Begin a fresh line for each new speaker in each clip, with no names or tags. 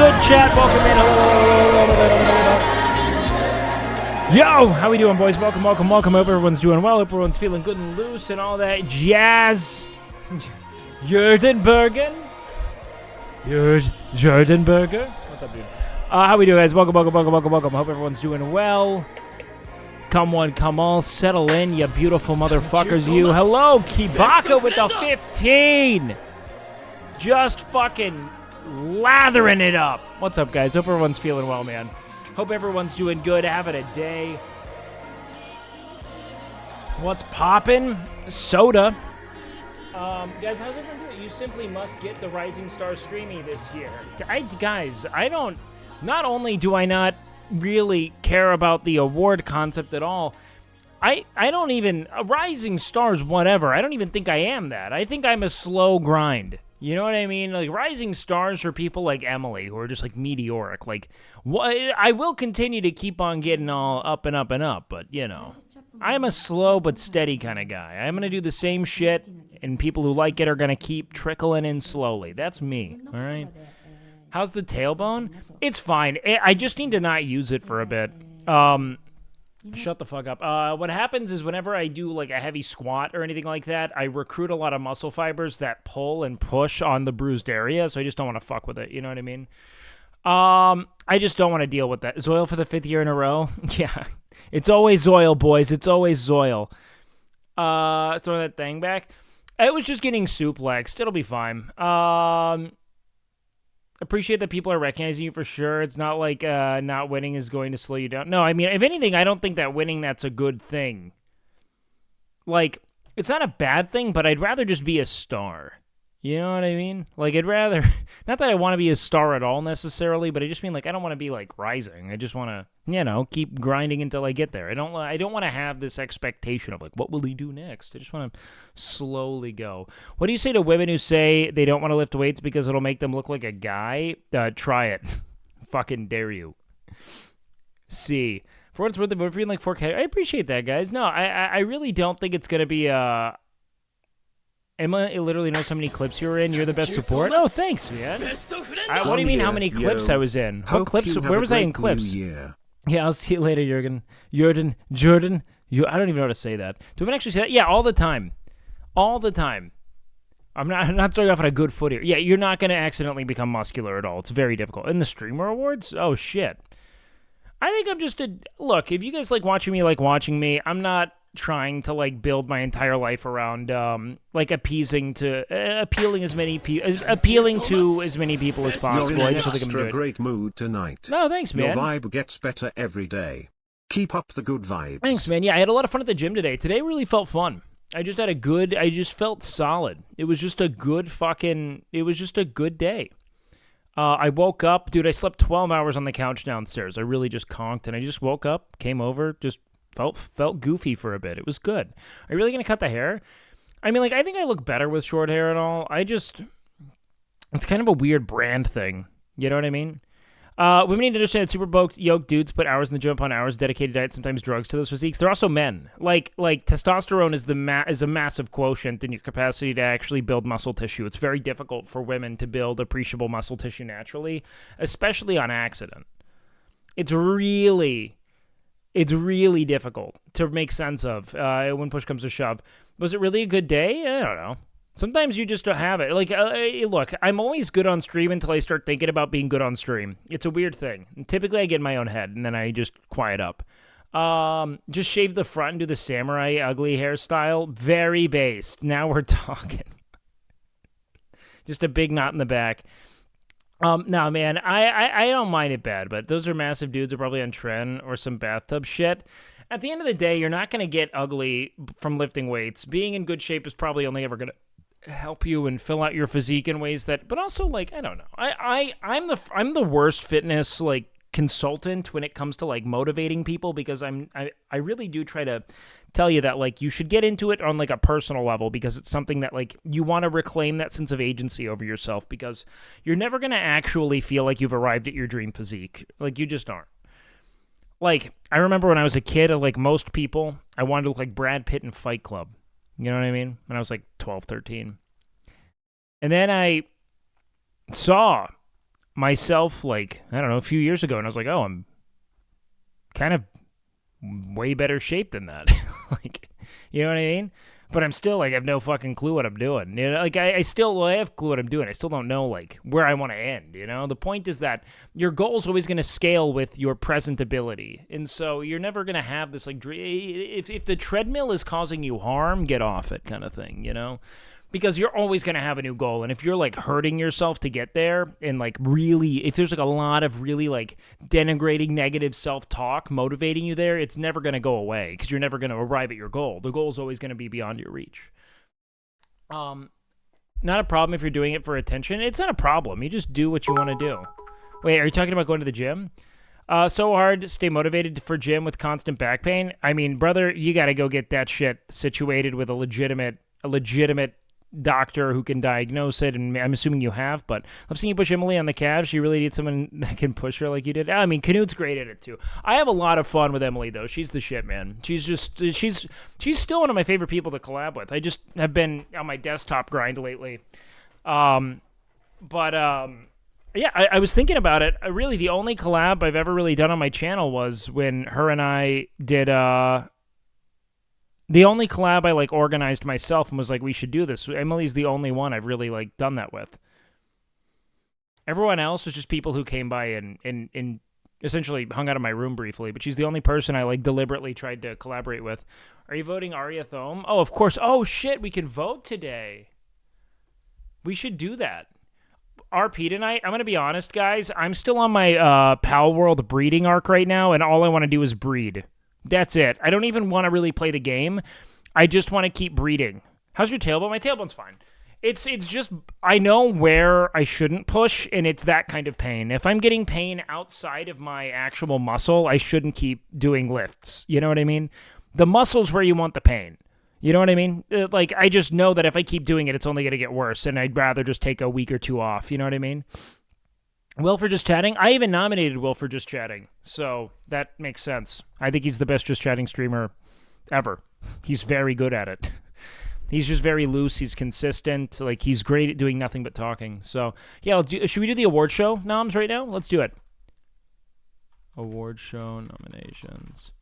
good, chat? Welcome in. Yo, how we doing, boys? Welcome. Hope everyone's doing well. Hope everyone's feeling good and loose and all that jazz. Jordanbergen. Jordanberger. What's up, dude? How we doing, guys? Welcome. Hope everyone's doing well. Come one, come all. Settle in, you beautiful motherfuckers, you. Hello, Kibaka with the 15. Just fucking lathering it up. What's up, guys? Hope everyone's feeling well, man. Hope everyone's doing good, having a day. What's poppin'? Soda. Guys, how's everyone doing? You simply must get the Rising Star Streamy this year. Not only do I not really care about the award concept at all, I don't even, Rising Stars, whatever, I don't even think I am that. I think I'm a slow grind. You know what I mean? Like, Rising Stars for people like Emily, who are just, like, meteoric. Like, I will continue to keep on getting all up and up and up, but, you know, I'm a slow but steady kind of guy. I'm going to do the same shit, and people who like it are going to keep trickling in slowly. That's me, all right? How's the tailbone? It's fine. I just need to not use it for a bit. Shut the fuck up. What happens is whenever I do like a heavy squat or anything like that, I recruit a lot of muscle fibers that pull and push on the bruised area, so I just don't want to fuck with it. You know what I mean? I just don't want to deal with that. Zoil for the 5th year in a row? Yeah. It's always Zoil, boys. It's always Zoil. Throw that thing back. It was just getting suplexed. It'll be fine. Appreciate that people are recognizing you for sure. It's not like not winning is going to slow you down. No, I mean, if anything, I don't think that winning, that's a good thing. Like, it's not a bad thing, but I'd rather just be a star. You know what I mean? Like, I'd rather, not that I want to be a star at all necessarily, but I just mean, like, I don't want to be, like, rising. I just want to, you know, keep grinding until I get there. I don't want to have this expectation of, like, what will he do next? I just want to slowly go. What do you say to women who say they don't want to lift weights because it'll make them look like a guy? Try it. Fucking dare you. See. For what it's worth, we're feeling like 4K. I appreciate that, guys. No, I really don't think it's going to be Emma literally knows how many clips you were in. You're the best support. Oh, thanks, man. What do you mean how many clips I was in? What clips? Where was I in clips? Yeah, I'll see you later, Jordan. Jordan. I don't even know how to say that. Do I actually say that? Yeah, all the time. All the time. I'm not starting off on a good foot here. Yeah, you're not going to accidentally become muscular at all. It's very difficult. In the Streamer Awards? Oh, shit. I think I'm just look, if you guys like watching me, I'm not trying to like build my entire life around like appealing to as many people as possible.
You're in
I
an
just don't think I'm
extra
good.
great mood tonight.
No, thanks, man.
Your vibe gets better every day. Keep up the good vibes.
Thanks, man. Yeah, I had a lot of fun at the gym today. Today really felt fun. I just felt solid. It was just a good day. I woke up, dude, I slept 12 hours on the couch downstairs. I really just conked, and I just woke up, came over, just felt goofy for a bit. It was good. Are you really going to cut the hair? I mean, like, I think I look better with short hair and all. It's kind of a weird brand thing. You know what I mean? Women need to understand that super yoked dudes put hours in the gym upon hours, dedicated diet, sometimes drugs to those physiques. They're also men. Like testosterone is a massive quotient in your capacity to actually build muscle tissue. It's very difficult for women to build appreciable muscle tissue naturally, especially on accident. It's really difficult to make sense of when push comes to shove. Was it really a good day? I don't know. Sometimes you just don't have it. Like, look, I'm always good on stream until I start thinking about being good on stream. It's a weird thing. And typically, I get in my own head, and then I just quiet up. Just shave the front and do the samurai ugly hairstyle. Very based. Now we're talking. Just a big knot in the back. No, man, I don't mind it bad, but those are massive dudes are probably on trend or some bathtub shit. At the end of the day, you're not going to get ugly from lifting weights. Being in good shape is probably only ever going to help you and fill out your physique in ways that, but also, like, I don't know. I'm the worst fitness, like, consultant when it comes to, like, motivating people, because I really do try to tell you that, like, you should get into it on, like, a personal level, because it's something that, like, you want to reclaim that sense of agency over yourself, because you're never going to actually feel like you've arrived at your dream physique. Like, you just aren't. Like, I remember when I was a kid, like most people, I wanted to look like Brad Pitt in Fight Club. You know what I mean? When I was like 12, 13. And then I saw myself, like, I don't know, a few years ago, and I was like, oh, I'm kind of way better shape than that. Like, you know what I mean? But I'm still, like, I have no fucking clue what I'm doing. You know, like, I still, well, I have clue what I'm doing. I still don't know, like, where I want to end, you know? The point is that your goal is always going to scale with your present ability. And so you're never going to have this, like, if the treadmill is causing you harm, get off it kind of thing, you know? Because you're always going to have a new goal. And if you're, like, hurting yourself to get there and, like, really, if there's, like, a lot of really, like, denigrating negative self-talk motivating you there, it's never going to go away because you're never going to arrive at your goal. The goal is always going to be beyond your reach. Not a problem if you're doing it for attention. It's not a problem. You just do what you want to do. Wait, are you talking about going to the gym? So hard to stay motivated for gym with constant back pain. I mean, brother, you got to go get that shit situated with a legitimate doctor who can diagnose it, and I'm assuming you have, but I've seen you push Emily on the calves. You really need someone that can push her like you did. I mean, Canute's great at it too. I have a lot of fun with Emily though. She's the shit, man. She's still one of my favorite people to collab with. I just have been on my desktop grind lately. Yeah, I was thinking about it. Really, the only collab I've ever really done on my channel was when her and I did the only collab I, like, organized myself and was like, we should do this. Emily's the only one I've really, like, done that with. Everyone else was just people who came by and essentially hung out in my room briefly, but she's the only person I, like, deliberately tried to collaborate with. Are you voting Arya Thome? Oh, of course. Oh, shit, we can vote today. We should do that. RP tonight, I'm going to be honest, guys. I'm still on my Pal World breeding arc right now, and all I want to do is breed. That's it. I don't even want to really play the game. I just want to keep breeding. How's your tailbone? My tailbone's fine. It's just, I know where I shouldn't push, and it's that kind of pain. If I'm getting pain outside of my actual muscle, I shouldn't keep doing lifts. You know what I mean? The muscle's where you want the pain. You know what I mean? Like, I just know that if I keep doing it, it's only going to get worse, and I'd rather just take a week or two off. You know what I mean? Will for Just Chatting? I even nominated Will for Just Chatting, so that makes sense. I think he's the best Just Chatting streamer ever. He's very good at it. He's just very loose. He's consistent. Like, he's great at doing nothing but talking. So, yeah, should we do the award show noms right now? Let's do it. Award show nominations.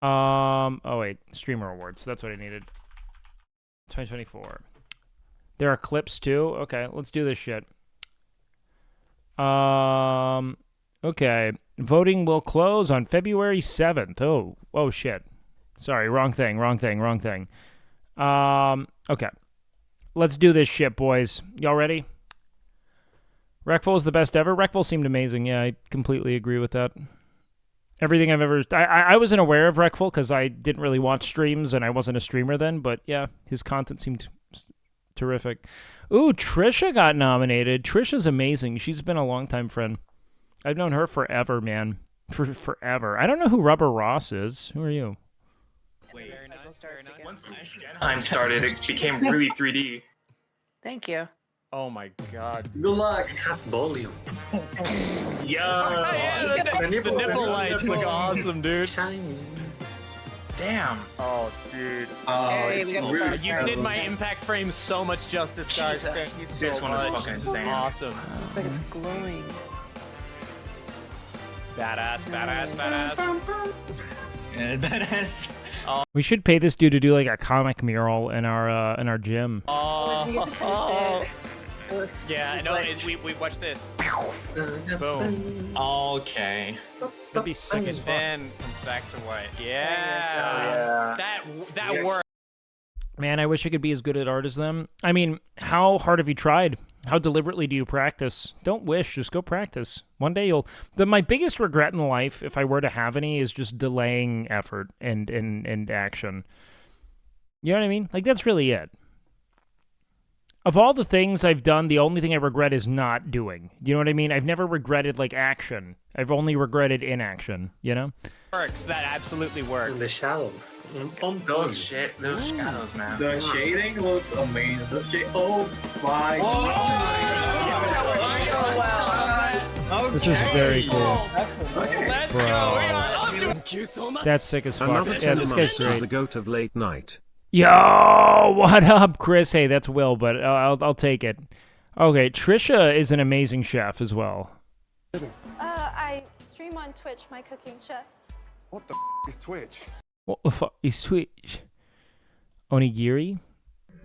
Oh, wait. Streamer awards. That's what I needed. 2024. There are clips, too? Okay, let's do this shit. Okay. Voting will close on February 7th. Oh shit. Sorry, wrong thing. Okay. Let's do this shit, boys. Y'all ready? Rekful is the best ever. Rekful seemed amazing. Yeah, I completely agree with that. Everything I've ever... I wasn't aware of Rekful because I didn't really watch streams and I wasn't a streamer then, but yeah, his content seemed terrific. Ooh, Trisha got nominated. Trisha's amazing. She's been a longtime friend. I've known her forever, man. Forever. I don't know who Rubber Ross is. Who are you?
Wait, once Anaheim started, it became really 3D.
Thank you.
Oh my god.
Good luck. It has volume. Yo.
The nipple lights look awesome, dude.
Shiny. Damn.
Oh, dude.
Hey, we got
really
You did my impact frame so much justice, guys.
Jesus.
Thank you so
This one is
much.
fucking
This is
insane.
awesome.
Looks like it's glowing.
Badass, badass, badass.
Badass.
We should pay this dude to do like a comic mural in our gym.
Oh. Yeah, no, we watch this. Boom.
Okay.
That'd be sick as
And
fuck.
then comes back to white. Yeah. That worked.
Man, I wish I could be as good at art as them. I mean, how hard have you tried? How deliberately do you practice? Don't wish, just go practice. One day you'll... My biggest regret in life, if I were to have any, is just delaying effort and action. You know what I mean? Like, that's really it. Of all the things I've done, the only thing I regret is not doing. You know what I mean? I've never regretted, like, action. I've only regretted inaction, you know?
Works. That absolutely works.
The shadows. Those shadows, man.
The shading looks amazing. The shade. Oh my god.
This is very cool.
Let's
Bro.
go. Thank you so much.
That's sick as fuck.
Another
Yeah,
10
this guy's
months of
great.
the goat of late night.
Yo, what up, Chris? Hey, that's Will, but I'll take it. Okay, Trisha is an amazing chef as well.
I stream on Twitch, my cooking chef.
What the is Twitch?
What the fuck is Twitch? Onigiri?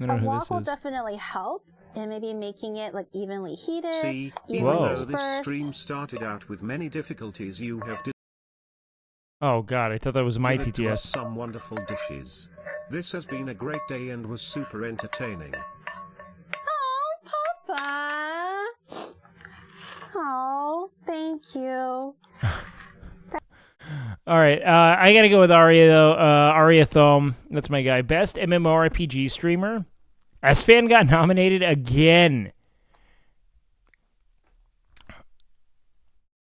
I don't know
A
who
wok
this
will
is.
definitely help in maybe making it like evenly heated,
See, even
evenly
Whoa.
though this
dispersed.
stream started out with many difficulties, you have
Oh god, I thought that was my
delivered to us
TTS.
some wonderful dishes. This has been a great day and was super entertaining.
Oh, Papa. Oh, thank you.
All right, I gotta go with Arya though. Arya Thome, that's my guy. Best MMORPG streamer. S-Fan got nominated again.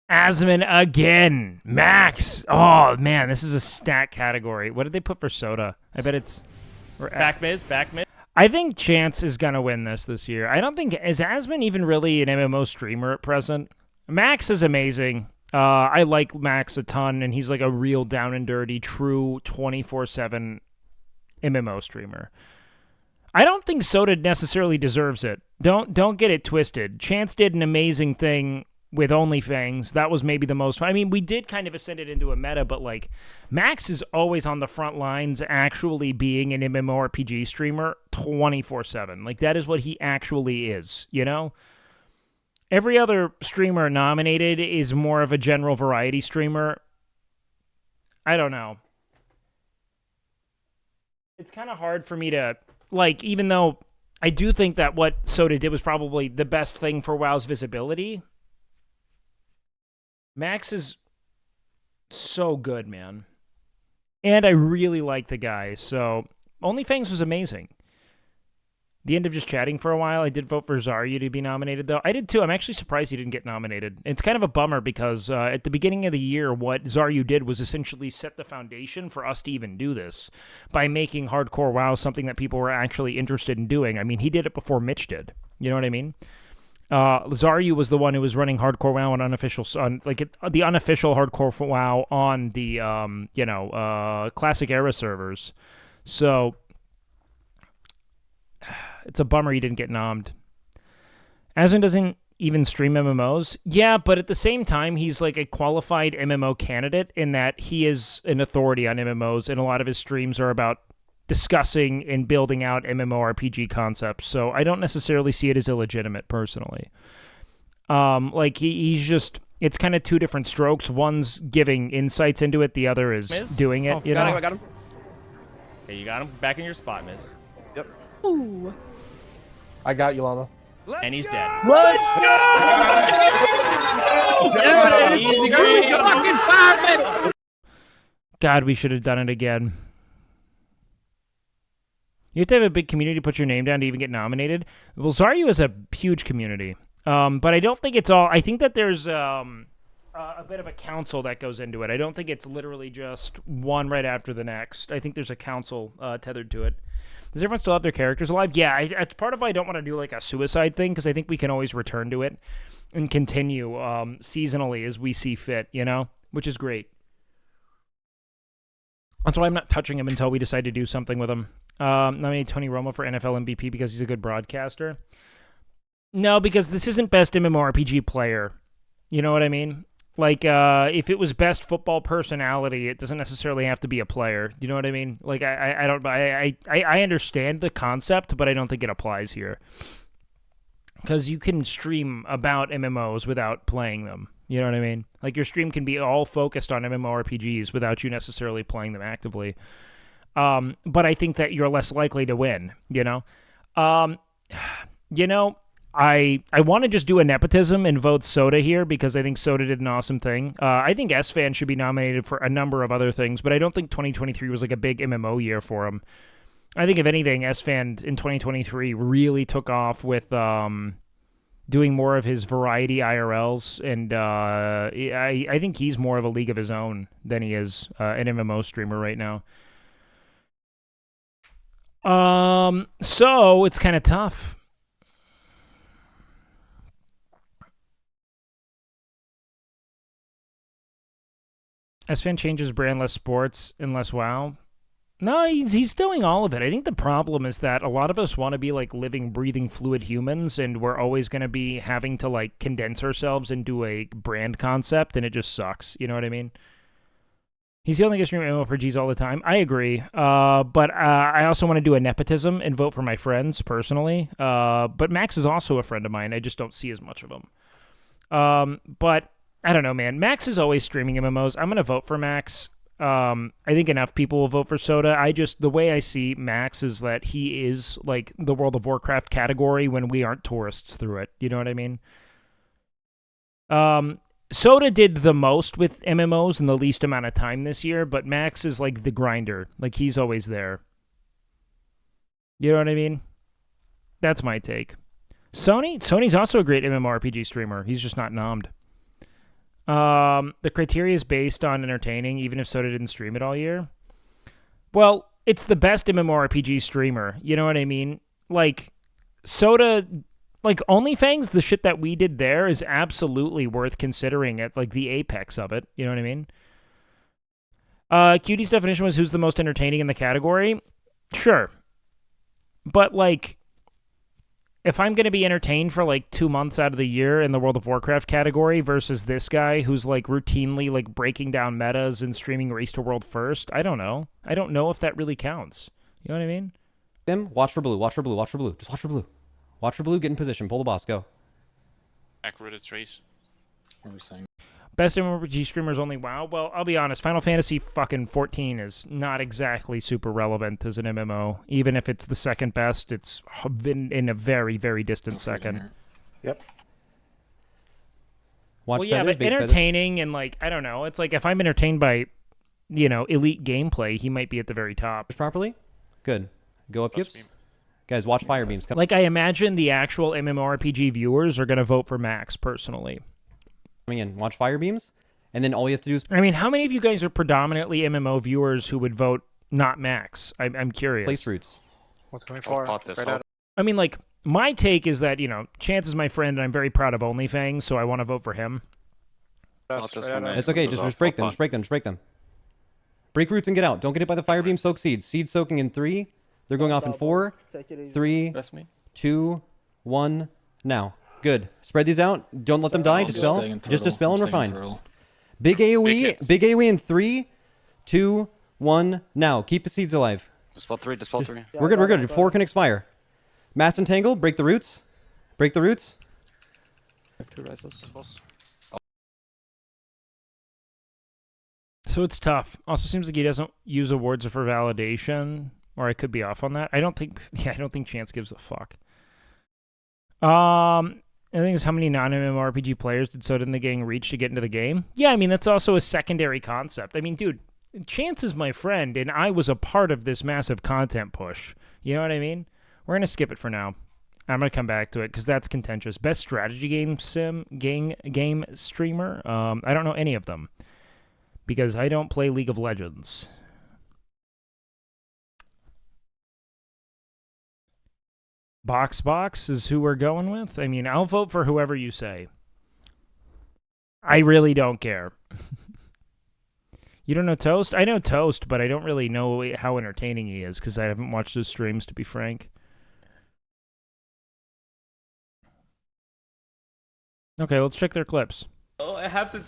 Asman again. Max. Oh man, this is a stat category. What did they put for Soda? I bet it's
Back Miz.
I think Chance is gonna win this year. I don't think is Asman even really an MMO streamer at present. Max is amazing. I like Max a ton, and he's like a real down and dirty, true 24/7 MMO streamer. I don't think Soda necessarily deserves it. Don't get it twisted. Chance did an amazing thing with OnlyFans. That was maybe the most fun. I mean, we did kind of ascend it into a meta, but like Max is always on the front lines actually being an MMORPG streamer 24/7. Like that is what he actually is, you know? Every other streamer nominated is more of a general variety streamer. I don't know. It's kind of hard for me to, like, even though I do think that what Soda did was probably the best thing for WoW's visibility, Max is so good, man. And I really like the guy, so OnlyFans was amazing. The end of just chatting for a while, I did vote for Zarya to be nominated, though. I did, too. I'm actually surprised he didn't get nominated. It's kind of a bummer because at the beginning of the year, what Zarya did was essentially set the foundation for us to even do this by making Hardcore WoW something that people were actually interested in doing. I mean, he did it before Mitch did. You know what I mean? Zarya was the one who was running Hardcore WoW on unofficial, the unofficial Hardcore WoW on the, Classic Era servers. So it's a bummer he didn't get nommed. Aswin doesn't even stream MMOs. Yeah, but at the same time, he's like a qualified MMO candidate in that he is an authority on MMOs, and a lot of his streams are about discussing and building out MMORPG concepts. So I don't necessarily see it as illegitimate personally. He's just, it's kind of two different strokes. One's giving insights into it, the other is doing it. You know?
I got him. Hey, you got him. Back in your spot, Miz.
Yep.
Ooh.
I got you, Llama.
And he's dead.
Let's
Easy.
God, we should have done it again. You have to have a big community to put your name down to even get nominated. Well, Zarya is a huge community. But I don't think it's all... I think that there's a bit of a council that goes into it. I don't think it's literally just one right after the next. I think there's a council tethered to it. Does everyone still have their characters alive? Yeah, it's part of why I don't want to do like a suicide thing, because I think we can always return to it and continue seasonally as we see fit, you know? Which is great. That's why I'm not touching him until we decide to do something with him. Nominate Tony Romo for NFL MVP because he's a good broadcaster. No, because this isn't best MMORPG player. You know what I mean? Like, if it was best football personality, it doesn't necessarily have to be a player. You know what I mean? Like, I understand the concept, but I don't think it applies here. Because you can stream about MMOs without playing them. You know what I mean? Like, your stream can be all focused on MMORPGs without you necessarily playing them actively. But I think that you're less likely to win, you know? I want to just do a nepotism and vote Soda here because I think Soda did an awesome thing. I think S-Fan should be nominated for a number of other things, but I don't think 2023 was like a big MMO year for him. I think if anything, S-Fan in 2023 really took off with doing more of his variety IRLs, and I think he's more of a league of his own than he is an MMO streamer right now. So it's kind of tough. S-Fan changes brand less sports and less WoW. No, he's doing all of it. I think the problem is that a lot of us want to be like living, breathing, fluid humans, and we're always going to be having to like condense ourselves into a brand concept, and it just sucks. You know what I mean? He's the only guy streaming MMORPGs all the time. I agree. But I also want to do a nepotism and vote for my friends personally. But Max is also a friend of mine. I just don't see as much of him. But I don't know, man. Max is always streaming MMOs. I'm going to vote for Max. I think enough people will vote for Soda. The way I see Max is that he is like the World of Warcraft category when we aren't tourists through it. You know what I mean? Soda did the most with MMOs in the least amount of time this year, but Max is like the grinder. Like he's always there. You know what I mean? That's my take. Sony's also a great MMORPG streamer. He's just not nommed. The criteria is based on entertaining, even if Soda didn't stream it all year. Well, it's the best MMORPG streamer. You know what I mean? Like, Soda, like, OnlyFans, the shit that we did there is absolutely worth considering at, like, the apex of it. You know what I mean? Cutie's definition was who's the most entertaining in the category? Sure. But, like, if I'm going to be entertained for like 2 months out of the year in the World of Warcraft category versus this guy who's like routinely like breaking down metas and streaming Race to World first, I don't know. I don't know if that really counts. You know what I mean?
Tim, watch for blue, watch for blue, watch for blue. Just watch for blue. Watch for blue, get in position, pull the boss, go.
Back-rooted trees.
What are we saying?
Best MMORPG streamers only WoW? Well, I'll be honest, Final Fantasy fucking 14 is not exactly super relevant as an MMO. Even if it's the second best, it's been in a very, very distant second.
Yep.
Watch
well, yeah,
feathers,
but
big
entertaining and like, I don't know. It's like if I'm entertained by, you know, elite gameplay, he might be at the very top.
feathers. Properly? Good. Go up, yips. Guys, watch fire beams. Come
Like, I imagine the actual MMORPG viewers are going to vote for Max, personally.
coming in. Watch fire beams, and then all you have to do is
I mean, how many of you guys are predominantly MMO viewers who would vote not Max? I'm curious.
place roots.
What's coming for?
I mean, like, my take is that, you know, Chance is my friend, and I'm very proud of OnlyFans, so I want to vote for him.
It's okay, just break them, just break them, just break them. Break roots and get out. Don't get hit by the fire beam, soak seeds. Seed soaking in 3. They're going off in 4, 3, 2, 1, now. Good. Spread these out. Don't let them die. Dispel. Just dispel and we're fine. Big AoE in 3, 2, 1, now. Keep the seeds alive.
Dispel 3, dispel 3.
We're good, we're good. 4 can expire. Mass Entangle, break the roots. Break the roots.
So it's tough. Also seems like he doesn't use awards for validation, or I could be off on that. I don't think Chance gives a fuck. I think it's how many non-MMORPG players did Soda and the gang reach to get into the game? Yeah, I mean, that's also a secondary concept. I mean, dude, Chance is my friend, and I was a part of this massive content push. You know what I mean? We're going to skip it for now. I'm going to come back to it, because that's contentious. Best strategy game streamer? I don't know any of them, because I don't play League of Legends. Box is who we're going with? I mean, I'll vote for whoever you say. I really don't care. You don't know Toast? I know Toast, but I don't really know how entertaining he is, because I haven't watched his streams, to be frank. Okay, let's check their clips.
Oh, I have to...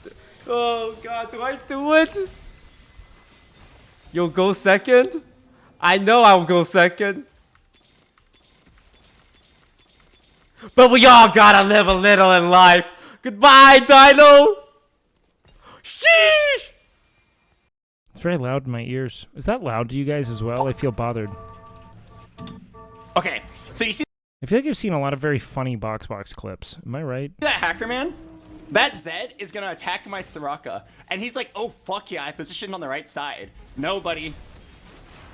Oh, God, do I do it? You'll go second? I know I'll go second. But we all gotta live a little in life. Goodbye, Dino! Sheesh!
It's very loud in my ears. Is that loud to you guys as well? I feel bothered.
Okay, so you see
I feel like I've seen a lot of very funny box clips. Am I right?
that hacker man? That Zed is gonna attack my Soraka, and he's like, oh fuck yeah, I positioned on the right side. No, buddy.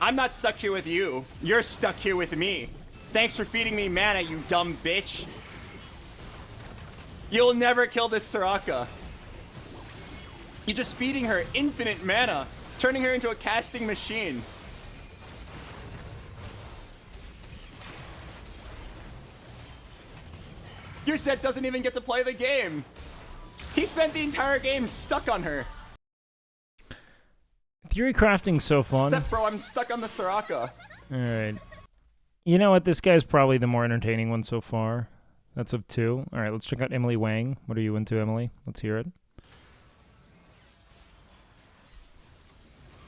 I'm not stuck here with you. You're stuck here with me. Thanks for feeding me mana, you dumb bitch. You'll never kill this Soraka. You're just feeding her infinite mana, turning her into a casting machine. Your Zed doesn't even get to play the game. He spent the entire game stuck on her.
Theory crafting's so fun.
Step bro, I'm stuck on the Soraka.
Alright. You know what? This guy's probably the more entertaining one so far. That's of 2. Alright, let's check out Emily Wang. What are you into, Emily? Let's hear it.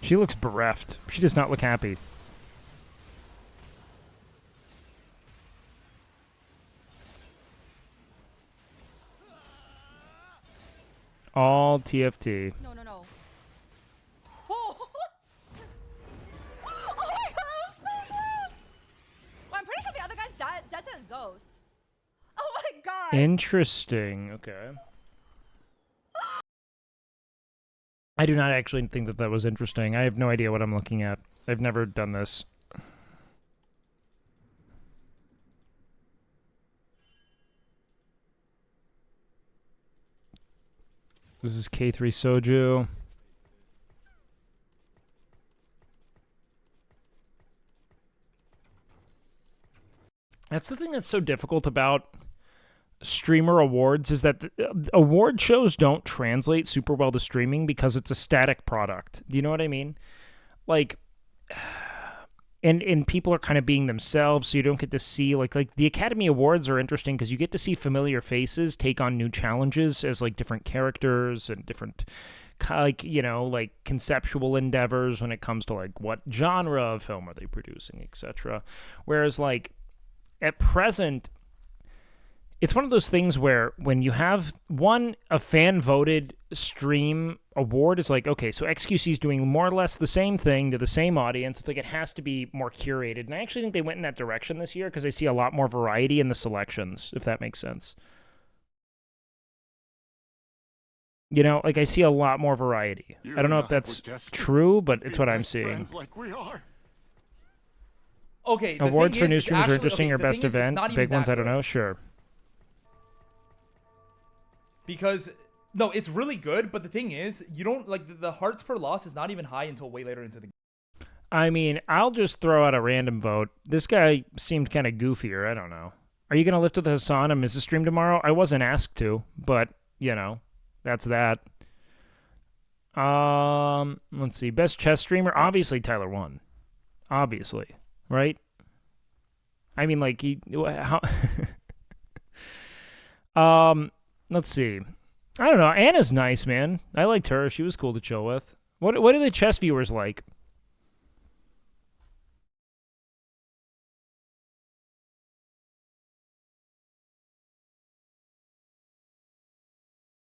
She looks bereft. She does not look happy. All TFT.
No. Oh, oh my god, that was so close! Well, I'm pretty sure the other guy's dead to his ghost. Oh my god!
Interesting. Okay. I do not actually think that that was interesting. I have no idea what I'm looking at. I've never done this. This is K3 Soju. That's the thing that's so difficult about streamer awards is that award shows don't translate super well to streaming because it's a static product. Do you know what I mean? Like, and people are kind of being themselves, so you don't get to see like the Academy Awards are interesting because you get to see familiar faces take on new challenges as like different characters and different like, you know, like conceptual endeavors when it comes to like what genre of film are they producing, etc. Whereas like at present, it's one of those things where when you have a fan-voted stream award, it's like, okay, so XQC is doing more or less the same thing to the same audience. It's like it has to be more curated. And I actually think they went in that direction this year because I see a lot more variety in the selections, if that makes sense. You know, like I see a lot more variety. I don't know if that's true, but it's what I'm seeing.
Okay,
awards for new streamers are interesting. Your best event, big ones, I don't know. Sure.
Because no, it's really good, but the thing is, you don't like the hearts per loss is not even high until way later into the game.
I mean, I'll just throw out a random vote. This guy seemed kind of goofier. I don't know. Are you gonna lift with Hassan and miss a stream tomorrow? I wasn't asked to, but you know, that's that. Let's see. Best chess streamer, obviously Tyler won. Obviously, right? I mean, like how. Let's see. I don't know. Anna's nice, man. I liked her. She was cool to chill with. What are the chess viewers like?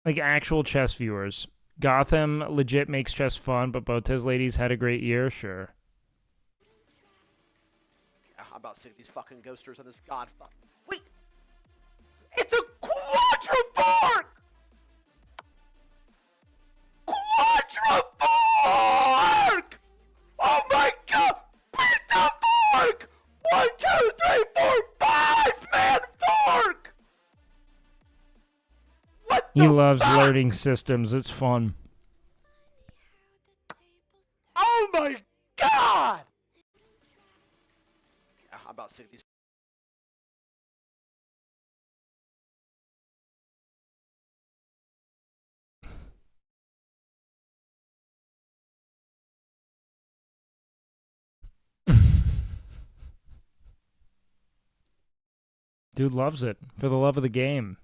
Like actual chess viewers. Gotham legit makes chess fun, but Botez ladies had a great year. Sure.
I'm about sick of these fucking ghosters on this god fuck. Wait! It's a quadrifork! Quadrifork! Oh my god! Pizza fork! 1, 2, 3, 4, 5 man fork! What the
He loves
fuck?
learning systems. It's fun.
Oh my god! I'm about sick of these.
Dude loves it for the love of the game.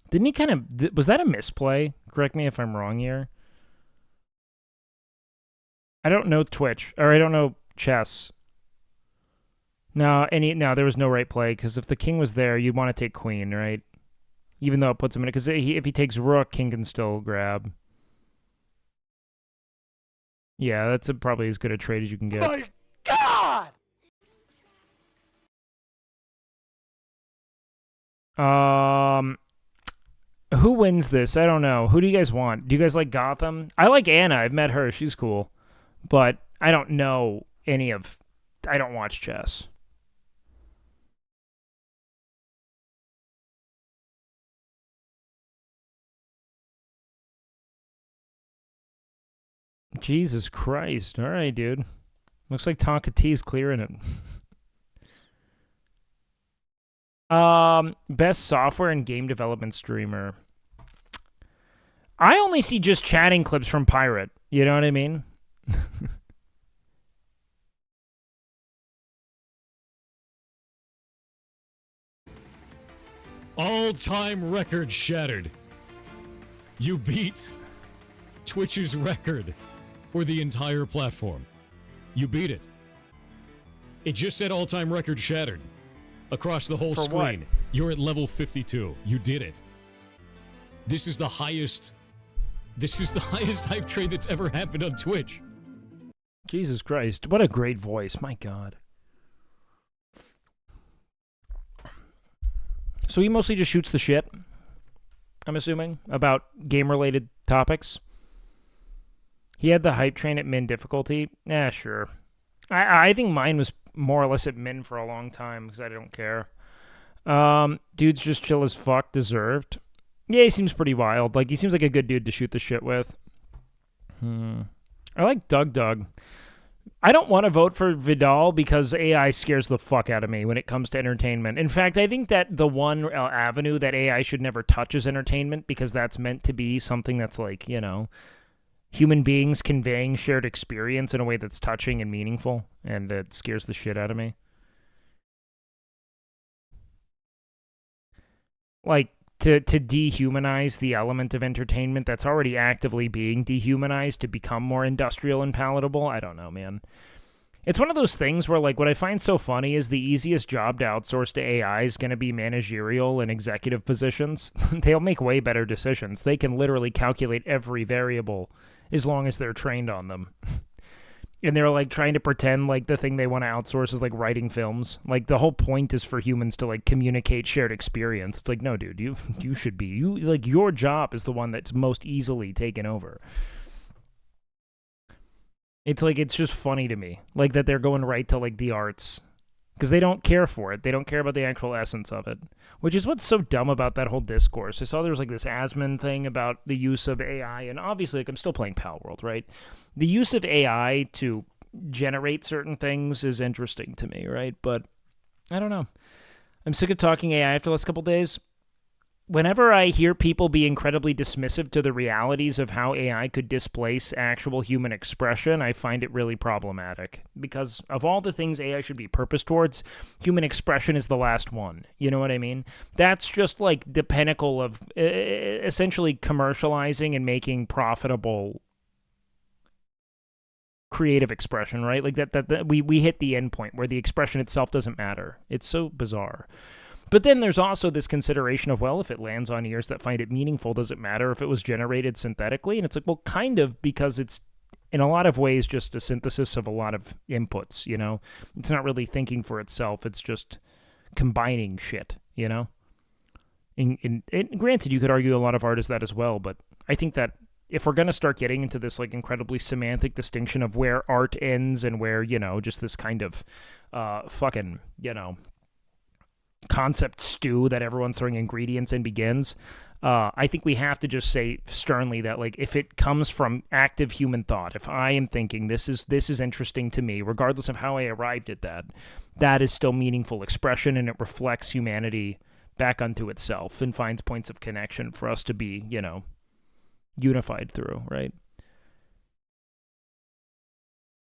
Didn't he kind of... Was that a misplay? Correct me if I'm wrong here. I don't know Twitch, or I don't know chess. No, there was no right play, because if the king was there, you'd want to take queen, right? Even though it puts him in it, because if he takes rook, king can still grab. Yeah, that's probably as good a trade as you can get.
My god!
Who wins this? I don't know. Who do you guys want? Do you guys like Gotham? I like Anna. I've met her. She's cool. But I don't know any of... I don't watch chess. Jesus Christ. All right, dude. Looks like Tonka T's clearing it. Best software and game development streamer. I only see just chatting clips from Pirate. You know what I mean?
All-time record shattered. You beat Twitch's record for the entire platform. You beat it. It just said all-time record shattered across the whole
For
screen.
what?
You're at level 52. You did it. This is the highest hype train that's ever happened on Twitch.
Jesus Christ. What a great voice. My God. So he mostly just shoots the shit, I'm assuming, about game-related topics. He had the hype train at min difficulty. Sure. I think mine was more or less at min for a long time because I don't care. Dude's just chill as fuck, deserved. Yeah, he seems pretty wild. Like, he seems like a good dude to shoot the shit with. I like Doug. I don't want to vote for Vidal because AI scares the fuck out of me when it comes to entertainment. In fact, I think that the one avenue that AI should never touch is entertainment because that's meant to be something that's like, you know, human beings conveying shared experience in a way that's touching and meaningful, and it scares the shit out of me. Like, to dehumanize the element of entertainment that's already actively being dehumanized to become more industrial and palatable, I don't know, man. It's one of those things where, like, what I find so funny is the easiest job to outsource to AI is going to be managerial and executive positions. They'll make way better decisions. They can literally calculate every variable as long as they're trained on them. And they're, like, trying to pretend like the thing they want to outsource is, like, writing films. Like, the whole point is for humans to, like, communicate shared experience. It's like, no, dude, you should be. Like, your job is the one that's most easily taken over. It's, like, it's just funny to me. Like, that they're going right to, like, the arts. Because they don't care for it. They don't care about the actual essence of it. Which is what's so dumb about that whole discourse. I saw there was, like, this Asmon thing about the use of AI. And obviously, like, I'm still playing Pal World, right? The use of AI to generate certain things is interesting to me, right? But I don't know. I'm sick of talking AI after the last couple days. Whenever I hear people be incredibly dismissive to the realities of how AI could displace actual human expression, I find it really problematic. Because of all the things AI should be purposed towards, human expression is the last one. You know what I mean? That's just like the pinnacle of essentially commercializing and making profitable creative expression, right? Like that we hit the end point where the expression itself doesn't matter. It's so bizarre. But then there's also this consideration of, well, if it lands on ears that find it meaningful, does it matter if it was generated synthetically? And it's like, well, kind of, because it's in a lot of ways just a synthesis of a lot of inputs, you know? It's not really thinking for itself. It's just combining shit, you know? And granted, you could argue a lot of art is that as well, but I think that if we're going to start getting into this, like, incredibly semantic distinction of where art ends and where, you know, just this kind of fucking, you know, concept stew that everyone's throwing ingredients in begins, I think we have to just say sternly that, like, if it comes from active human thought, if I am thinking this is interesting to me, regardless of how I arrived at that, that is still meaningful expression, and it reflects humanity back unto itself and finds points of connection for us to be, you know, unified through, right?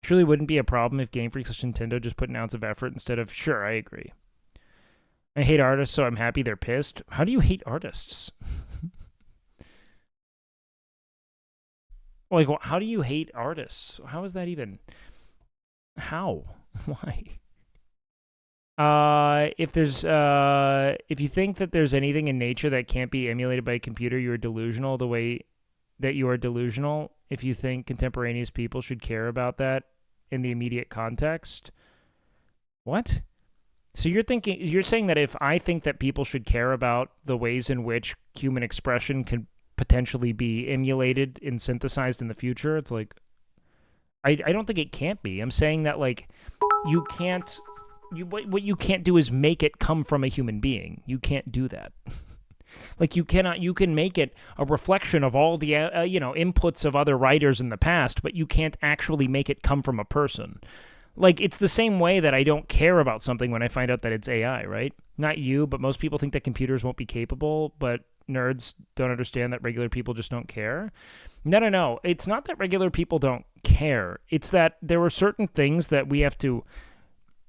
Surely wouldn't be a problem if Game Freak / Nintendo just put an ounce of effort instead of, sure, I agree. I hate artists, so I'm happy they're pissed. How do you hate artists? Like, how do you hate artists? How is that even? How? Why? If you think that there's anything in nature that can't be emulated by a computer, you are delusional the way that you are delusional. If you think contemporaneous people should care about that in the immediate context. What? So you're saying that if I think that people should care about the ways in which human expression can potentially be emulated and synthesized in the future, it's like, I don't think it can't be. I'm saying that, like, you can't, what you can't do is make it come from a human being. You can't do that. Like, you can make it a reflection of all the, inputs of other writers in the past, but you can't actually make it come from a person. Like, it's the same way that I don't care about something when I find out that it's AI, right? Not you, but most people think that computers won't be capable, but nerds don't understand that regular people just don't care. No. It's not that regular people don't care. It's that there are certain things that we have to...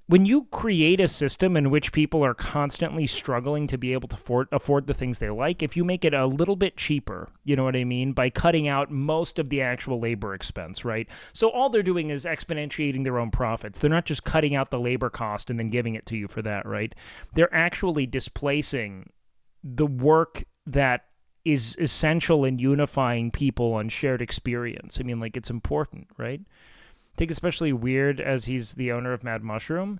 When you create a system in which people are constantly struggling to be able to afford the things they like, if you make it a little bit cheaper, you know what I mean, by cutting out most of the actual labor expense, right? So all they're doing is exponentiating their own profits. They're not just cutting out the labor cost and then giving it to you for that, right? They're actually displacing the work that is essential in unifying people on shared experience. I mean, like, it's important, right? Take especially weird as he's the owner of Mad Mushroom.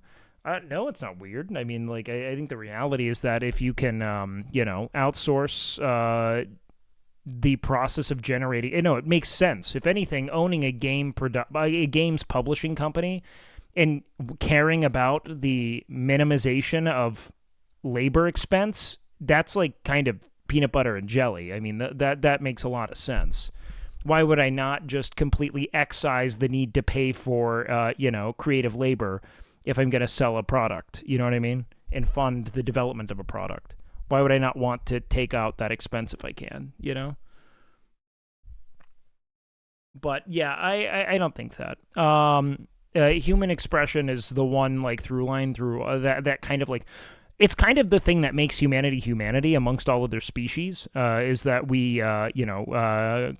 No, it's not weird. I mean, like, I think the reality is that if you can, outsource the process of generating, it makes sense. If anything, owning a games publishing company and caring about the minimization of labor expense, that's like kind of peanut butter and jelly. I mean, that makes a lot of sense. Why would I not just completely excise the need to pay for, creative labor if I'm going to sell a product, you know what I mean? And fund the development of a product. Why would I not want to take out that expense if I can, you know? But yeah, I don't think that. Human expression is the one like through line through that kind of like... It's kind of the thing that makes humanity amongst all of their species, is that we,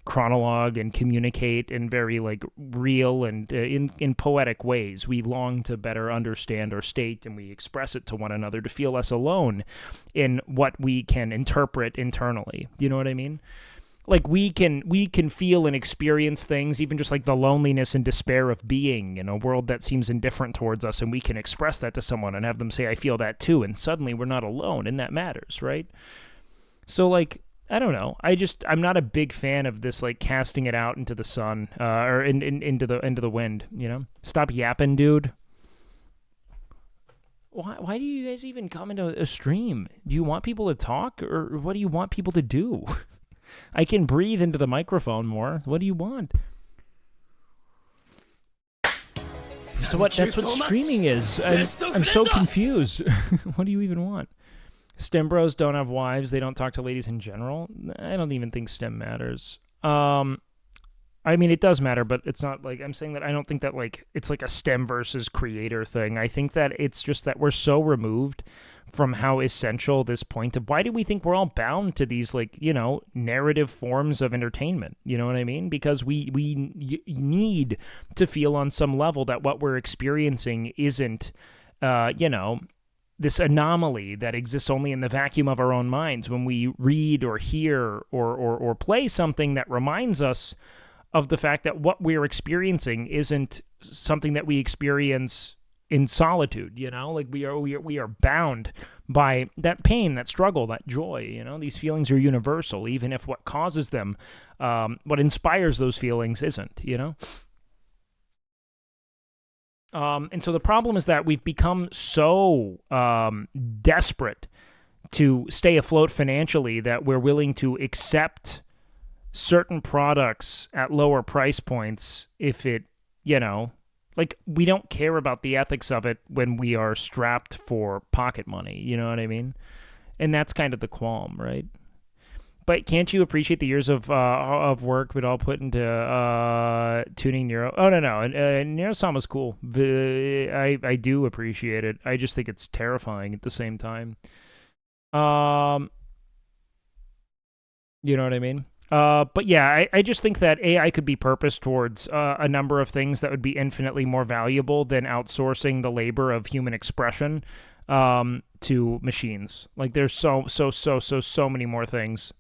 chronologue and communicate in very, like, real and in poetic ways. We long to better understand our state, and we express it to one another to feel less alone in what we can interpret internally. Do you know what I mean? Like, we can feel and experience things, even just like the loneliness and despair of being in a world that seems indifferent towards us, and we can express that to someone and have them say, I feel that too, and suddenly we're not alone, and that matters, right? So, like, I don't know. I'm not a big fan of this, like, casting it out into the sun, or into the wind, you know? Stop yapping, dude. Why do you guys even come into a stream? Do you want people to talk, or what do you want people to do? I can breathe into the microphone more. What do you want? So that's what streaming is. I'm so confused. What do you even want? STEM bros don't have wives. They don't talk to ladies in general. I don't even think STEM matters. I mean, it does matter, but it's not like... I'm saying that I don't think that, like, it's like a STEM versus creator thing. I think that it's just that we're so removed from how essential this point of... Why do we think we're all bound to these, like, narrative forms of entertainment? You know what I mean? Because we need to feel on some level that what we're experiencing isn't, this anomaly that exists only in the vacuum of our own minds. When we read or hear or play something that reminds us of the fact that what we're experiencing isn't something that we experience in solitude, like we are bound by that pain, that struggle, that joy. These feelings are universal, even if what causes them, what inspires those feelings isn't. And so the problem is that we've become so desperate to stay afloat financially that we're willing to accept certain products at lower price points if it, like, we don't care about the ethics of it when we are strapped for pocket money, you know what I mean? And that's kind of the qualm, right? But can't you appreciate the years of work we'd all put into tuning Nero? Oh, no. Nero-san was cool. I do appreciate it. I just think it's terrifying at the same time. You know what I mean? But yeah, I just think that AI could be purposed towards a number of things that would be infinitely more valuable than outsourcing the labor of human expression to machines. Like, there's so many more things.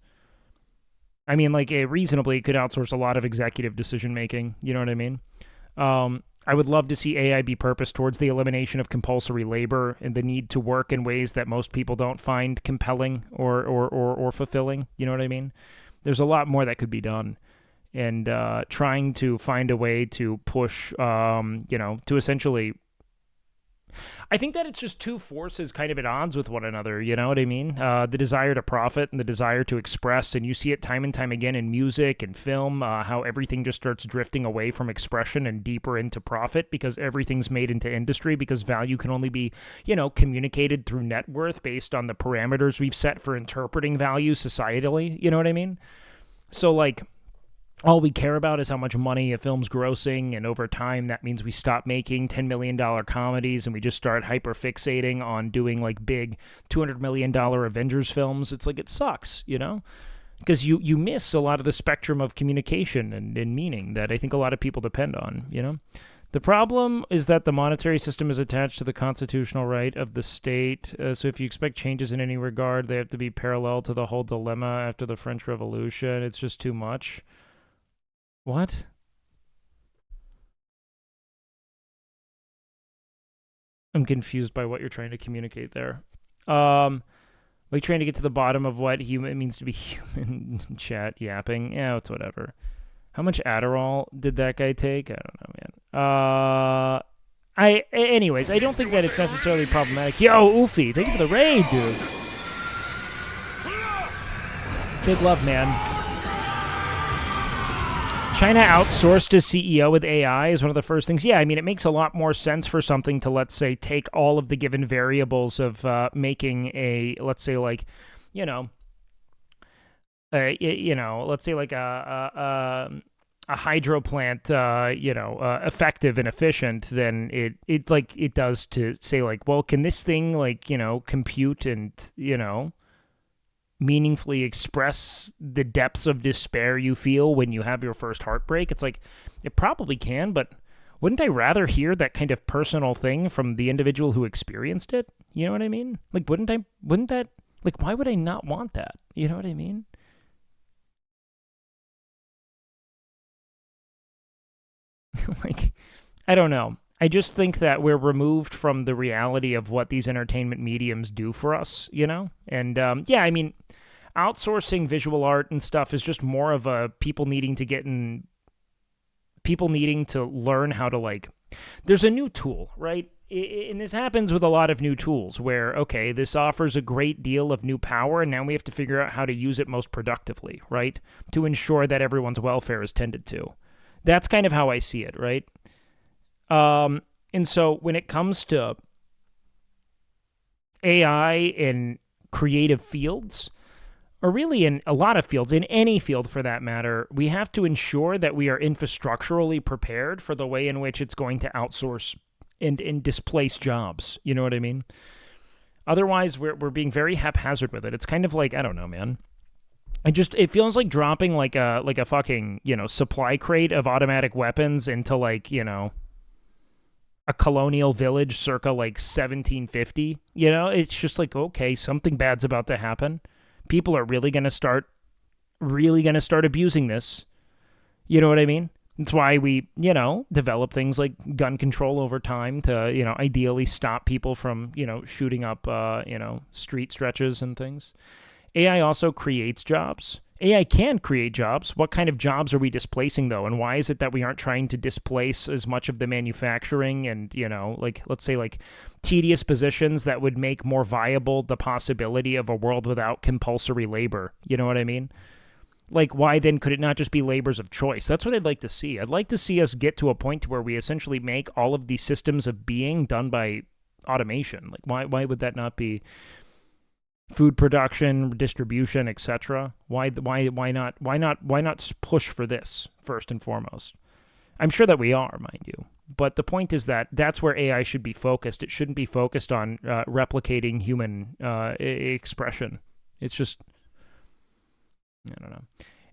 I mean, like, reasonably, it could outsource a lot of executive decision making. You know what I mean? I would love to see AI be purposed towards the elimination of compulsory labor and the need to work in ways that most people don't find compelling or fulfilling. You know what I mean? There's a lot more that could be done, and trying to find a way to push, to essentially I think that it's just two forces kind of at odds with one another, you know what I mean? The desire to profit and the desire to express, and you see it time and time again in music and film, how everything just starts drifting away from expression and deeper into profit because everything's made into industry because value can only be, you know, communicated through net worth based on the parameters we've set for interpreting value societally, you know what I mean? So, like, all we care about is how much money a film's grossing, and over time, that means we stop making $10 million comedies and we just start hyper-fixating on doing, like, big $200 million Avengers films. It's like, it sucks, you know? Because you miss a lot of the spectrum of communication and meaning that I think a lot of people depend on, you know? The problem is that the monetary system is attached to the constitutional right of the state, so if you expect changes in any regard, they have to be parallel to the whole dilemma after the French Revolution. It's just too much. What? I'm confused by what you're trying to communicate there. Are you trying to get to the bottom of what human means to be human? Chat yapping. Yeah, it's whatever. How much Adderall did that guy take? I don't know, man. Anyways, I don't think that it's necessarily problematic. Yo, Oofy, thank you for the raid, dude. Big love, man. China outsourced as CEO with AI is one of the first things. Yeah, I mean, it makes a lot more sense for something to, let's say, take all of the given variables of making a, let's say, like, let's say like a hydro plant, effective and efficient than it does to say, like, well, can this thing, like, compute and, meaningfully express the depths of despair you feel when you have your first heartbreak? It's like, it probably can, but wouldn't I rather hear that kind of personal thing from the individual who experienced it? You know what I mean? Like, wouldn't that, like, why would I not want that? You know what I mean? Like, I don't know. I just think that we're removed from the reality of what these entertainment mediums do for us, you know? And, yeah, I mean, outsourcing visual art and stuff is just more of a people needing to learn how to, like, there's a new tool, right? And this happens with a lot of new tools where, okay, this offers a great deal of new power, and now we have to figure out how to use it most productively, right? To ensure that everyone's welfare is tended to. That's kind of how I see it, right? And so when it comes to AI in creative fields, or really in a lot of fields, in any field for that matter, we have to ensure that we are infrastructurally prepared for the way in which it's going to outsource and displace jobs. You know what I mean? Otherwise, we're being very haphazard with it. It's kind of like, I don't know, man. It feels like dropping like a fucking, supply crate of automatic weapons into, like, a colonial village circa like 1750. It's just like, okay, something bad's about to happen. People are really going to start abusing this. You know what I mean? That's why we, develop things like gun control over time to, ideally stop people from, shooting up, street stretches and things. AI also creates jobs. AI can create jobs. What kind of jobs are we displacing, though? And why is it that we aren't trying to displace as much of the manufacturing and, like, let's say, like, tedious positions that would make more viable the possibility of a world without compulsory labor? You know what I mean? Like, why then could it not just be labors of choice? That's what I'd like to see. I'd like to see us get to a point where we essentially make all of these systems of being done by automation. Like, why would that not be food production, distribution, etc.? Why not push for this first and foremost? I'm sure that we are, mind you. But the point is that that's where AI should be focused. It shouldn't be focused on replicating human expression. It's just, I don't know.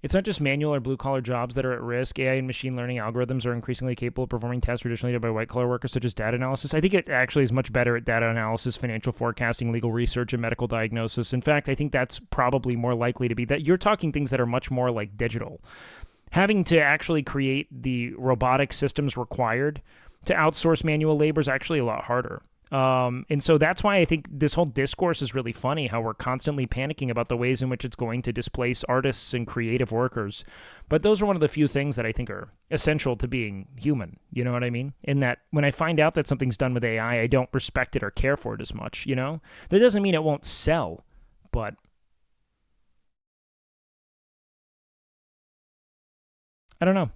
It's not just manual or blue-collar jobs that are at risk. AI and machine learning algorithms are increasingly capable of performing tasks traditionally done by white-collar workers, such as data analysis. I think it actually is much better at data analysis, financial forecasting, legal research, and medical diagnosis. In fact, I think that's probably more likely to be that you're talking things that are much more like digital. Having to actually create the robotic systems required to outsource manual labor is actually a lot harder. And so that's why I think this whole discourse is really funny, how we're constantly panicking about the ways in which it's going to displace artists and creative workers. But those are one of the few things that I think are essential to being human. You know what I mean? In that when I find out that something's done with AI, I don't respect it or care for it as much, you know? That doesn't mean it won't sell, but I don't know.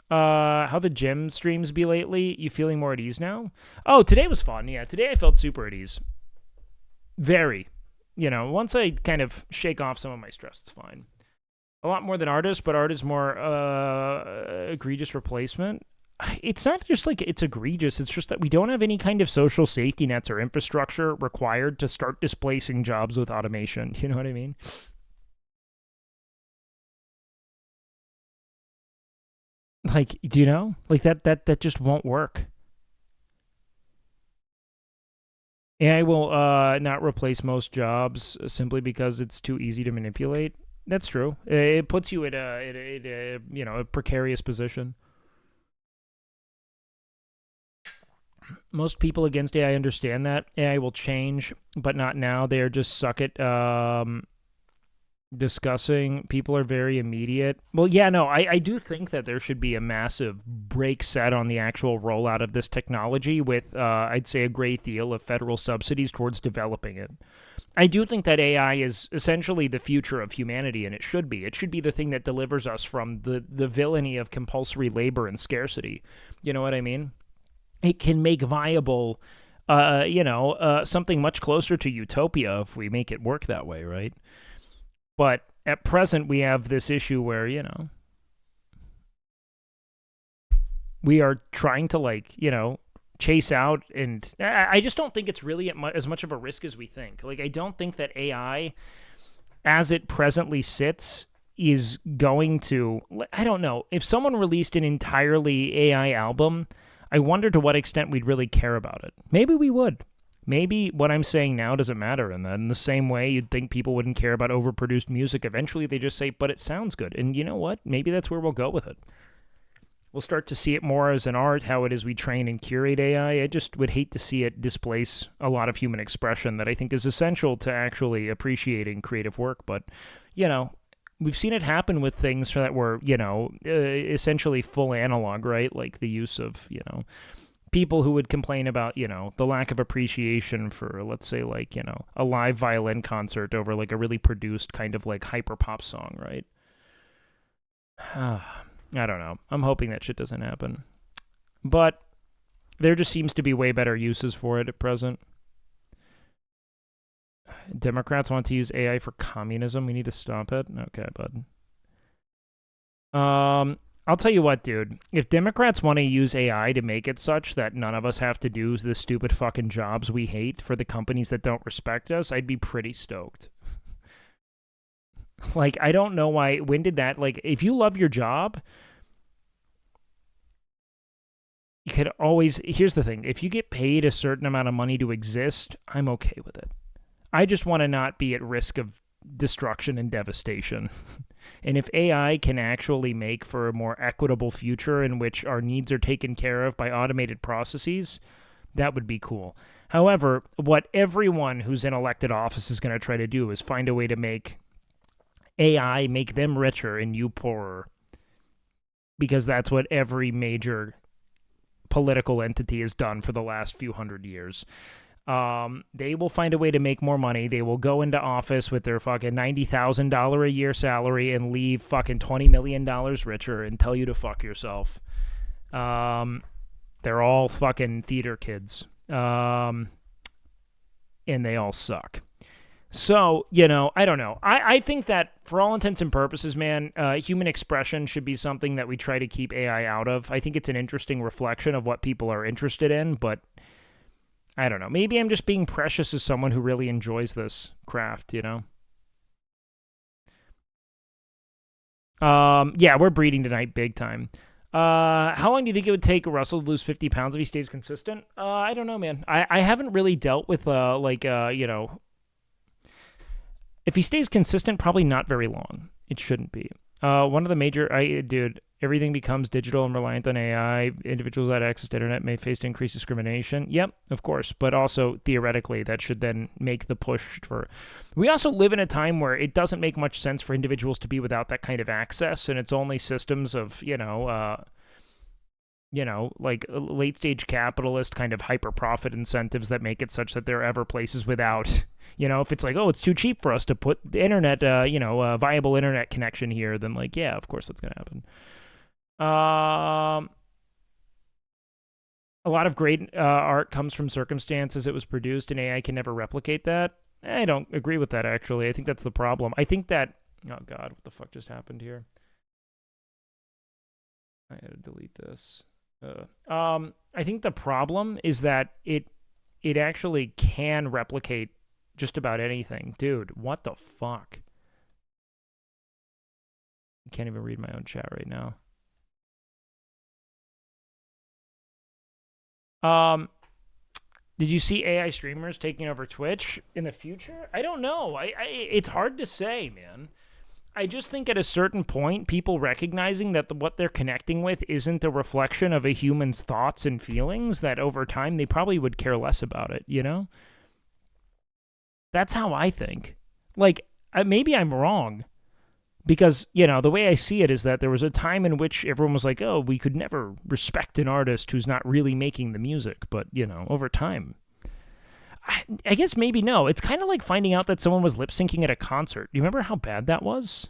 How the gym streams be lately? You feeling more at ease now? Oh, today was fun. Yeah, today I felt super at ease. Very. You know, once I kind of shake off some of my stress, it's fine. A lot more than Art, but Art is more egregious replacement. It's not just like it's egregious. It's just that we don't have any kind of social safety nets or infrastructure required to start displacing jobs with automation. You know what I mean? Like, do you know? Like that just won't work. AI will not replace most jobs simply because it's too easy to manipulate. That's true. It puts you at a you know, a precarious position. Most people against AI understand that AI will change, but not now. They are just suck at discussing. People are very immediate. Well, yeah, no, I do think that there should be a massive break set on the actual rollout of this technology with, I'd say, a great deal of federal subsidies towards developing it. I do think that AI is essentially the future of humanity, and it should be. It should be the thing that delivers us from the villainy of compulsory labor and scarcity. You know what I mean? It can make viable, you know, something much closer to utopia if we make it work that way, right? But at present, we have this issue where, you know, we are trying to, like, you know, chase out, and I just don't think it's really as much of a risk as we think. Like, I don't think that AI, as it presently sits, is going to, I don't know, if someone released an entirely AI album, I wonder to what extent we'd really care about it. Maybe we would. Maybe what I'm saying now doesn't matter, and then in the same way you'd think people wouldn't care about overproduced music. Eventually they just say, but it sounds good. And you know what? Maybe that's where we'll go with it. We'll start to see it more as an art, how it is we train and curate AI. I just would hate to see it displace a lot of human expression that I think is essential to actually appreciating creative work. But, you know, we've seen it happen with things that were, you know, essentially full analog, right? Like the use of, you know, people who would complain about, you know, the lack of appreciation for, let's say, like, you know, a live violin concert over, like, a really produced kind of, like, hyper-pop song, right? I don't know. I'm hoping that shit doesn't happen. But there just seems to be way better uses for it at present. Democrats want to use AI for communism. We need to stop it. Okay, bud. I'll tell you what, dude. If Democrats want to use AI to make it such that none of us have to do the stupid fucking jobs we hate for the companies that don't respect us, I'd be pretty stoked. Like, I don't know why. When did that, like, if you love your job, you could always, here's the thing. If you get paid a certain amount of money to exist, I'm okay with it. I just want to not be at risk of destruction and devastation. And if AI can actually make for a more equitable future in which our needs are taken care of by automated processes, that would be cool. However, what everyone who's in elected office is going to try to do is find a way to make AI make them richer and you poorer. Because that's what every major political entity has done for the last few hundred years. They will find a way to make more money. They will go into office with their fucking $90,000 a year salary and leave fucking $20 million richer and tell you to fuck yourself. They're all fucking theater kids. And they all suck. So, you know, I don't know. I think that for all intents and purposes, man, human expression should be something that we try to keep AI out of. I think it's an interesting reflection of what people are interested in, but I don't know. Maybe I'm just being precious as someone who really enjoys this craft, you know? Yeah, we're breeding tonight big time. How long do you think it would take Russell to lose 50 pounds if he stays consistent? I don't know, man. I haven't really dealt with, you know, if he stays consistent, probably not very long. It shouldn't be. One of the major, dude, Everything becomes digital and reliant on AI. Individuals without access to internet may face increased discrimination. Yep, of course. But also, theoretically, that should then make the push for... We also live in a time where it doesn't make much sense for individuals to be without that kind of access, and it's only systems of, like late-stage capitalist kind of hyper-profit incentives that make it such that there are ever places without... if it's like, oh, it's too cheap for us to put the internet, a viable internet connection here, then, like, yeah, of course that's going to happen. A lot of great art comes from circumstances it was produced, and AI can never replicate that. I don't agree with that, actually. I think that's the problem. I think that... Oh, God, what the fuck just happened here? I had to delete this. I think the problem is that it actually can replicate just about anything. Dude, what the fuck? I can't even read my own chat right now. Did you see AI streamers taking over Twitch in the future? I don't know. It's hard to say, man. I just think at a certain point, people recognizing that what they're connecting with isn't a reflection of a human's thoughts and feelings, that over time they probably would care less about it, That's how I think. Like, maybe I'm wrong. Because, the way I see it is that there was a time in which everyone was like, oh, we could never respect an artist who's not really making the music. But, over time, I guess maybe no. It's kind of like finding out that someone was lip-syncing at a concert. You remember how bad that was?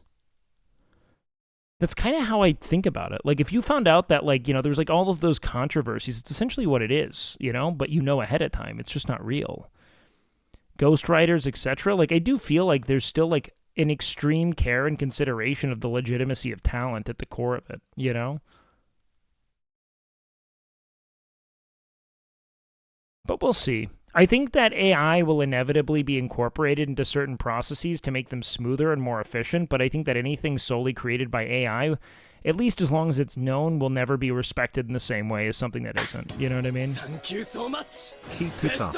That's kind of how I think about it. Like, if you found out that, like, there's, like, all of those controversies, it's essentially what it is, but ahead of time. It's just not real. Ghostwriters, etc. Like, I do feel like there's still, like, an extreme care and consideration of the legitimacy of talent at the core of it, But we'll see. I think that AI will inevitably be incorporated into certain processes to make them smoother and more efficient, but I think that anything solely created by AI, at least as long as it's known, will never be respected in the same way as something that isn't. You know what I mean?
Thank you so much. Keep it up.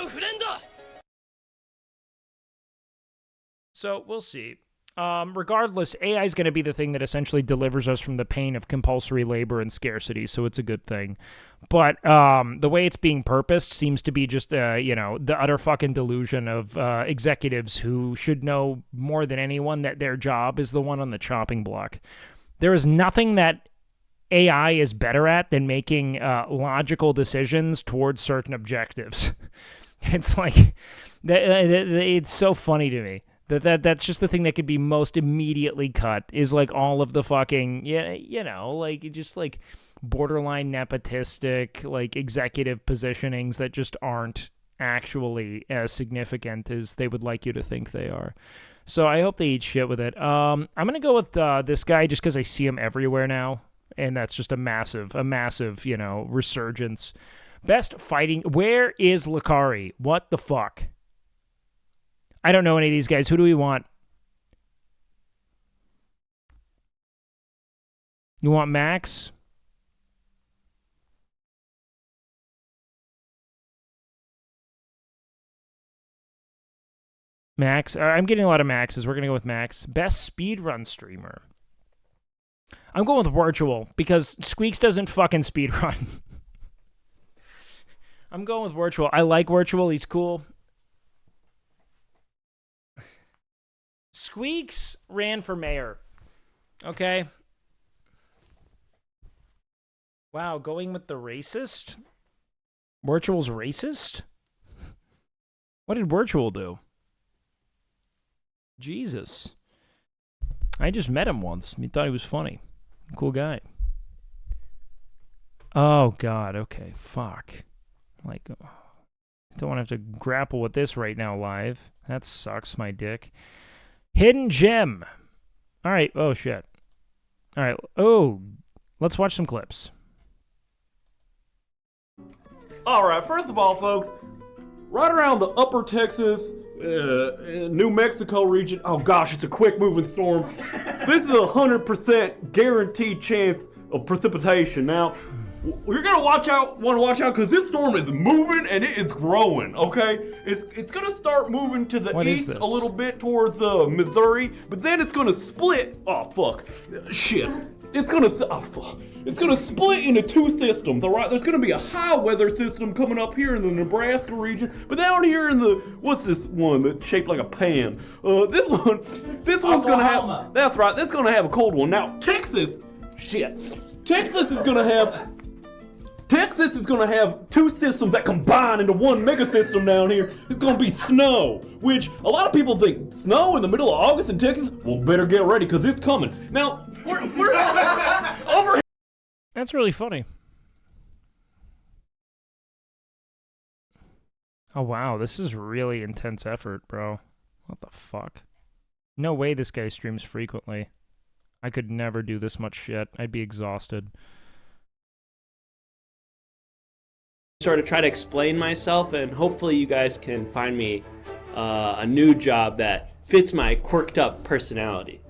So, we'll see. Regardless, AI is going to be the thing that essentially delivers us from the pain of compulsory labor and scarcity, so it's a good thing. But the way it's being purposed seems to be just, the utter fucking delusion of executives who should know more than anyone that their job is the one on the chopping block. There is nothing that AI is better at than making logical decisions towards certain objectives. It's like, it's so funny to me. That's just the thing that could be most immediately cut, is like all of the fucking, like just like borderline nepotistic, like executive positionings that just aren't actually as significant as they would like you to think they are. So I hope they eat shit with it. I'm going to go with this guy just because I see him everywhere now, and that's just a massive, resurgence. Best fighting. Where is Lakari? What the fuck? I don't know any of these guys. Who do we want? You want Max? Max? I'm getting a lot of Maxes. We're going to go with Max. Best speedrun streamer. I'm going with Virtual because Squeaks doesn't fucking speedrun. I'm going with Virtual. I like Virtual. He's cool. Squeaks ran for mayor. Okay. Wow, going with the racist? Virtual's racist? What did Virtual do? Jesus. I just met him once. He thought he was funny. Cool guy. Oh, God. Okay. Fuck. Like, I don't want to have to grapple with this right now live. That sucks, my dick. Hidden gem. All right. Oh, shit. All right. Oh, let's watch some clips.
All right. First of all, folks, right around the upper Texas, New Mexico region. Oh, gosh, it's a quick moving storm. This is a 100% guaranteed chance of precipitation. Now, you're gonna want to watch out because this storm is moving and it is growing. Okay, it's gonna start moving to the east a little bit towards Missouri, but then it's gonna split. Oh fuck, shit. it's gonna split into two systems, all right? There's gonna be a high weather system coming up here in the Nebraska region, but down here in the, what's this one that's shaped like a pan? This one's gonna have, that's right, this gonna have a cold one. Now, Texas is gonna have two systems that combine into one mega system down here. It's gonna be snow, which a lot of people think snow in the middle of August in Texas. Well, better get ready because it's coming. Now, we're over.
That's really funny. Oh wow, this is really intense effort, bro. What the fuck? No way this guy streams frequently. I could never do this much shit. I'd be exhausted.
Sort of try to explain myself, and hopefully you guys can find me a new job that fits my quirked up personality.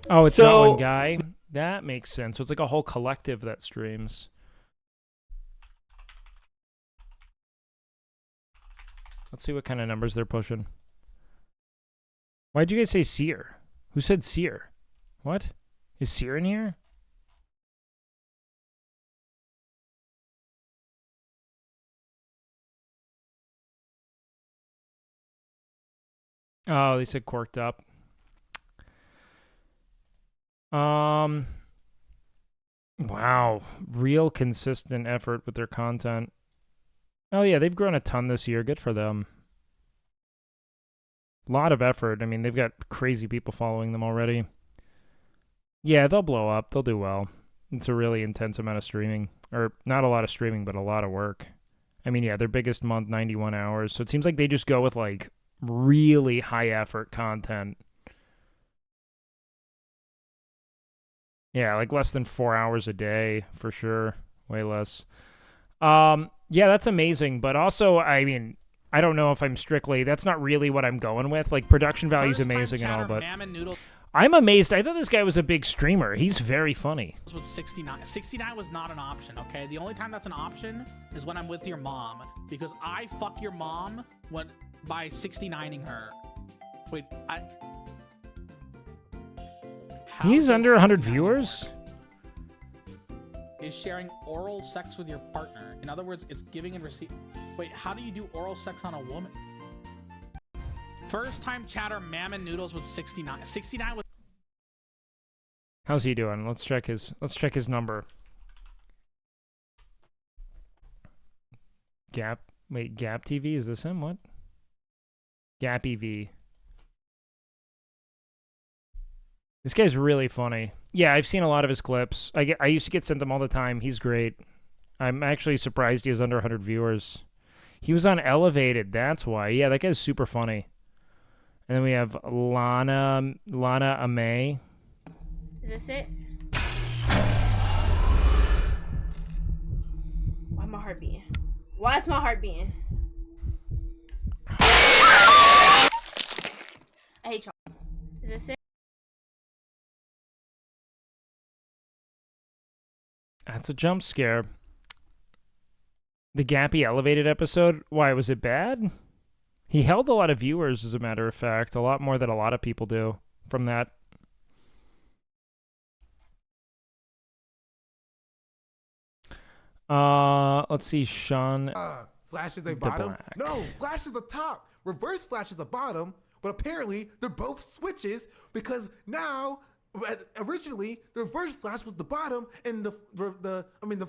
Oh, it's not one guy? That makes sense. So it's like a whole collective that streams. Let's see what kind of numbers they're pushing. Why'd you guys say Seer? Who said Seer? What? Is Seer in here? Oh, they said quirked up. Wow. Real consistent effort with their content. Oh yeah, they've grown a ton this year. Good for them. A lot of effort. I mean, they've got crazy people following them already. Yeah, they'll blow up. They'll do well. It's a really intense amount of streaming. Or not a lot of streaming, but a lot of work. I mean, yeah, their biggest month, 91 hours. So it seems like they just go with like really high effort content. Yeah, like less than 4 hours a day for sure. Way less. Yeah, that's amazing. But also, I mean, I don't know if I'm strictly, that's not really what I'm going with. Like, production value's amazing and all, but I'm amazed. I thought this guy was a big streamer. He's very funny.
With 69. 69 was not an option, okay? The only time that's an option is when I'm with your mom. Because I fuck your mom by 69ing her. Wait,
He's under 100 viewers?
Is sharing oral sex with your partner. In other words, it's giving and receiving. Wait, how do you do oral sex on a woman? First time chatter Mammon Noodles with 69. 69 was.
How's he doing? Let's check his number. Gap TV, is this him? What? Gap EV. This guy's really funny. Yeah, I've seen a lot of his clips. I used to get sent them all the time. He's great. I'm actually surprised he has under 100 viewers. He was on Elevated, that's why. Yeah, that guy's super funny. And then we have Lana Amay.
Is this it? Why my heart beating? Why is my heart beating? I hate y'all. Is this it?
That's a jump scare. The Gappy Elevated episode, why, was it bad? He held a lot of viewers, as a matter of fact. A lot more than a lot of people do from that. Let's see, Sean.
Flash is a bottom? No, Flash is a top. Reverse Flash is a bottom, but apparently they're both switches because now originally the reverse Flash was the bottom and the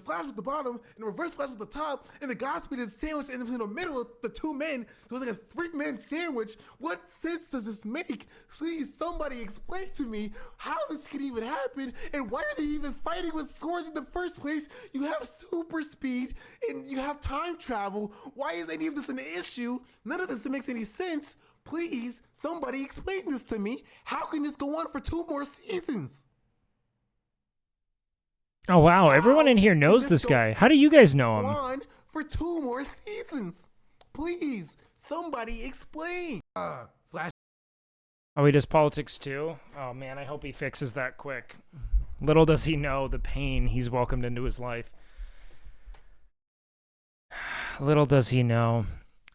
Flash was the bottom and the reverse Flash was the top and the Godspeed is sandwiched in the middle of the two men. So it was like a 3-man sandwich. What sense does this make? Please, somebody explain to me how this could even happen and why are they even fighting with swords in the first place? You have super speed and you have time travel. Why is any of this an issue? None of this makes any sense. Please, somebody explain this to me. How can this go on for 2 more seasons?
Oh, wow. Everyone in here knows this guy. How do you guys know him?
On for 2 more seasons. Please, somebody explain. Flash.
Oh, he does politics too? Oh, man, I hope he fixes that quick. Little does he know the pain he's welcomed into his life. Little does he know.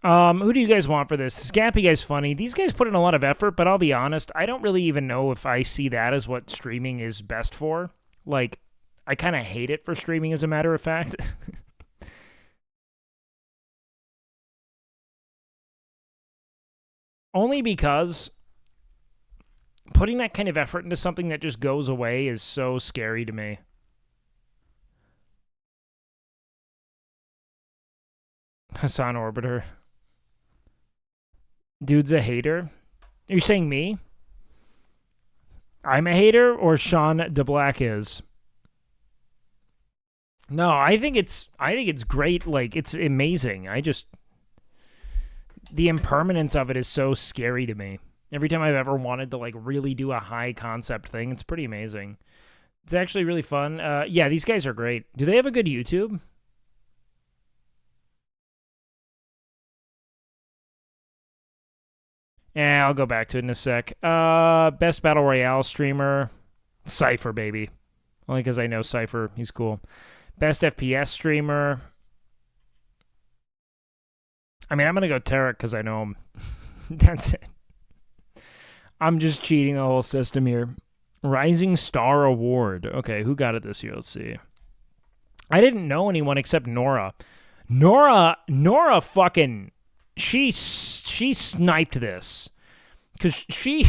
Who do you guys want for this? Scappy guy's funny. These guys put in a lot of effort, but I'll be honest, I don't really even know if I see that as what streaming is best for. Like, I kind of hate it for streaming, as a matter of fact. Only because putting that kind of effort into something that just goes away is so scary to me. Hassan Orbiter. Dude's a hater. Are you saying me? I'm a hater, or Sean DeBlack is? No, I think it's great. Like, it's amazing. The impermanence of it is so scary to me. Every time I've ever wanted to, like, really do a high concept thing, it's pretty amazing. It's actually really fun. Yeah, these guys are great. Do they have a good YouTube? Yeah, I'll go back to it in a sec. Best Battle Royale streamer, Cypher, baby. Only because I know Cypher. He's cool. Best FPS streamer. I mean, I'm going to go Tarek because I know him. That's it. I'm just cheating the whole system here. Rising Star Award. Okay, who got it this year? Let's see. I didn't know anyone except Nora. Nora fucking... She sniped this. Because she...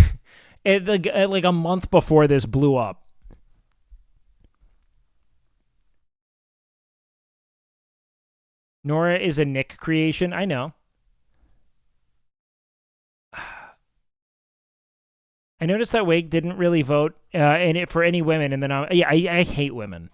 at like a month before this blew up. Nora is a Nick creation. I know. I noticed that Wake didn't really vote for any women, and then I hate women.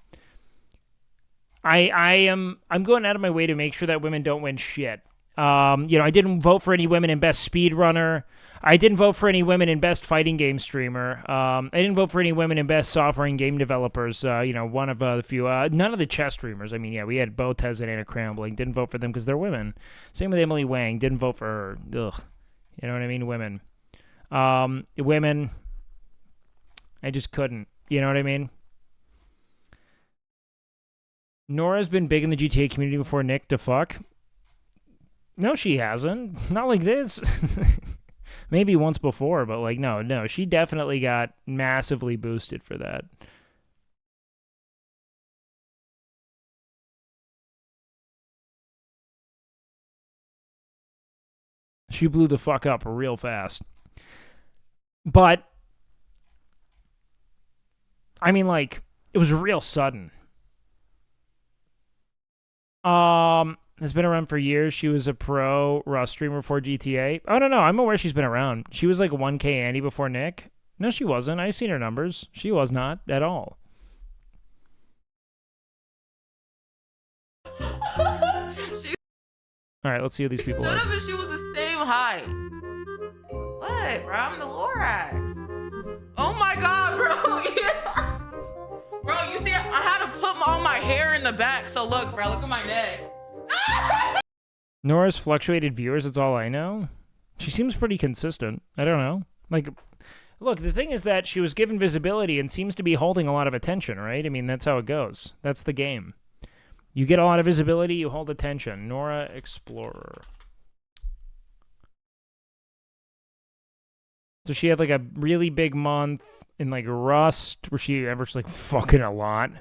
I'm going out of my way to make sure that women don't win shit. I didn't vote for any women in best speedrunner. I didn't vote for any women in best fighting game streamer. I didn't vote for any women in best software and game developers. One of the few. None of the chess streamers. I mean, yeah, we had Botez and Anna Crambling. Didn't vote for them because they're women. Same with Emily Wang. Didn't vote for her. Ugh. You know what I mean? Women. Women. I just couldn't. You know what I mean? Nora's been big in the GTA community before Nick to fuck. No, she hasn't. Not like this. Maybe once before, but like, no. She definitely got massively boosted for that. She blew the fuck up real fast. But, I mean, like, it was real sudden. Has been around for years. She was a pro Rust streamer before GTA. Oh, no, I'm aware she's been around. She was like 1K Andy before Nick. No, she wasn't. I've seen her numbers. She was not at all. All right, let's see who these people are.
Stood up and she was the same height. What, bro? I'm the Lorax. Oh my god, bro. Yeah. Bro, you see, I had to put all my hair in the back. So look, bro, look at my neck.
Nora's fluctuated viewers, that's all I know. She seems pretty consistent. I don't know. Like, look, the thing is that she was given visibility and seems to be holding a lot of attention, right? I mean, that's how it goes. That's the game. You get a lot of visibility, you hold attention. Nora Explorer. So she had like a really big month in like Rust, where she averaged like fucking a lot.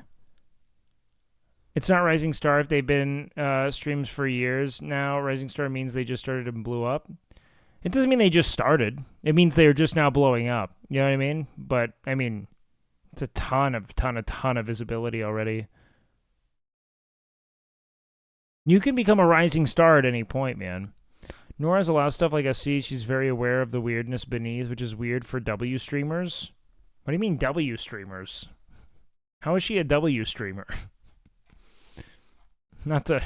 It's not Rising Star if they've been streams for years now. Rising Star means they just started and blew up. It doesn't mean they just started. It means they're just now blowing up. You know what I mean? But, I mean, it's a ton of visibility already. You can become a Rising Star at any point, man. Nora has a lot of stuff like I see. She's very aware of the weirdness beneath, which is weird for W streamers. What do you mean W streamers? How is she a W streamer? Not to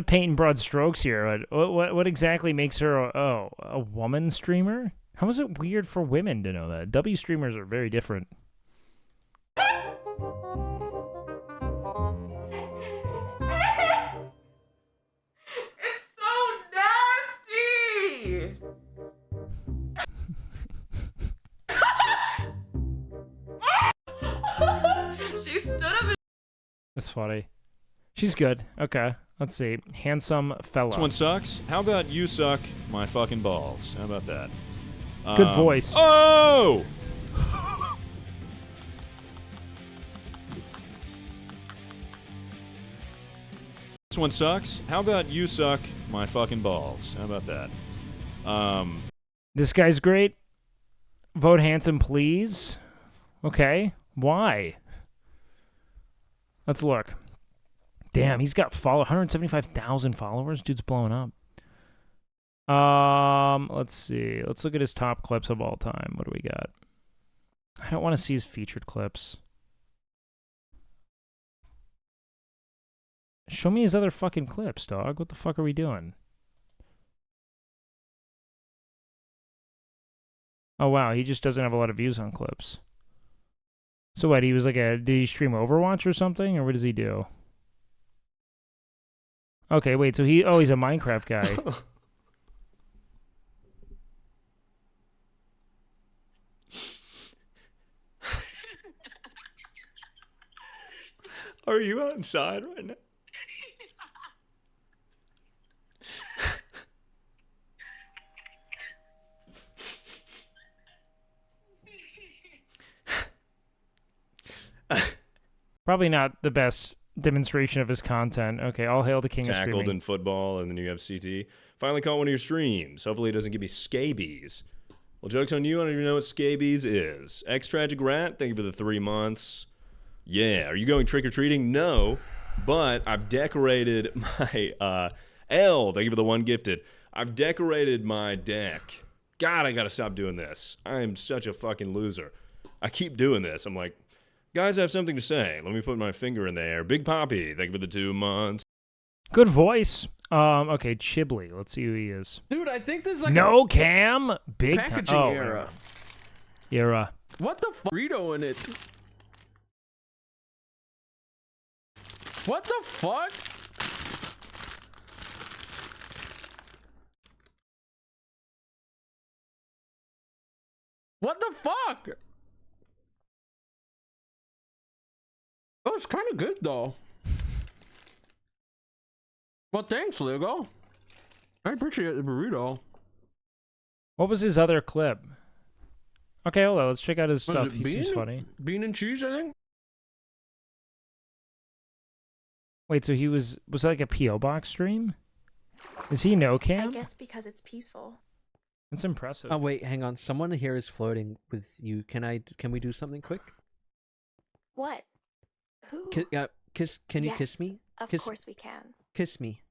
paint in broad strokes here, but what exactly makes her a woman streamer? How is it weird for women to know that? W streamers are very different.
It's so nasty. She stood up and...
That's funny. She's good. Okay. Let's see. Handsome fella.
This one sucks. How about you suck my fucking balls? How about that?
Good voice.
Oh! This one sucks. How about you suck my fucking balls? How about that?
This guy's great. Vote handsome, please. Okay. Why? Let's look. Damn, he's got 175,000 followers. Dude's blowing up. Let's see. Let's look at his top clips of all time. What do we got? I don't want to see his featured clips. Show me his other fucking clips, dog. What the fuck are we doing? Oh, wow. He just doesn't have a lot of views on clips. So what? He was like did he stream Overwatch or something? Or what does he do? Okay, wait. So he's a Minecraft guy.
Are you outside right now?
Probably not the best demonstration of his content. Okay, all hail the king of
Tackled
streaming.
in football, and then you have CT. Finally caught one of your streams. Hopefully it doesn't give me scabies. Well, joke's on you. I don't even know what scabies is. Tragic Rat, thank you for the 3 months. Yeah, are you going trick-or-treating? No, but I've decorated my, L, thank you for the 1 gifted. I've decorated my deck. God, I gotta stop doing this. I am such a fucking loser. I keep doing this. I'm like, guys, I have something to say. Let me put my finger in there. Big Poppy, thank you for the 2 months.
Good voice. Okay, Chibley. Let's see who he is.
Dude, I think there's like
no cam. Big time.
packaging error.
Era.
What the fuck? Burrito in it. What the fuck? What the fuck? Oh, it's kind of good though. Well, thanks, Lego. I appreciate the burrito.
What was his other clip? Okay, hold on. Let's check out his
Was
stuff.
it
He seems
bean?
funny.
Bean and cheese, I think.
Wait, so he was that like a P.O. box stream? Is he no cam?
I guess because it's peaceful.
That's impressive.
Oh wait, hang on. Someone here is flirting with you. Can we do something quick?
What? Who?
Kiss. Can you
Yes,
kiss me?
Of
Kiss,
course we can.
Kiss me.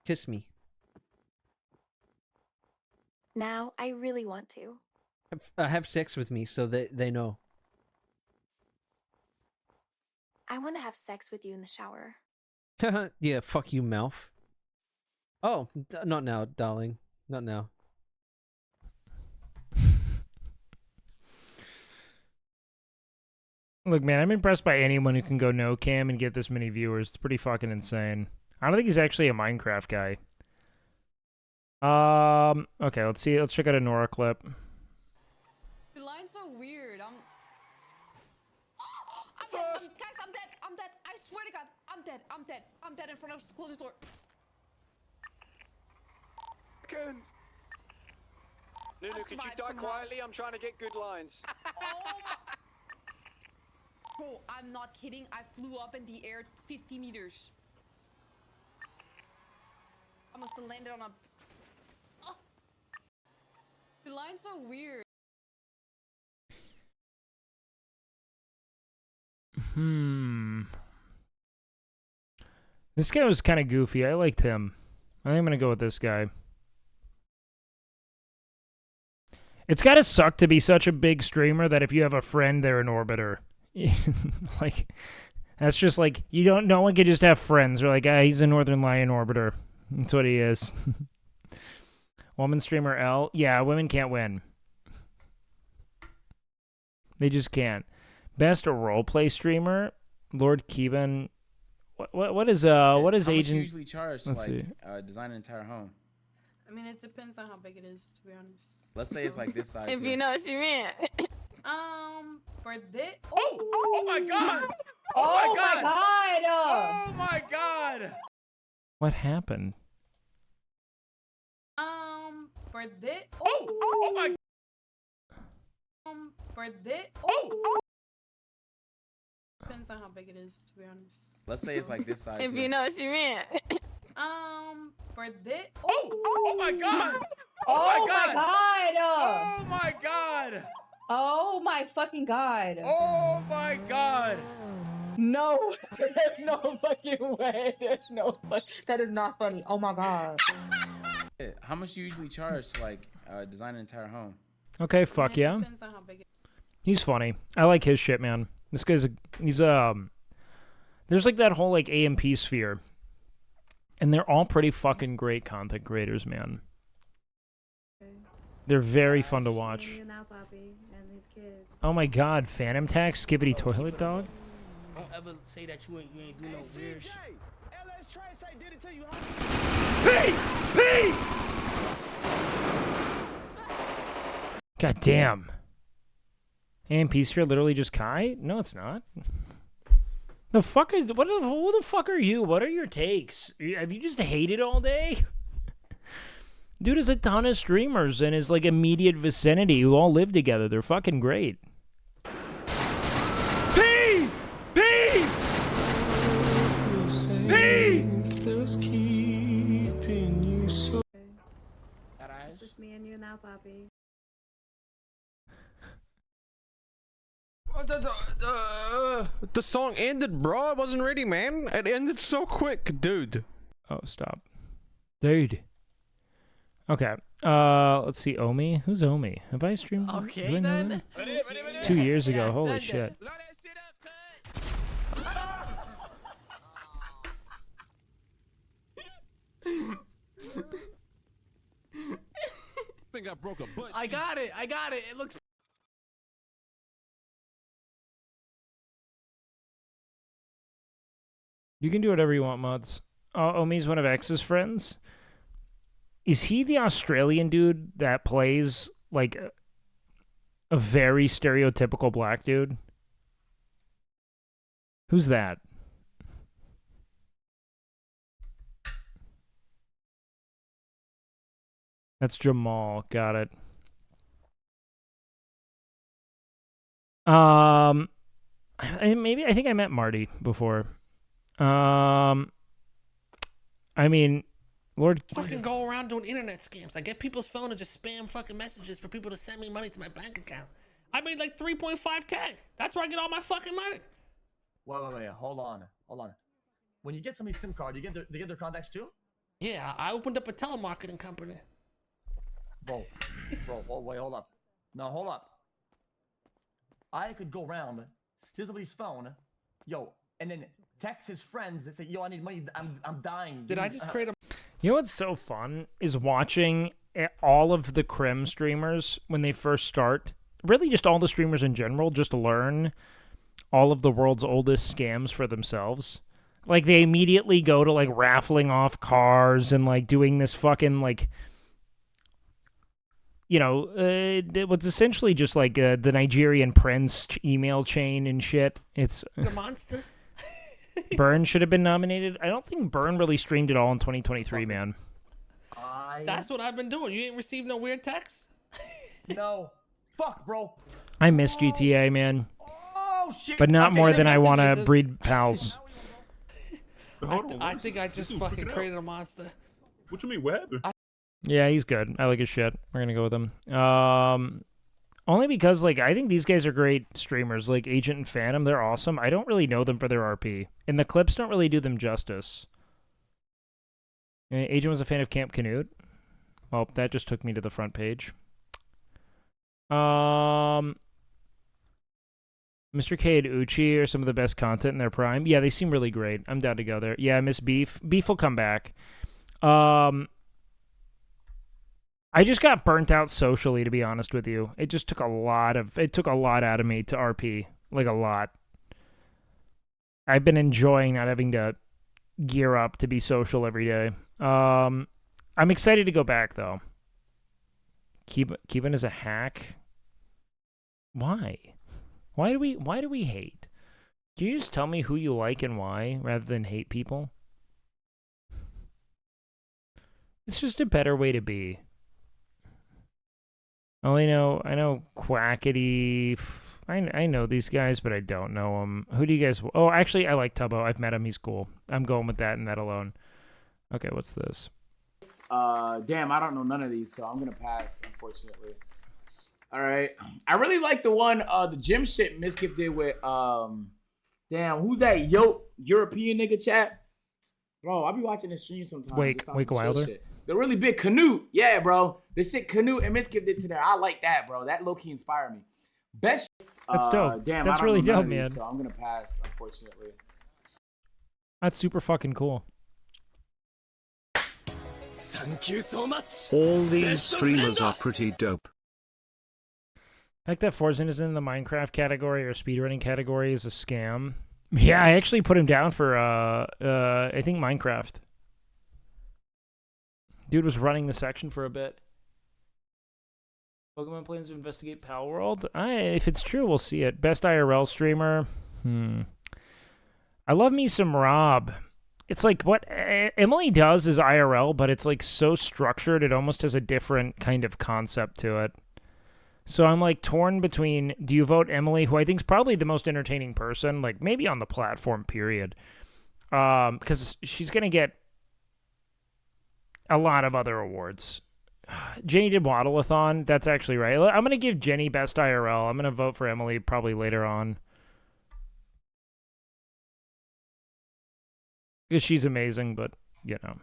Kiss me.
Now I really want to.
Have sex with me so that they know.
I want to have sex with you in the shower.
Yeah, fuck you, mouth. Oh, not now, darling. Not now.
Look, man, I'm impressed by anyone who can go no cam and get this many viewers. It's pretty fucking insane. I don't think he's actually a Minecraft guy. Okay, let's see. Let's check out a Nora clip.
The line's so weird. I'm dead. Guys, I'm dead. I'm dead. I swear to God, I'm dead. I'm dead. I'm dead in front of the closest door.
Good. Nunu, could you die quietly? I'm trying to get good lines.
Bro, I'm not kidding. I flew up in the air 50 meters. I must have landed on a... Oh. The line's so weird.
This guy was kind of goofy. I liked him. I think I'm going to go with this guy. It's got to suck to be such a big streamer that if you have a friend, they're an orbiter. Like, that's just like, no one can just have friends. They're like, he's a Northern Lion orbiter. That's what he is. Woman streamer L. Yeah, women can't win. They just can't. Best roleplay streamer, Lord Keeban. What is
How
Agent?
much you usually charge to
Let's see.
design an entire home?
I mean, it depends on how big it is, to be honest.
Let's say it's like this size.
If
here.
you know what you mean.
For this.
Oh my god!
Oh
my
god!
Oh my god!
What happened?
For this.
Oh my.
For this. Depends on how big it is, to be honest.
Let's say it's like this size.
If
here.
you know what you mean. For this.
Oh my god!
Oh
my
god!
Oh my god!
Oh my fucking god!
Oh my god!
No, there's no fucking way. There's no. That is not funny. Oh my god.
How much do you usually charge to like design an entire home?
Okay, fuck yeah.
Depends on how big it is.
He's funny. I like his shit, man. This guy's there's like that whole like AMP sphere. And they're all pretty fucking great content creators, man. They're very fun to watch. Oh my god, Phantom Tax, Skibbity Toilet Dog?
Don't ever say that you ain't do no weird shit.
God damn. AMP sphere literally just Kai? No, it's not. The fuck is who the fuck are you? What are your takes? Have you just hated all day? Dude has a ton of streamers in his like immediate vicinity who all live together. They're fucking great.
P!
It's just me and you now, Poppy.
The song ended, bro. I wasn't ready, man. It ended so quick, dude.
Oh, stop. Dude. Okay. Let's see. Omi? Who's Omi? Have I streamed?
Okay,
do I know
then.
that? 2 years ago. Holy shit.
Think I broke a butt.
I got it. It looks.
You can do whatever you want, mods. Omi's one of X's friends. Is he the Australian dude that plays like a very stereotypical black dude? Who's that? That's Jamal. Got it. I think I met Marty before. I mean, Lord.
Fucking go around doing internet scams. I get people's phone and just spam fucking messages for people to send me money to my bank account. I made like 3.5K. That's where I get all my fucking money.
Wait. Hold on. When you get somebody's SIM card, they get their contacts too?
Yeah, I opened up a telemarketing company.
Bro, wait, hold up. No, hold up. I could go around, steal somebody's phone, and then text his friends and say, yo, I need money, I'm dying.
Did I just create a...
You know what's so fun is watching all of the Crim streamers when they first start. Really just all the streamers in general, just learn all of the world's oldest scams for themselves. Like, they immediately go to, like, raffling off cars and, like, doing this fucking, like... You know, what's essentially just like the Nigerian prince email chain and shit. It's
The monster?
Burn should have been nominated. I don't think Burn really streamed at all in 2023, man.
That's what I've been doing. You ain't received no weird texts?
No. Fuck, bro.
I miss GTA, man.
Oh, shit.
But not more than I want to
messages.
breed pals.
I think I just fucking created a monster.
What you mean? What happened?
Yeah, he's good. I like his shit. We're gonna go with him. Only because, like, I think these guys are great streamers. Like, Agent and Phantom, they're awesome. I don't really know them for their RP. And the clips don't really do them justice. Agent was a fan of Camp Canute. Well, that just took me to the front page. Mr. K and Uchi are some of the best content in their prime. Yeah, they seem really great. I'm down to go there. Yeah, Miss Beef. Beef will come back. I just got burnt out socially, to be honest with you. It just took a lot out of me to RP. Like, a lot. I've been enjoying not having to gear up to be social every day. I'm excited to go back, though. Keep it as a hack. Why? Why do we hate? Do you just tell me who you like and why rather than hate people? It's just a better way to be. I know Quackity. I know these guys, but I don't know them. Who do you guys... Oh, actually, I like Tubbo. I've met him. He's cool. I'm going with that and that alone. Okay, what's this?
Damn, I don't know none of these, so I'm gonna pass, unfortunately. All right. I really like the one, the gym shit Miskiff did with, damn, who's that European nigga chat? Bro, I be watching this stream sometimes.
WakeWilder?
The really big Canute. Yeah, bro. The shit Canute and Miskiff did today. I like that, bro. That low-key inspired me. Best.
That's dope.
Damn,
That's
I don't
really
know none
dope,
of these,
man.
So I'm gonna pass, unfortunately.
That's super fucking cool.
Thank you so much. All these streamers are pretty dope.
The fact that Forzen is in the Minecraft category or speedrunning category is a scam. Yeah, I actually put him down for, I think Minecraft. Dude was running the section for a bit. Pokemon plans to investigate Pal World? If it's true, we'll see it. Best IRL streamer? I love me some Rob. It's like what Emily does is IRL, but it's like so structured, it almost has a different kind of concept to it. So I'm like torn between, do you vote Emily, who I think is probably the most entertaining person, like maybe on the platform, period. Because she's going to get a lot of other awards. Jenny did Waddle-a-thon. That's actually right. I'm going to give Jenny best IRL. I'm going to vote for Emily probably later on. Because she's amazing, but, you know.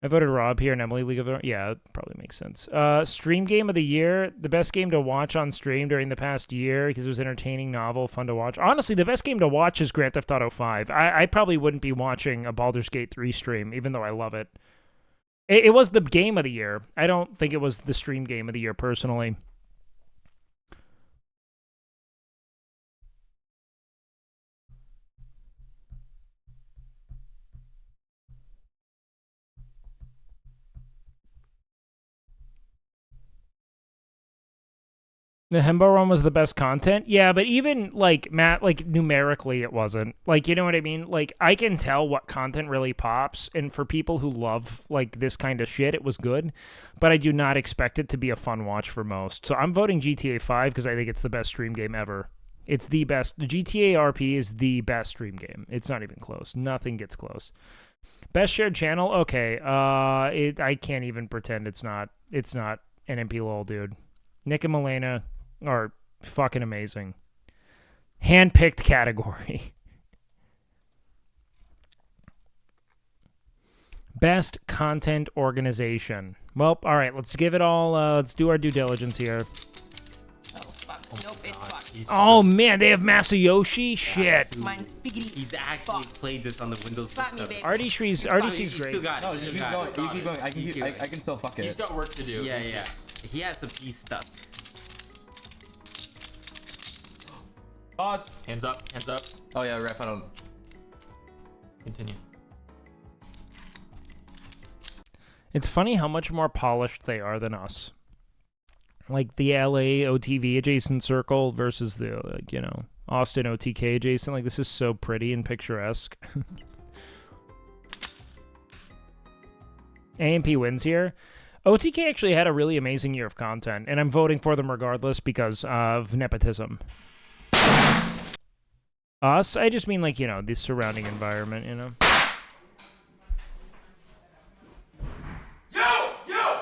I voted Rob here and Emily League of... Yeah, that probably makes sense. Stream game of the year. The best game to watch on stream during the past year because it was entertaining, novel, fun to watch. Honestly, the best game to watch is Grand Theft Auto 5. I probably wouldn't be watching a Baldur's Gate 3 stream, even though I love it. It was the game of the year. I don't think it was the stream game of the year, personally. The Hembo run was the best content? Yeah, but even, like, Matt, like, numerically it wasn't. Like, you know what I mean? Like, I can tell what content really pops, and for people who love, like, this kind of shit, it was good. But I do not expect it to be a fun watch for most. So I'm voting GTA 5 because I think it's the best stream game ever. It's the best. The GTA RP is the best stream game. It's not even close. Nothing gets close. Best shared channel? Okay. I can't even pretend it's not NMP LOL, dude. Nick and Milena are fucking amazing. Handpicked category. Best content organization. Well, all right, let's give it all, let's do our due diligence here.
Nope, it's fucked.
Oh man, they have Masayoshi? Shit.
Mine's biggity.
He's actually played this on the Windows
Slap me,
system.
baby.
RDC's
You
great.
still got it.
No, you keep going. I can still fuck it.
He's got work to do. Yeah, yeah. He has some piece stuff.
Pause.
Hands up. Hands up.
Oh yeah, ref. I don't.
Continue.
It's funny how much more polished they are than us. Like the LA OTV adjacent circle versus the, like, you know, Austin OTK adjacent. Like, this is so pretty and picturesque. AMP wins here. OTK actually had a really amazing year of content, and I'm voting for them regardless because of nepotism. Us? I just mean, like, you know, the surrounding environment, you know?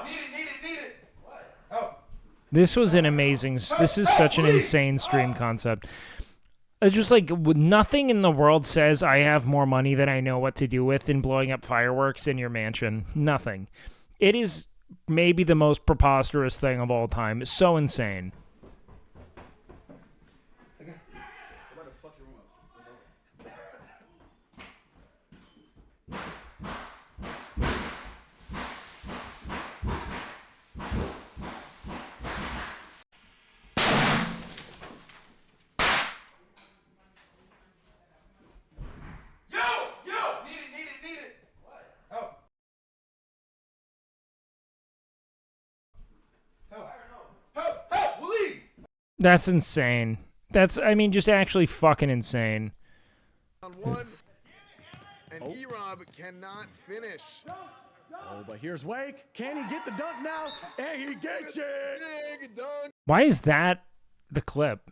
Need it. What? Oh.
This was an amazing... This is such an insane stream concept. It's just like, nothing in the world says I have more money than I know what to do with than blowing up fireworks in your mansion. Nothing. It is maybe the most preposterous thing of all time. It's so insane.
Need it. What? Oh. Help! Help! Willie!
That's insane. That's, I mean, just actually fucking insane.
One, and E-Rob cannot finish.
Oh, but here's Wake. Can he get the dunk now? And he gets it.
Big dunk.
Why is that the clip?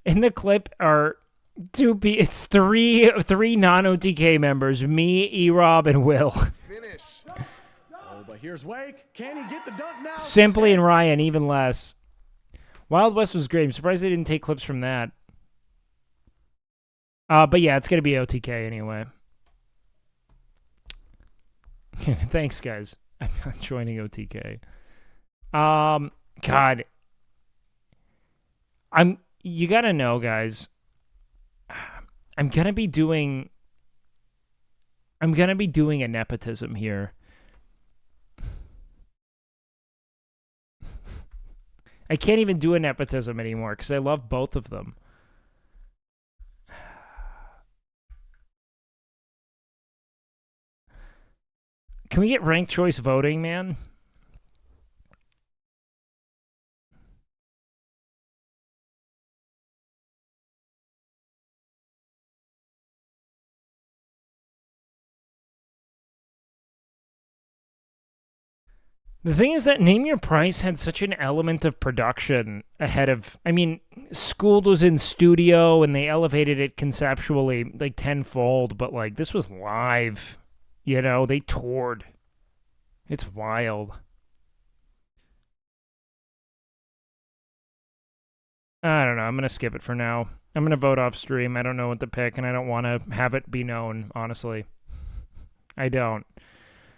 In the clip are it's three non-OTK members, me, E-Rob, and Will.
Finish.
Oh, but here's Wake. Can he get the dunk now?
Simply and Ryan, even less. Wild West was great. I'm surprised they didn't take clips from that. But yeah, it's gonna be OTK anyway. Thanks, guys. I'm not joining OTK. God. You gotta know, guys. I'm gonna be doing a nepotism here. I can't even do a nepotism anymore because I love both of them. Can we get ranked choice voting, man? The thing is that Name Your Price had such an element of production ahead of... I mean, Schooled was in studio, and they elevated it conceptually, like, tenfold, but, like, this was live. You know, they toured. It's wild. I don't know. I'm going to skip it for now. I'm going to vote off stream. I don't know what to pick, and I don't want to have it be known, honestly. I don't.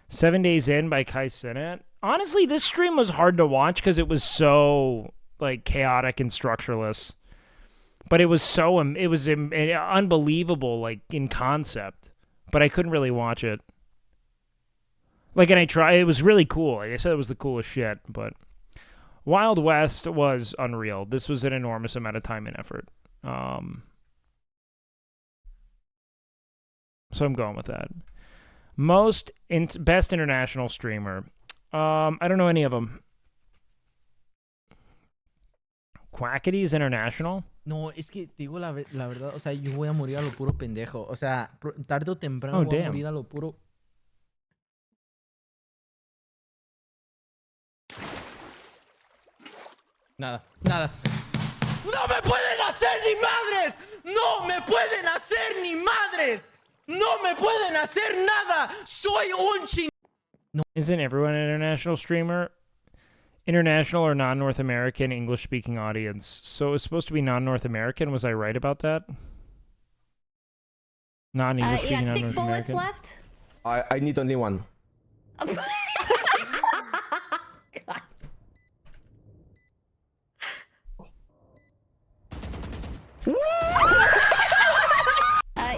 7 Days In by Kai Cenat. Honestly, this stream was hard to watch because it was so, like, chaotic and structureless. But it was so, unbelievable, like, in concept. But I couldn't really watch it. Like, and I tried, it was really cool. Like I said, it was the coolest shit, but Wild West was unreal. This was an enormous amount of time and effort. So I'm going with that. Best international streamer. I don't know any of them. Quackity's international?
No, es que te digo la verdad, o sea, yo voy a morir a lo puro pendejo. O sea, tarde o temprano voy a morir a lo puro... Nada. ¡No me pueden hacer ni madres! ¡No me pueden hacer ni madres! ¡No me pueden hacer nada! ¡Soy un ching...
No. Isn't everyone an international streamer? International or non-North American English-speaking audience. So it's supposed to be non-North American. Was I right about that? Non-English speaking,
you got
non-North
6 bullets
American.
left?
I need only one.
God.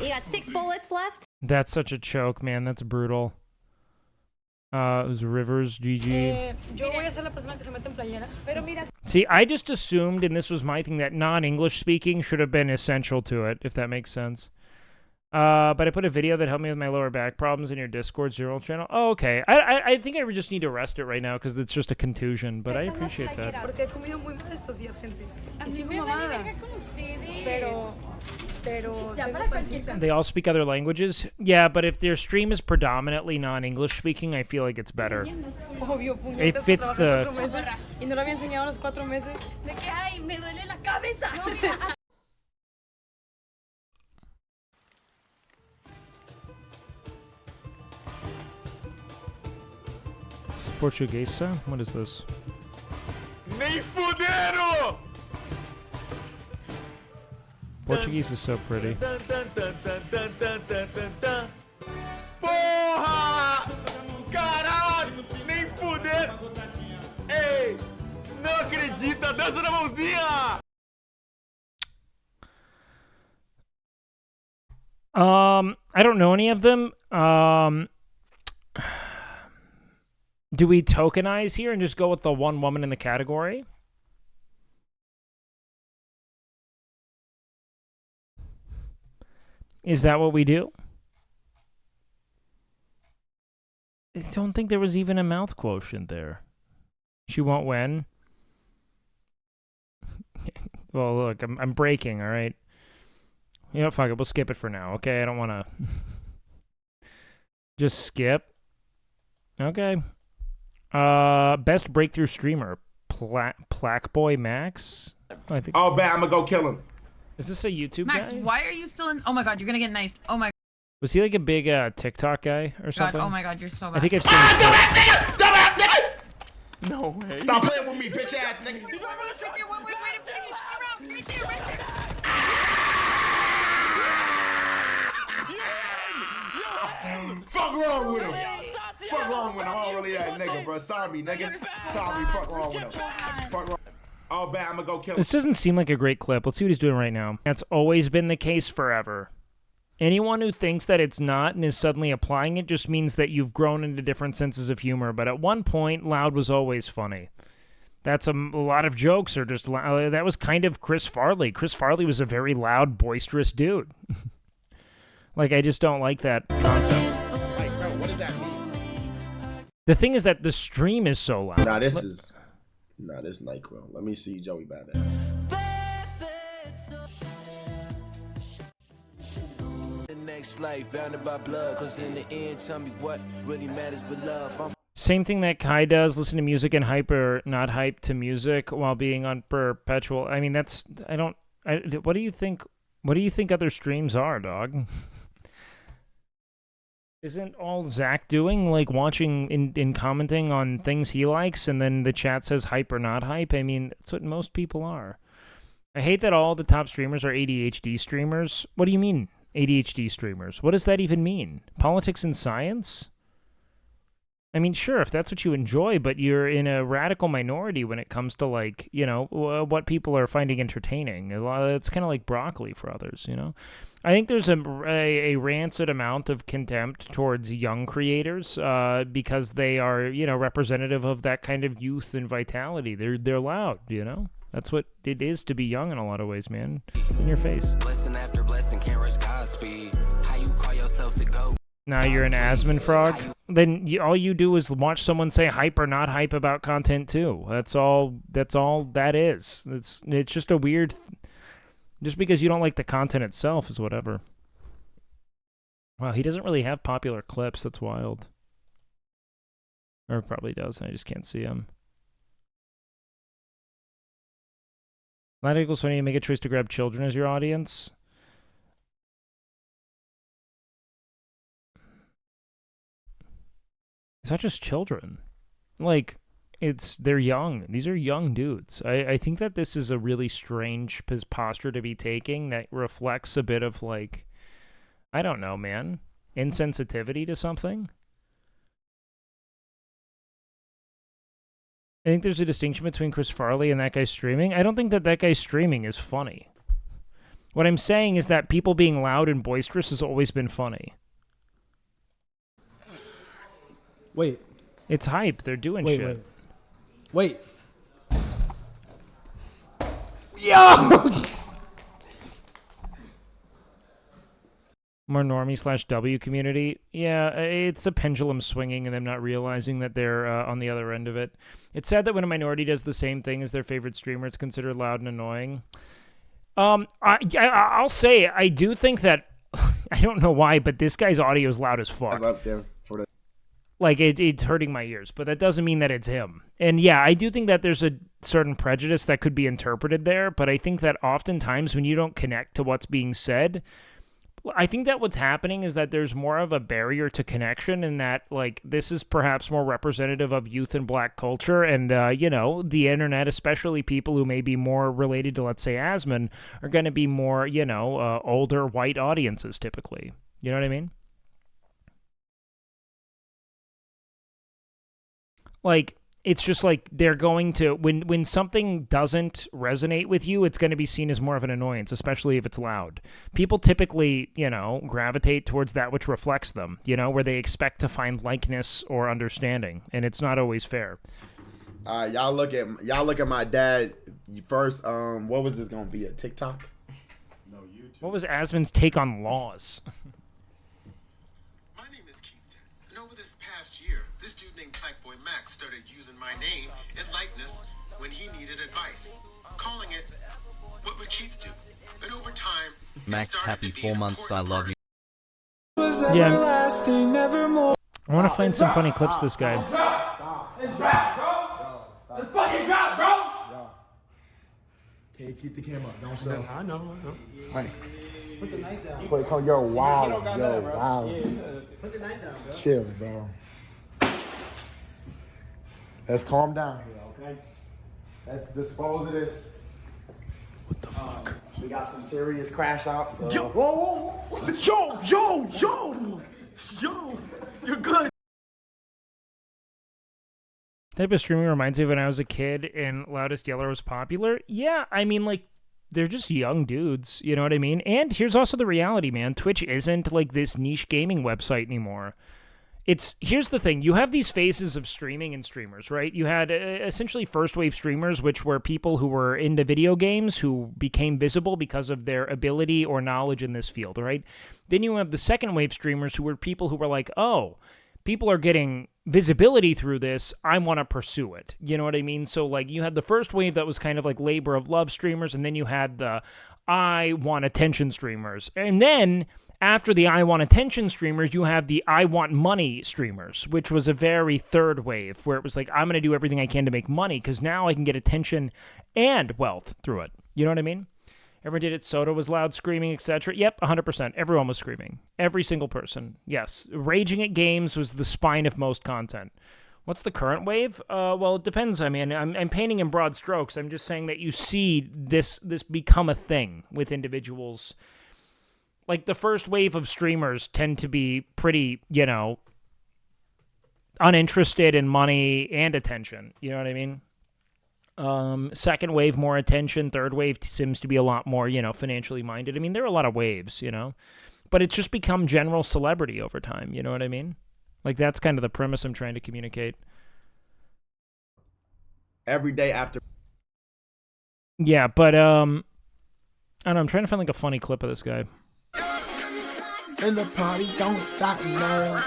You got 6 bullets left?
That's such a choke, man. That's brutal. It was Rivers, GG. See, I just assumed, and this was my thing, that non-English speaking should have been essential to it, if that makes sense. But I put a video that helped me with my lower back problems in your Discord Zero channel. Oh, okay. I think I just need to rest it right now because it's just a contusion, but I appreciate that. They all speak other languages? Yeah, but if their stream is predominantly non-English speaking, I feel like it's better. It fits the... Portuguesa? What is this?
Nem fudendo!
Portuguese is so pretty.
Porra! Caralho! Nem fudendo! Ei! Não acredita! Dança na mãozinha!
I don't know any of them. Do we tokenize here and just go with the one woman in the category? Is that what we do? I don't think there was even a mouth quotient there. She won't win. Well, look, I'm breaking, all right? You know, fuck it, we'll skip it for now, okay? I don't want to... Just skip. Okay. Best breakthrough streamer. Plaque Boy Max? I think...
Oh, bad, I'm gonna go kill him.
Is this a YouTube
Max,
guy?
why are you still in? Oh my god, you're gonna get knifed. Oh my
Was he like a big TikTok guy or
god.
something?
Oh my god, you're so bad.
I think I've seen
Dumbass nigga! Dumbass nigga!
No way.
Stop playing with me, bitch ass nigga. Fuck wrong with him. Fuck wrong with him. I don't really that nigga, bro. Sorry, nigga. Sorry, fuck wrong with him. Fuck wrong. Oh, bad, I'm gonna go kill him.
This doesn't seem like a great clip. Let's see what he's doing right now. That's always been the case forever. Anyone who thinks that it's not and is suddenly applying it just means that you've grown into different senses of humor. But at one point, loud was always funny. That's a lot of jokes are just loud. That was kind of Chris Farley. Chris Farley was a very loud, boisterous dude. Like, I just don't like that concept.
Like, bro, what does that mean?
The thing is that the stream is so loud.
Nah, this is... Nah, this NyQuil. Let me see Joey Badass.
Next life bounded by blood, cause in the end, tell me what really matters but love.
Same thing that Kai does, listen to music and hype or not hype to music while being on perpetual. I mean, that's, what do you think other streams are, dog? Isn't all Zach doing, like, watching and commenting on things he likes, and then the chat says hype or not hype? I mean, that's what most people are. I hate that all the top streamers are ADHD streamers. What do you mean, ADHD streamers? What does that even mean? Politics and science? I mean, sure, if that's what you enjoy, but you're in a radical minority when it comes to, like, you know, what people are finding entertaining. It's kind of like broccoli for others, you know? I think there's a rancid amount of contempt towards young creators because they are, you know, representative of that kind of youth and vitality. They're loud, you know? That's what it is to be young in a lot of ways, man. It's in your face.
Blessing after blessing, can't rush Godspeed. How you call yourself the GOAT?
Now you're an Asman frog? Then all you do is watch someone say hype or not hype about content too. That's all that is. It's just a weird... Just because you don't like the content itself is whatever. Wow, he doesn't really have popular clips. That's wild. Or probably does, and I just can't see him. Line equals funny, you make a choice to grab children as your audience. It's not just children. Like, they're young. These are young dudes. I think that this is a really strange posture to be taking that reflects a bit of, like, I don't know, man, insensitivity to something. I think there's a distinction between Chris Farley and that guy streaming. I don't think that guy streaming is funny. What I'm saying is that people being loud and boisterous has always been funny.
Wait.
It's hype. They're doing shit.
Wait.
Yo! More normie / W community. Yeah, it's a pendulum swinging and them not realizing that they're on the other end of it. It's sad that when a minority does the same thing as their favorite streamer, it's considered loud and annoying. I'll say, I do think that, I don't know why, but this guy's audio is loud as fuck.
Up there for the...
Like, it's hurting my ears, but that doesn't mean that it's him. And yeah, I do think that there's a certain prejudice that could be interpreted there, but I think that oftentimes when you don't connect to what's being said, I think that what's happening is that there's more of a barrier to connection, and that, like, this is perhaps more representative of youth and black culture, and, you know, the internet, especially people who may be more related to, let's say, Asman, are going to be more, you know, older white audiences typically. You know what I mean? Like, it's just like they're going to, when something doesn't resonate with you, it's going to be seen as more of an annoyance, especially if it's loud. People typically, you know, gravitate towards that which reflects them, you know, where they expect to find likeness or understanding, and it's not always fair.
All right, y'all look at my dad first. What was this gonna be, a TikTok?
No, YouTube.
What was Asmon's take on laws?
My name is Keith, and over this past year, this dude named Blackboy Max started using my name and likeness when he needed advice, calling it, "What would Keith do?" And over time,
Max, happy 4 months. I love you.
Yeah. I want to find some funny clips of this guy.
Let's drop, bro. Let's fucking drop, bro. Okay, keep the camera up. Don't sell.
I know.
Honey.
Put the knife down.
Wait, come, yo, wow.
You don't got
Yo,
that, bro.
wow.
Yeah. Put the knife down, bro.
Chill, bro. Let's calm down here, okay? Let's dispose of this. What the fuck? We got some serious crash outs. So.
Yo.
Whoa, whoa, whoa.
Yo, you're good.
Type of streaming reminds me of when I was a kid and Loudest Yeller was popular. Yeah, I mean, like, they're just young dudes, you know what I mean? And here's also the reality, man. Twitch isn't like this niche gaming website anymore. Here's the thing. You have these phases of streaming and streamers, right? You had essentially first wave streamers, which were people who were into video games who became visible because of their ability or knowledge in this field, right? Then you have the second wave streamers who were people who were like, oh, people are getting visibility through this, I want to pursue it. You know what I mean? So, like, you had the first wave that was kind of like labor of love streamers, and then you had the I want attention streamers. And then, after the I want attention streamers, you have the I want money streamers, which was a very third wave, where it was like, I'm going to do everything I can to make money, because now I can get attention and wealth through it. You know what I mean? Everyone did it. Soda was loud, screaming, etc. Yep, 100%. Everyone was screaming. Every single person. Yes. Raging at games was the spine of most content. What's the current wave? Well, it depends. I mean, I'm painting in broad strokes. I'm just saying that you see this become a thing with individuals. Like, the first wave of streamers tend to be pretty, uninterested in money and attention. You know what I mean? Second wave, more attention. Third wave seems to be a lot more, financially minded. I mean, there are a lot of waves, but it's just become general celebrity over time. You know what I mean? Like, that's kind of the premise I'm trying to communicate.
Every day after.
Yeah, but, I don't know, I'm trying to find, like, a funny clip of this guy.
And the party don't stop now.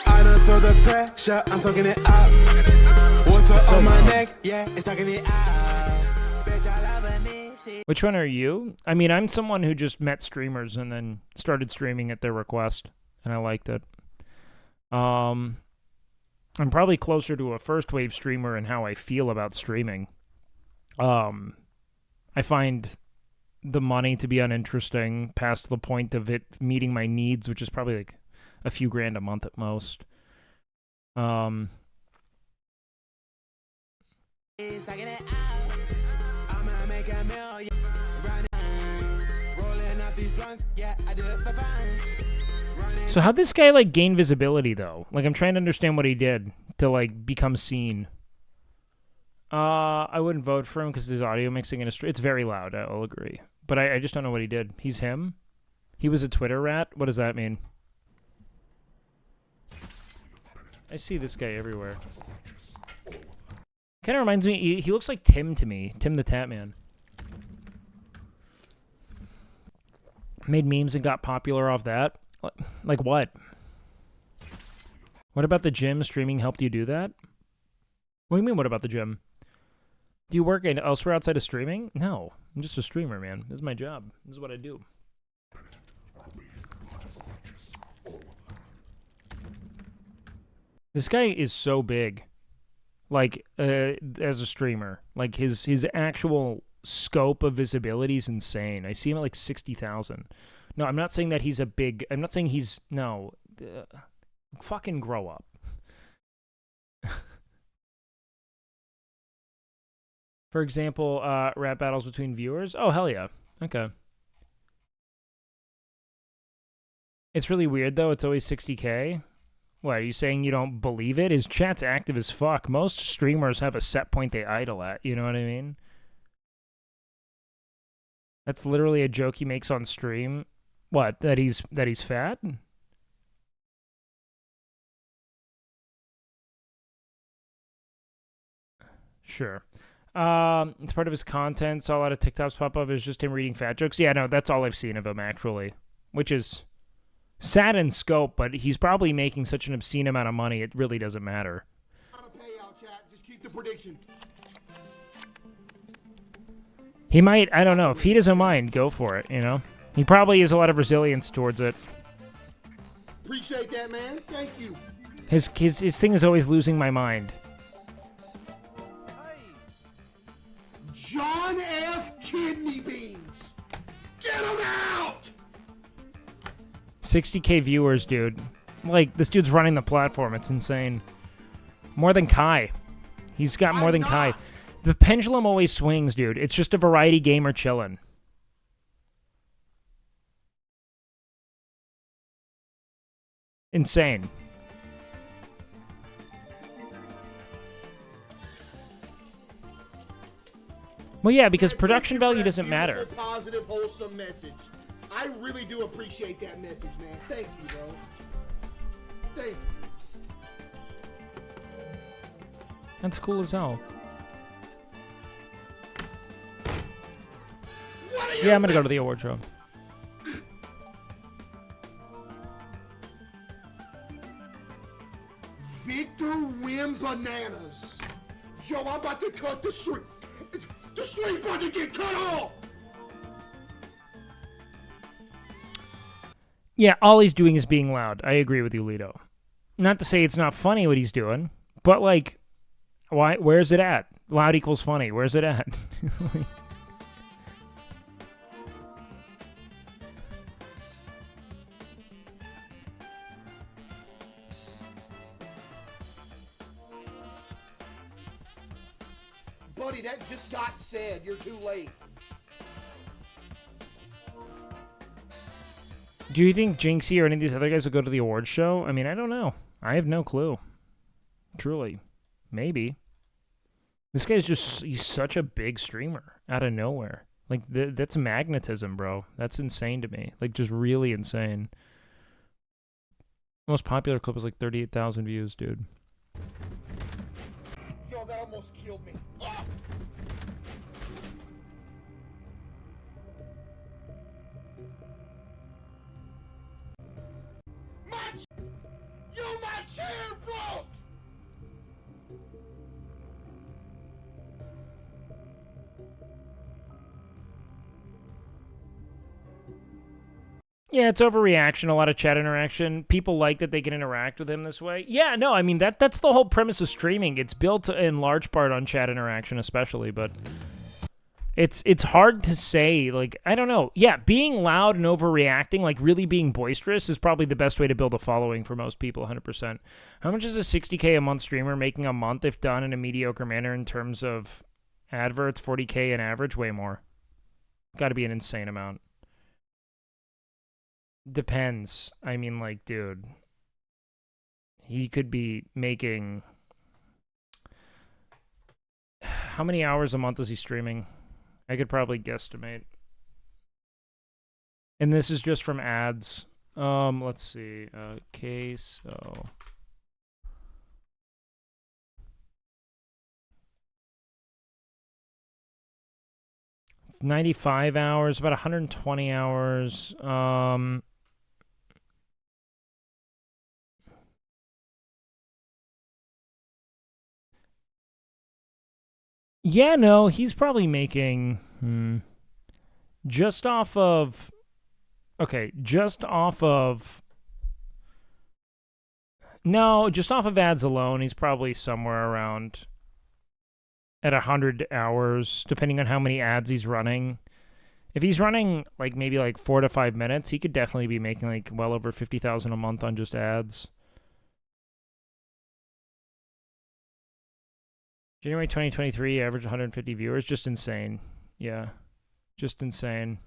I done throw the pressure, I'm soaking it up. Water on my neck, yeah, it's sucking it out. Bitch, I love a shit.
Which one are you? I mean, I'm someone who just met streamers and then started streaming at their request, and I liked it. I'm probably closer to a first wave streamer in how I feel about streaming. I find the money to be uninteresting past the point of it meeting my needs, which is probably like a few grand a month at most. So how'd this guy like gain visibility though? Like, I'm trying to understand what he did to like become seen. I wouldn't vote for him because his audio mixing in it's very loud. I'll agree, but I just don't know what he did. He's him. He was a Twitter rat. What does that mean? I see this guy everywhere. Kind of reminds me, he looks like Tim to me. Tim the Tatman. Made memes and got popular off that? Like what? What about the gym? Streaming helped you do that? What do you mean, what about the gym? Do you work elsewhere outside of streaming? No. I'm just a streamer, man. This is my job. This is what I do. This guy is so big, like, as a streamer. Like, his actual scope of visibility is insane. I see him at, like, 60,000. No, I'm not saying that he's a big... I'm not saying he's... No. Fucking grow up. For example, rap battles between viewers? Oh, hell yeah. Okay. It's really weird, though. It's always 60K. What, are you saying you don't believe it? His chat's active as fuck. Most streamers have a set point they idle at, you know what I mean? That's literally a joke he makes on stream. What, that he's fat? Sure. It's part of his content. Saw a lot of TikToks pop up. It's just him reading fat jokes. Yeah, no, that's all I've seen of him, actually. Which is sad in scope, but he's probably making such an obscene amount of money, it really doesn't matter.
Just keep the prediction.
He might, I don't know. If he doesn't mind, go for it, you know? He probably has a lot of resilience towards it.
Appreciate that, man. Thank you.
His thing is always losing my mind.
John F. Kidney Beans. Get him out!
60K viewers, dude. Like, this dude's running the platform. It's insane. More than Kai. He's got more than Kai. The pendulum always swings, dude. It's just a variety gamer chillin'. Insane. Well, yeah, because production value doesn't matter.
Positive, wholesome message. I really do appreciate that message, man. Thank you, bro. Thank you.
That's cool as hell. Yeah, I'm gonna go to the award show.
Victor Wim Bananas. Yo, I'm about to cut the stream. The stream's about to get cut off.
Yeah, all he's doing is being loud. I agree with you, Lito. Not to say it's not funny what he's doing, but like, why? Where's it at? Loud equals funny. Where's it at?
Buddy, that just got said. You're too late.
Do you think Jinxie or any of these other guys will go to the awards show? I mean, I don't know. I have no clue. Truly. Maybe. This guy's just, he's such a big streamer out of nowhere. Like, that's magnetism, bro. That's insane to me. Like, just really insane. Most popular clip was like 38,000 views, dude.
Yo, that almost killed me. Ah! My chair broke!
Yeah, it's overreaction, a lot of chat interaction. People like that they can interact with him this way. Yeah, no, I mean, that's the whole premise of streaming. It's built in large part on chat interaction especially, but it's hard to say, like, I don't know. Yeah, being loud and overreacting, like really being boisterous is probably the best way to build a following for most people, 100%. How much is a 60K a month streamer making a month if done in a mediocre manner in terms of adverts? 40K an average? Way more. Got to be an insane amount. Depends. I mean, like, dude, he could be making... How many hours a month is he streaming? I could probably guesstimate. And this is just from ads. Let's see. Okay, so... 95 hours, about 120 hours. Yeah, no, he's probably making just off of just off of ads alone, he's probably somewhere around at 100 hours, depending on how many ads he's running. If he's running like maybe like 4 to 5 minutes, he could definitely be making like well over 50,000 a month on just ads. January 2023, average 150 viewers. Just insane. Yeah. Just insane.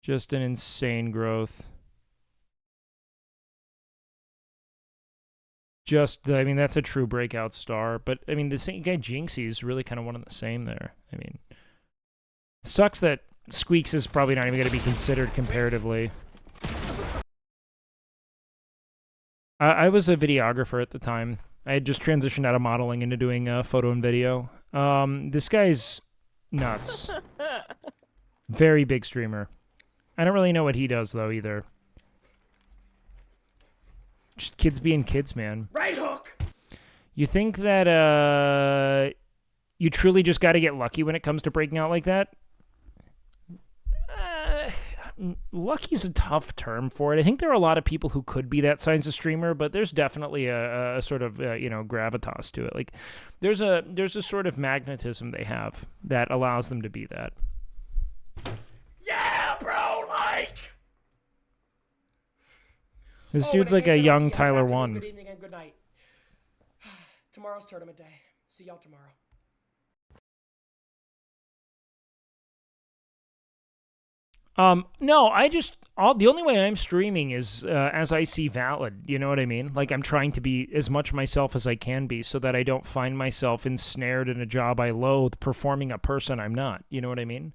Just an insane growth. I mean, that's a true breakout star. But, I mean, the same guy, Jinxie, is really kind of one and the same there. I mean, it sucks that Squeaks is probably not even going to be considered comparatively. I was a videographer at the time. I had just transitioned out of modeling into doing photo and video. This guy's nuts. Very big streamer. I don't really know what he does, though, either. Just kids being kids, man.
Right hook!
You think that, you truly just got to get lucky when it comes to breaking out like that? Lucky's a tough term for it. I think there are a lot of people who could be that size of streamer, but there's definitely a sort of gravitas to it. Like there's a sort of magnetism they have that allows them to be that.
Yeah, bro, like.
This dude's like a young Tyler One.
Good evening and good night. Tomorrow's tournament day. See y'all tomorrow.
No, the only way I'm streaming is as I see valid, you know what I mean? Like I'm trying to be as much myself as I can be so that I don't find myself ensnared in a job I loathe performing a person I'm not, you know what I mean?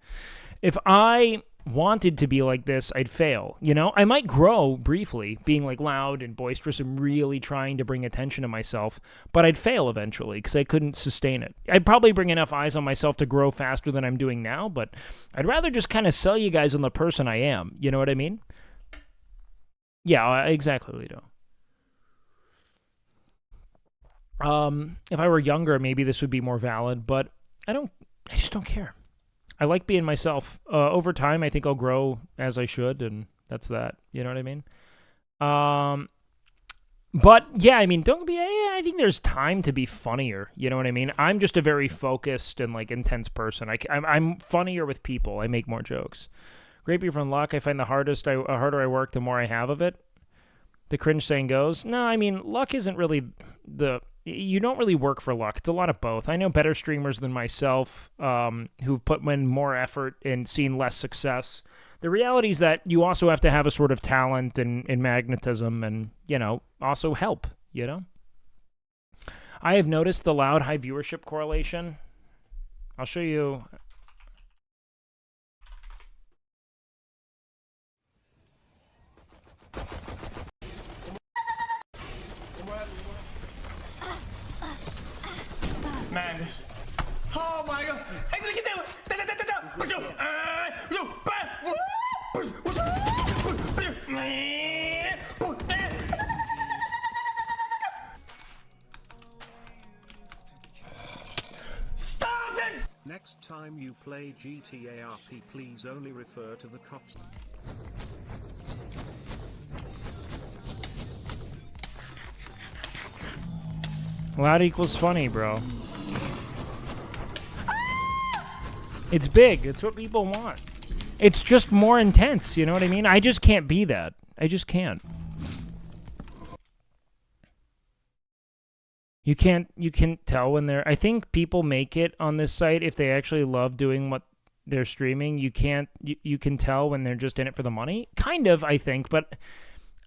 If I wanted to be like this, I'd fail, you know? I might grow briefly, being like loud and boisterous and really trying to bring attention to myself, but I'd fail eventually because I couldn't sustain it. I'd probably bring enough eyes on myself to grow faster than I'm doing now, but I'd rather just kind of sell you guys on the person I am, you know what I mean? Yeah, exactly, Lito. If I were younger, maybe this would be more valid, but I just don't care. I like being myself. Over time, I think I'll grow as I should, and that's that. You know what I mean? But yeah, I mean, I think there's time to be funnier. You know what I mean? I'm just a very focused and like intense person. I'm funnier with people. I make more jokes. Great beer from luck. I find the harder I work, the more I have of it. The cringe saying goes, no, I mean, luck isn't really you don't really work for luck. It's a lot of both. I know better streamers than myself who've put in more effort and seen less success. The reality is that you also have to have a sort of talent and magnetism and, also help, I have noticed the loud high viewership correlation. I'll show you.
Man. Oh my god. I'm gonna get down. Stop it!
Next time you play GTA RP, please only refer to the cops.
Loud equals funny, bro. It's big. It's what people want. It's just more intense, you know what I mean? I just can't be that. I just can't. You can tell when they're... I think people make it on this site if they actually love doing what they're streaming. You can tell when they're just in it for the money. Kind of, I think, but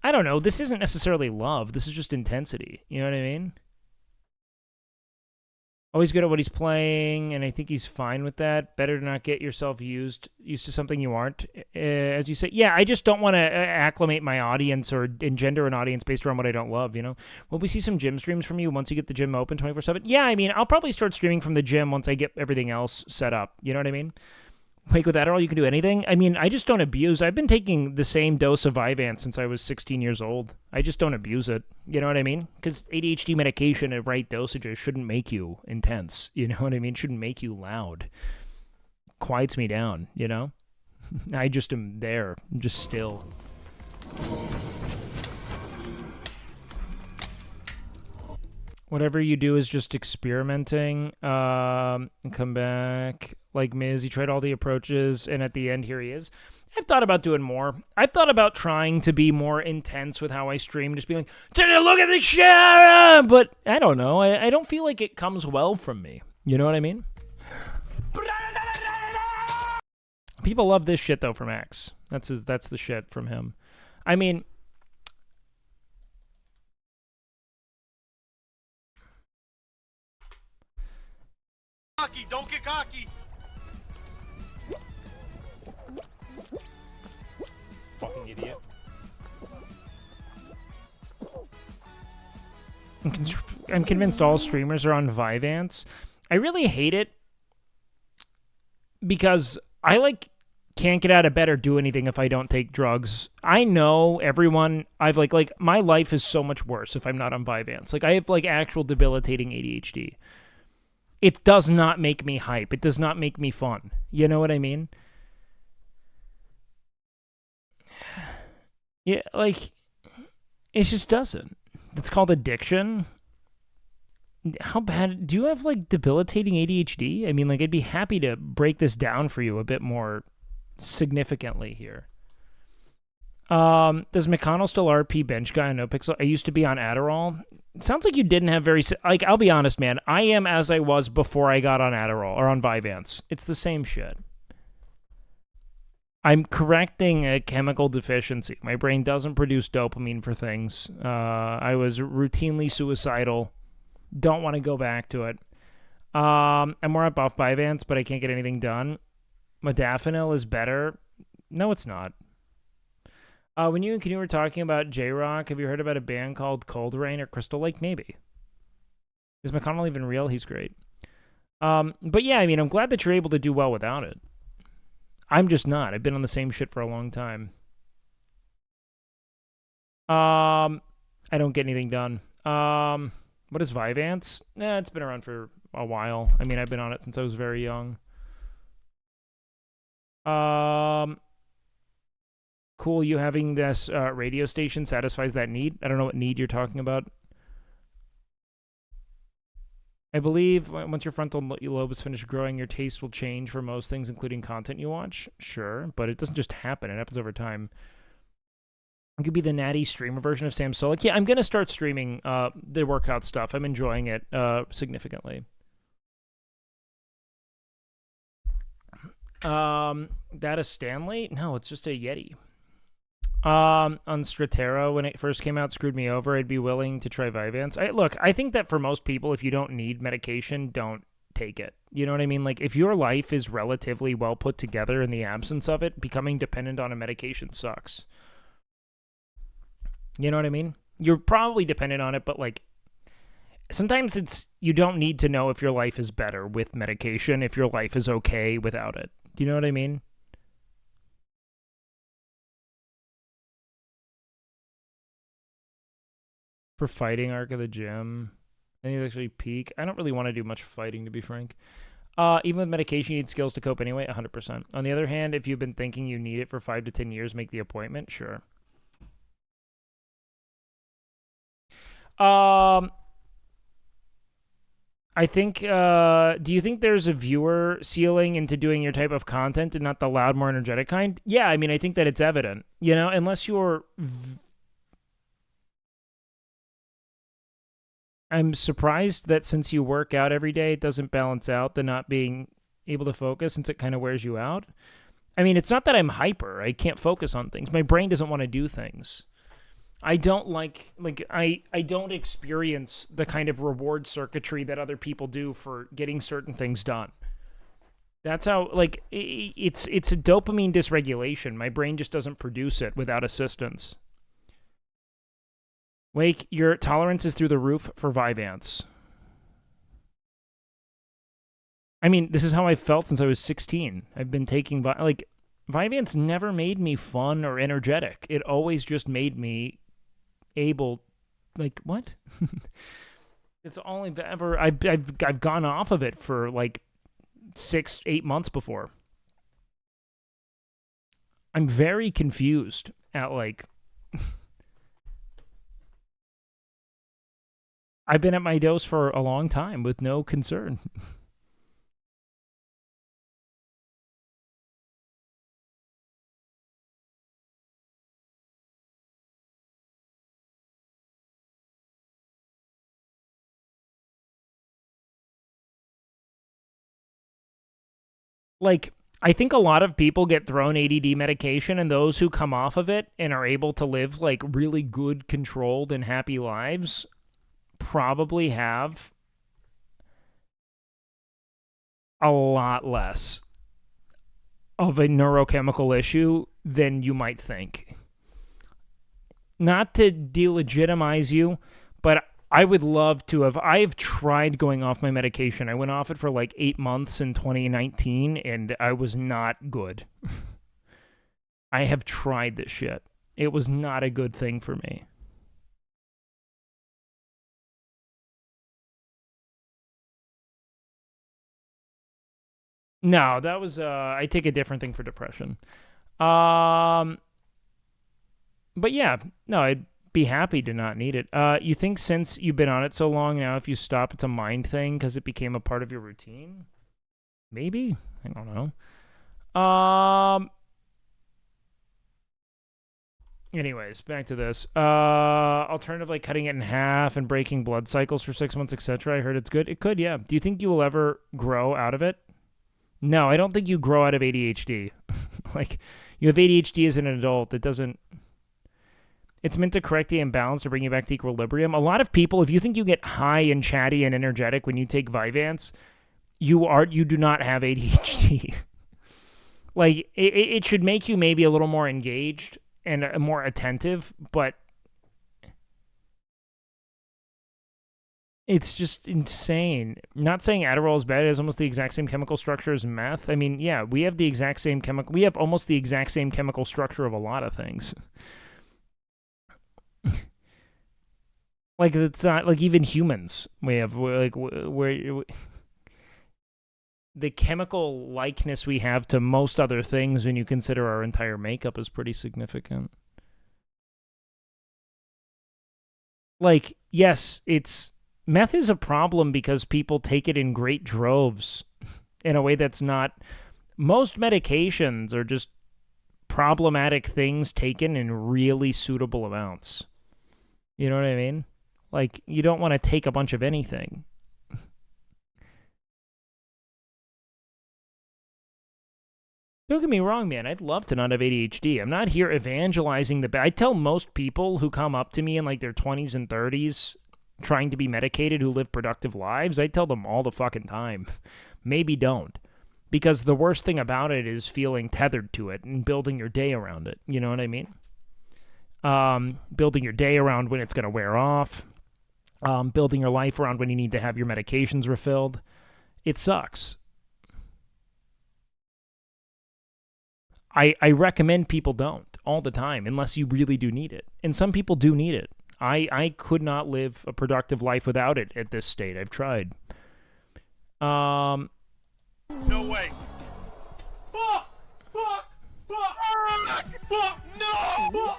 I don't know. This isn't necessarily love. This is just intensity. You know what I mean? Always good at what he's playing, and I think he's fine with that. Better to not get yourself used to something you aren't, as you say. Yeah, I just don't want to acclimate my audience or engender an audience based around what I don't love, Will we see some gym streams from you once you get the gym open 24/7? Yeah, I mean, I'll probably start streaming from the gym once I get everything else set up. You know what I mean? Wake with Adderall, you can do anything. I mean, I just don't abuse. I've been taking the same dose of Vyvanse since I was 16 years old. I just don't abuse it. You know what I mean? Because ADHD medication at right dosages shouldn't make you intense. You know what I mean? Shouldn't make you loud. Quiets me down, I just am there. I'm just still. Whatever you do is just experimenting. And come back. Like Miz, he tried all the approaches, and at the end, here he is. I've thought about doing more. I've thought about trying to be more intense with how I stream, just being like, look at this shit! But I don't know. I don't feel like it comes well from me. You know what I mean? People love this shit, though, from X. That's the shit from him. I mean...
Cocky, don't get cocky.
Fucking idiot. I'm convinced all streamers are on Vyvanse. I really hate it because I can't get out of bed or do anything if I don't take drugs. I know everyone. I've like my life is so much worse if I'm not on Vyvanse. Like I have actual debilitating ADHD. It does not make me hype. It does not make me fun. You know what I mean? Yeah, it just doesn't. It's called addiction. How bad? Do you have debilitating ADHD? I mean, I'd be happy to break this down for you a bit more significantly here. Does McConnell still RP bench guy on NoPixel? I used to be on Adderall. It sounds like you didn't have very... I'll be honest, man. I am as I was before I got on Adderall or on Vyvanse. It's the same shit. I'm correcting a chemical deficiency. My brain doesn't produce dopamine for things. I was routinely suicidal. Don't want to go back to it. I'm more up off Vyvanse, but I can't get anything done. Modafinil is better. No, it's not. When you and Kenny were talking about J-Rock, have you heard about a band called Cold Rain or Crystal Lake? Maybe. Is McConnell even real? He's great. But yeah, I mean, I'm glad that you're able to do well without it. I'm just not. I've been on the same shit for a long time. I don't get anything done. What is Vyvanse? It's been around for a while. I mean, I've been on it since I was very young. Cool, you having this radio station satisfies that need? I don't know what need you're talking about. I believe once your frontal lobe is finished growing, your taste will change for most things, including content you watch. Sure, but it doesn't just happen. It happens over time. It could be the natty streamer version of Sam Solik. Yeah, I'm going to start streaming the workout stuff. I'm enjoying it significantly. That is Stanley? No, it's just a Yeti. On Stratera, when it first came out, screwed me over. I'd be willing to try Vyvanse. Look, I think that for most people, if you don't need medication, don't take it. You know what I mean? If your life is relatively well put together in the absence of it, becoming dependent on a medication sucks. You know what I mean? You're probably dependent on it, but sometimes you don't need to know if your life is better with medication, if your life is okay without it. Do you know what I mean? For fighting arc of the gym, I think it's actually peak. I don't really want to do much fighting, to be frank. Even with medication, you need skills to cope anyway, 100%. On the other hand, if you've been thinking you need it for 5 to 10 years, make the appointment, sure. I think, do you think there's a viewer ceiling into doing your type of content and not the loud, more energetic kind? Yeah, I mean, I think that it's evident, unless you're... I'm surprised that since you work out every day, it doesn't balance out the not being able to focus since it kind of wears you out. I mean, it's not that I'm hyper. I can't focus on things. My brain doesn't want to do things. I don't I don't experience the kind of reward circuitry that other people do for getting certain things done. That's how, it's a dopamine dysregulation. My brain just doesn't produce it without assistance. Wake, your tolerance is through the roof for Vyvanse. I mean, this is how I felt since I was 16. I've been taking, Vyvanse never made me fun or energetic. It always just made me able, what? It's only ever, I've gone off of it for 6-8 months before. I'm very confused at I've been at my dose for a long time with no concern. I think a lot of people get thrown ADD medication, and those who come off of it and are able to live really good, controlled, and happy lives probably have a lot less of a neurochemical issue than you might think. Not to delegitimize you, but I would love to have. I've tried going off my medication. I went off it for like 8 months in 2019, and I was not good. I have tried this shit. It was not a good thing for me. No, that was I take a different thing for depression. But yeah, no, I'd be happy to not need it. You think since you've been on it so long now, if you stop, it's a mind thing because it became a part of your routine? Maybe? I don't know. Anyways, back to this. Alternative, like cutting it in half and breaking blood cycles for 6 months, etc. I heard it's good. It could, yeah. Do you think you will ever grow out of it? No, I don't think you grow out of ADHD. Like, you have ADHD as an adult. It doesn't... It's meant to correct the imbalance to bring you back to equilibrium. A lot of people, if you think you get high and chatty and energetic when you take Vyvanse, you do not have ADHD. Like, it should make you maybe a little more engaged and more attentive, but it's just insane. Not saying Adderall is bad. It has almost the exact same chemical structure as meth. I mean, yeah, we have the exact same chemical. We have almost the exact same chemical structure of a lot of things. Like, it's not like even humans. We have like where the chemical likeness we have to most other things when you consider our entire makeup is pretty significant. Like, yes, meth is a problem because people take it in great droves in a way that's not... Most medications are just problematic things taken in really suitable amounts. You know what I mean? Like, you don't want to take a bunch of anything. Don't get me wrong, man. I'd love to not have ADHD. I'm not here evangelizing I tell most people who come up to me in like their 20s and 30s trying to be medicated who live productive lives, I tell them all the fucking time. Maybe don't. Because the worst thing about it is feeling tethered to it and building your day around it. You know what I mean? Building your day around when it's going to wear off. Building your life around when you need to have your medications refilled. It sucks. I recommend people don't all the time unless you really do need it. And some people do need it. I could not live a productive life without it at this state. I've tried.
No way. Fuck! Fuck! Fuck! Fuck! No!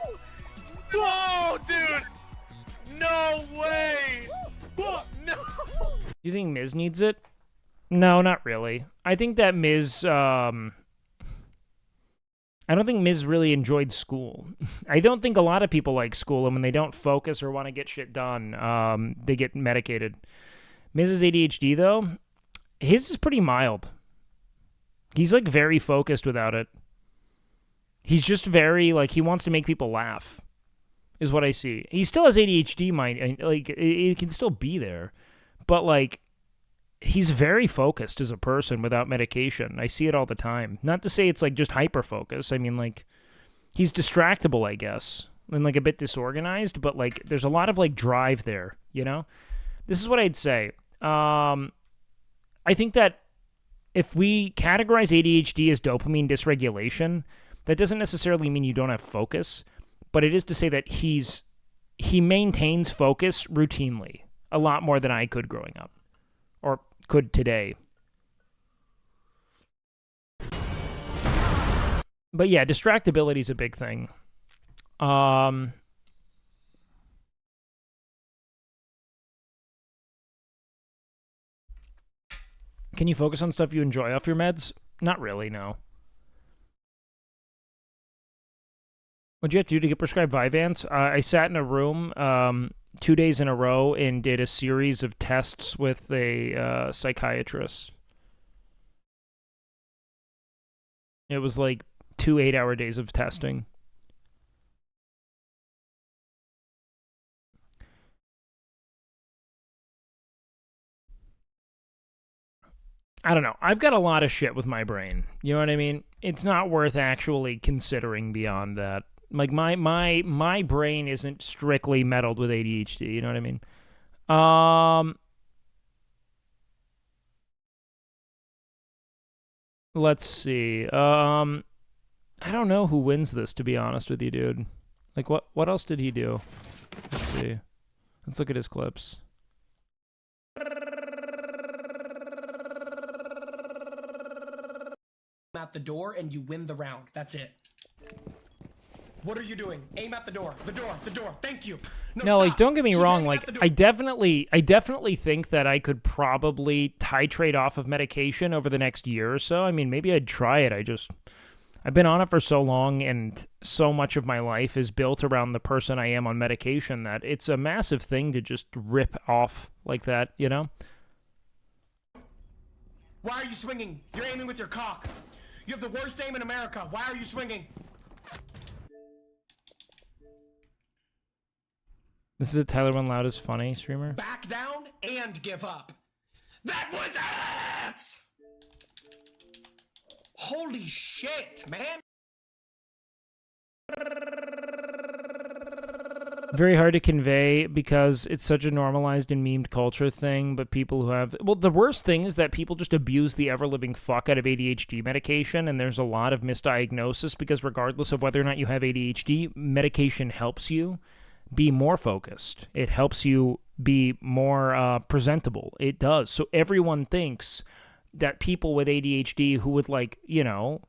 No, dude! No way! Fuck! No!
You think Miz needs it? No, not really. I think that Miz, I don't think Miz really enjoyed school. I don't think a lot of people like school, and when they don't focus or want to get shit done, they get medicated. Miz's ADHD, though, his is pretty mild. He's, like, very focused without it. He's just very, like, he wants to make people laugh, is what I see. He still has ADHD mind, like, it can still be there. But, like, he's very focused as a person without medication. I see it all the time. Not to say it's, like, just hyper-focus. I mean, like, he's distractible, I guess, and, like, a bit disorganized, but, like, there's a lot of, like, drive there, you know? This is what I'd say. I think that if we categorize ADHD as dopamine dysregulation, that doesn't necessarily mean you don't have focus, but it is to say that he maintains focus routinely, a lot more than I could growing up, or could today. But yeah, distractibility is a big thing. Can you focus on stuff you enjoy off your meds? Not really, no. What'd you have to do to get prescribed Vyvanse? I sat in a room 2 days in a row and did a series of tests with a psychiatrist. It was like 2 8-hour days of testing. I don't know. I've got a lot of shit with my brain. You know what I mean? It's not worth actually considering beyond that. Like, my brain isn't strictly meddled with ADHD. You know what I mean? Let's see. I don't know who wins this, to be honest with you, dude. Like, what else did he do? Let's see. Let's look at his clips.
At the door and you win the round. That's it. What are you doing? Aim at the door. The door. The door. Thank you.
No, like, don't get me wrong. Like, I definitely think that I could probably titrate off of medication over the next year or so. I mean, maybe I'd try it. I've been on it for so long, and so much of my life is built around the person I am on medication that it's a massive thing to just rip off like that, you know?
Why are you swinging? You're aiming with your cock. You have the worst aim in America. Why are you swinging?
This is a Tyler One Loudest Funny streamer.
Back down and give up. That was ass! Holy shit, man!
Very hard to convey because it's such a normalized and memed culture thing, but people who have... Well, the worst thing is that people just abuse the ever-living fuck out of ADHD medication, and there's a lot of misdiagnosis because regardless of whether or not you have ADHD, medication helps you be more focused. It helps you be more presentable. It does. So everyone thinks that people with ADHD who would, like, you know,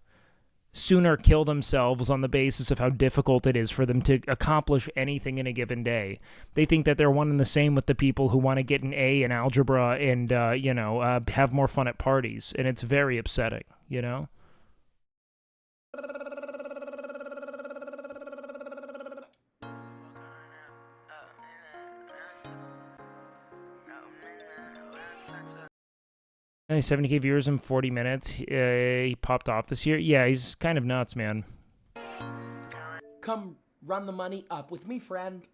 sooner kill themselves on the basis of how difficult it is for them to accomplish anything in a given day. They think that they're one and the same with the people who want to get an A in algebra and, you know, have more fun at parties. And it's very upsetting, you know? He's 70K viewers in 40 minutes. He popped off this year. Yeah, he's kind of nuts, man.
Come run the money up with me, friend.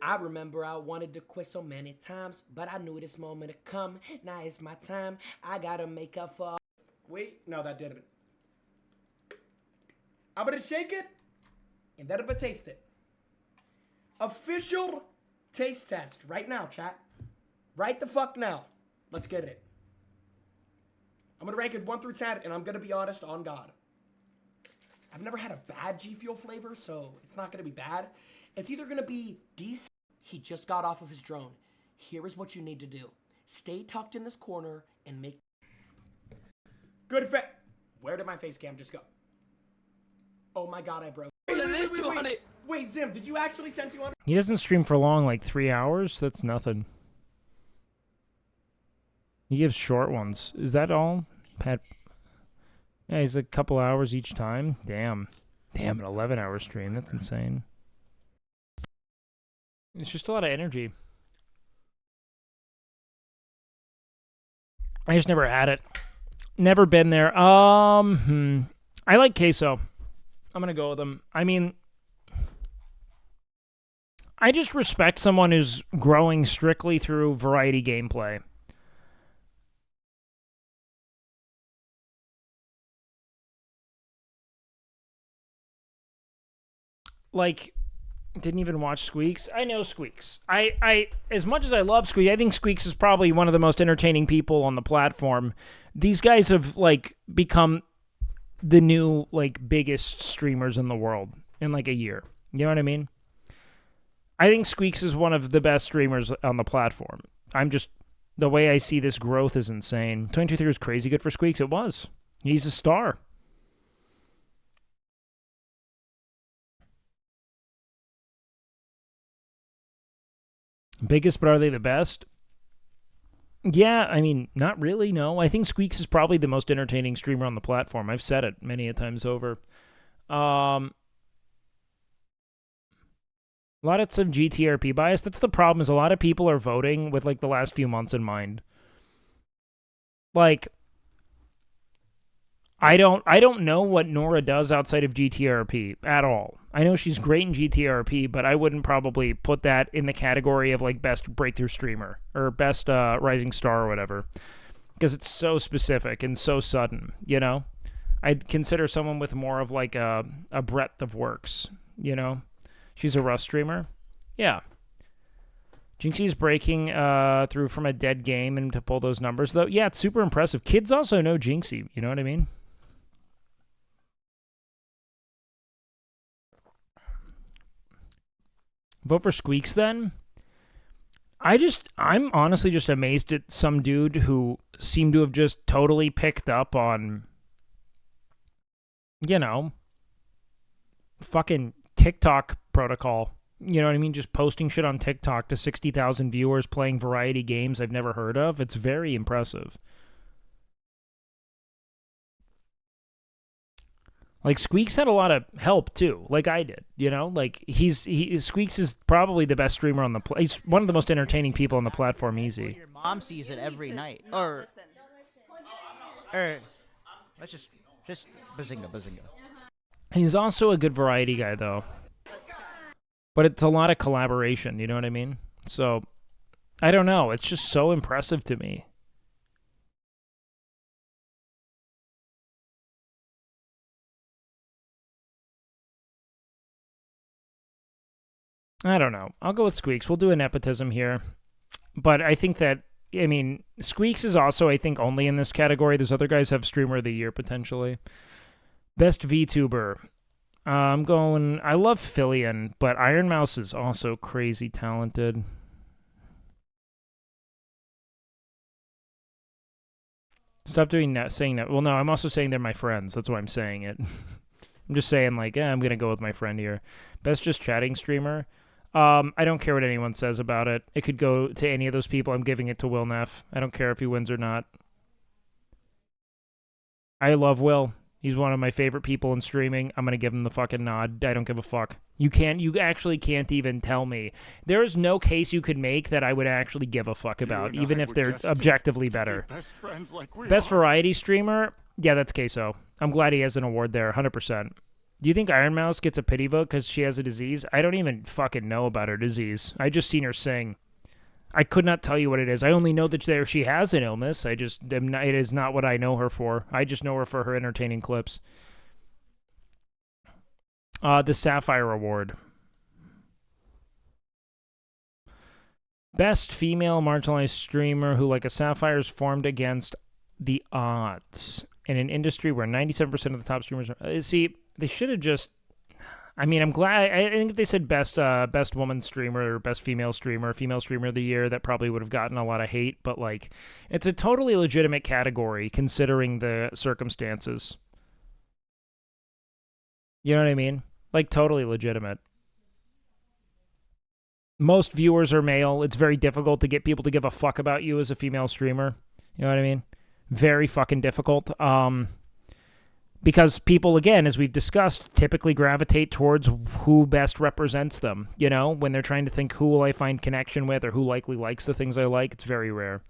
I remember I wanted to quit so many times, but I knew this moment would come. Now it's my time. I gotta make up for... Wait, no, that didn't. I'm gonna shake it, and then I'm gonna taste it. Official taste test right now, chat. Right the fuck now. Let's get it. I'm gonna rank it 1 through 10, and I'm gonna be honest on God. I've never had a bad G Fuel flavor, so it's not gonna be bad. It's either gonna be decent. He just got off of his drone. Here is what you need to do. Stay tucked in this corner and make... Good fit. Where did my face cam just go? Oh my God, I broke. Wait, Zim, did you actually send 200?
He doesn't stream for long, like 3 hours? That's nothing. He gives short ones. Is that all? Pat? Yeah, he's a couple hours each time. Damn. Damn, an 11-hour stream. That's insane. It's just a lot of energy. I just never had it. Never been there. I like queso. I'm gonna go with him. I mean, I just respect someone who's growing strictly through variety gameplay. Like, didn't even watch Squeaks. I know Squeaks. I as much as I love Squeaks, I think Squeaks is probably one of the most entertaining people on the platform. These guys have, like, become the new, like, biggest streamers in the world in, like, a year. You know what I mean? I think Squeaks is one of the best streamers on the platform. I'm just... The way I see this growth is insane. 22-3 was crazy good for Squeaks. It was. He's a star. Biggest, but are they the best? Yeah, I mean, not really, no. I think Squeaks is probably the most entertaining streamer on the platform. I've said it many a times over. A lot of some GTRP bias. That's the problem, is a lot of people are voting with, like, the last few months in mind. Like, I don't know what Nora does outside of GTRP at all. I know she's great in GTRP, but I wouldn't probably put that in the category of, like, best breakthrough streamer or best rising star or whatever. because it's so specific and so sudden, you know? I'd consider someone with more of like a breadth of works, you know? She's a Rust streamer. Yeah. Jinxie's breaking through from a dead game and to pull those numbers, though. Yeah, it's super impressive. Kids also know Jinxie, you know what I mean? Vote for Squeaks, then? I'm honestly just amazed at some dude who seemed to have just totally picked up on, you know, fucking TikTok protocol. You know what I mean? Just posting shit on TikTok to 60,000 viewers playing variety games I've never heard of. It's very impressive. Like, Squeaks had a lot of help, too, like I did, you know? Like, Squeaks is probably the best streamer on the he's one of the most entertaining people on the platform, easy.
Your mom sees it every night. Or let's just bazinga.
He's also a good variety guy, though. But it's a lot of collaboration, you know what I mean? So, I don't know. It's just so impressive to me. I don't know. I'll go with Squeaks. We'll do a nepotism here. But I think that, I mean, Squeaks is also, I think, only in this category. Those other guys have Streamer of the Year, potentially. Best VTuber. I'm going, I love Fillion, but Iron Mouse is also crazy talented. Stop doing that, saying that. Well, no, I'm also saying they're my friends. That's why I'm saying it. I'm just saying, like, I'm going to go with my friend here. Best just chatting streamer. I don't care what anyone says about it. It could go to any of those people. I'm giving it to Will Neff. I don't care if he wins or not. I love Will. He's one of my favorite people in streaming. I'm going to give him the fucking nod. I don't give a fuck. You actually can't even tell me. There is no case you could make that I would actually give a fuck about, even if they're objectively better.
Best friends like we
Best
are.
variety streamer? Yeah, that's Queso. I'm glad he has an award there, 100%. Do you think Iron Mouse gets a pity vote because she has a disease? I don't even fucking know about her disease. I just seen her sing. I could not tell you what it is. I only know that she has an illness. It is not what I know her for. I just know her for her entertaining clips. The Sapphire Award. Best female marginalized streamer who, like a Sapphire, is formed against the odds in an industry where 97% of the top streamers are... See, they should have just... I mean, I'm glad... I think if they said best woman streamer or best female streamer of the year, that probably would have gotten a lot of hate, but, like, it's a totally legitimate category considering the circumstances. You know what I mean? Like, totally legitimate. Most viewers are male. It's very difficult to get people to give a fuck about you as a female streamer. You know what I mean? Very fucking difficult. Because people, again, as we've discussed, typically gravitate towards who best represents them. You know, when they're trying to think who will I find connection with or who likely likes the things I like, it's very rare.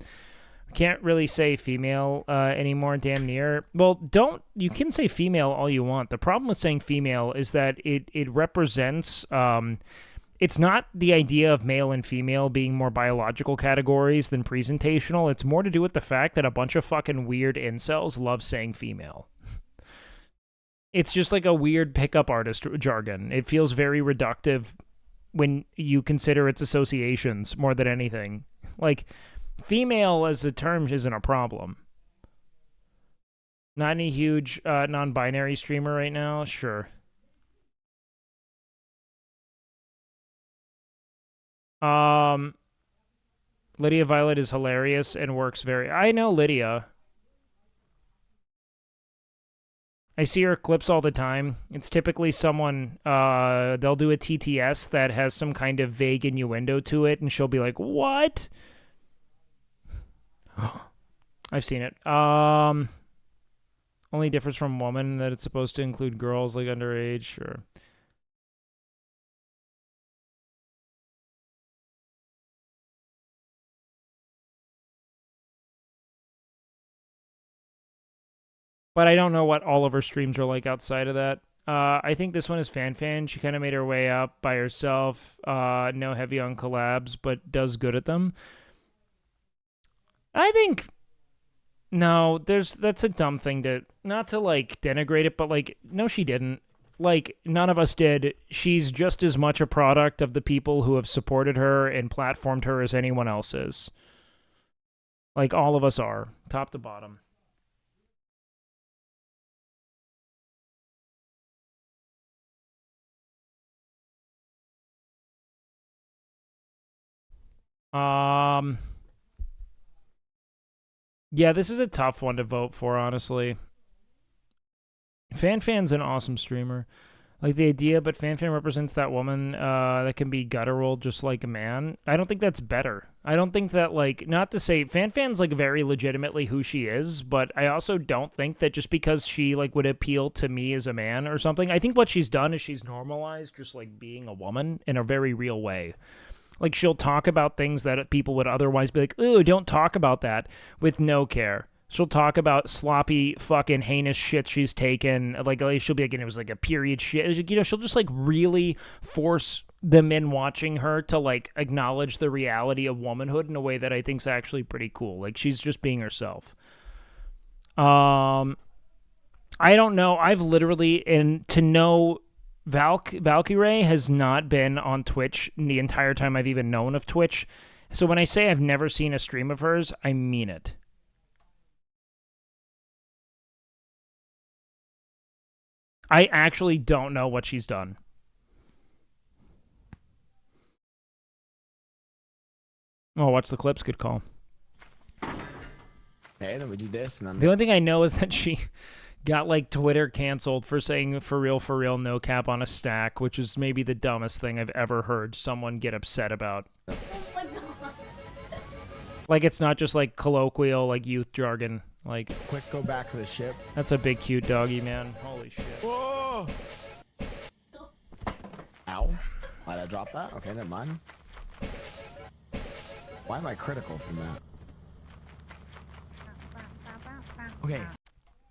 Can't really say female anymore, damn near. Well, you can say female all you want. The problem with saying female is that it represents... it's not the idea of male and female being more biological categories than presentational. It's more to do with the fact that a bunch of fucking weird incels love saying female. It's just like a weird pickup artist jargon. It feels very reductive when you consider its associations more than anything. Like, female as a term isn't a problem. Not any huge non-binary streamer right now? Sure. Lydia Violet is hilarious and works very... I know Lydia. I see her clips all the time. It's typically someone, they'll do a TTS that has some kind of vague innuendo to it, and she'll be like, what? I've seen it. Only difference from woman that it's supposed to include girls, like underage, sure. But I don't know what all of her streams are like outside of that. I think this one is Fan. She kind of made her way up by herself. No heavy on collabs, but does good at them. I think No, that's a dumb thing to, not to like denigrate it, but like, no, she didn't. Like, none of us did. She's just as much a product of the people who have supported her and platformed her as anyone else is. Like, all of us are, top to bottom. Yeah, this is a tough one to vote for, honestly. Fan's an awesome streamer. Like the idea, but Fan represents that woman that can be guttural just like a man. I don't think that's better. I don't think that, like, not to say Fan's like very legitimately who she is, but I also don't think that just because she like would appeal to me as a man or something. I think what she's done is she's normalized just like being a woman in a very real way. Like, she'll talk about things that people would otherwise be like, ooh, don't talk about that, with no care. She'll talk about sloppy, fucking heinous shit she's taken. Like she'll be like, and it was like a period shit. You know, she'll just like really force the men watching her to like acknowledge the reality of womanhood in a way that I think is actually pretty cool. Like, she's just being herself. I don't know. I've literally, and to know Valkyrie has not been on Twitch the entire time I've even known of Twitch. So when I say I've never seen a stream of hers, I mean it. I actually don't know what she's done. Oh, watch the clips. Good call.
Okay, then we do this, and then
The only thing I know is that she got like Twitter canceled for saying for real, no cap on a stack, which is maybe the dumbest thing I've ever heard someone get upset about. Like, it's not just like colloquial, like youth jargon. Like,
quick, go back to the ship.
That's a big, cute doggy, man. Holy shit.
Whoa! Ow. Why'd I drop that? Okay, never mind. Why am I critical from that? Okay.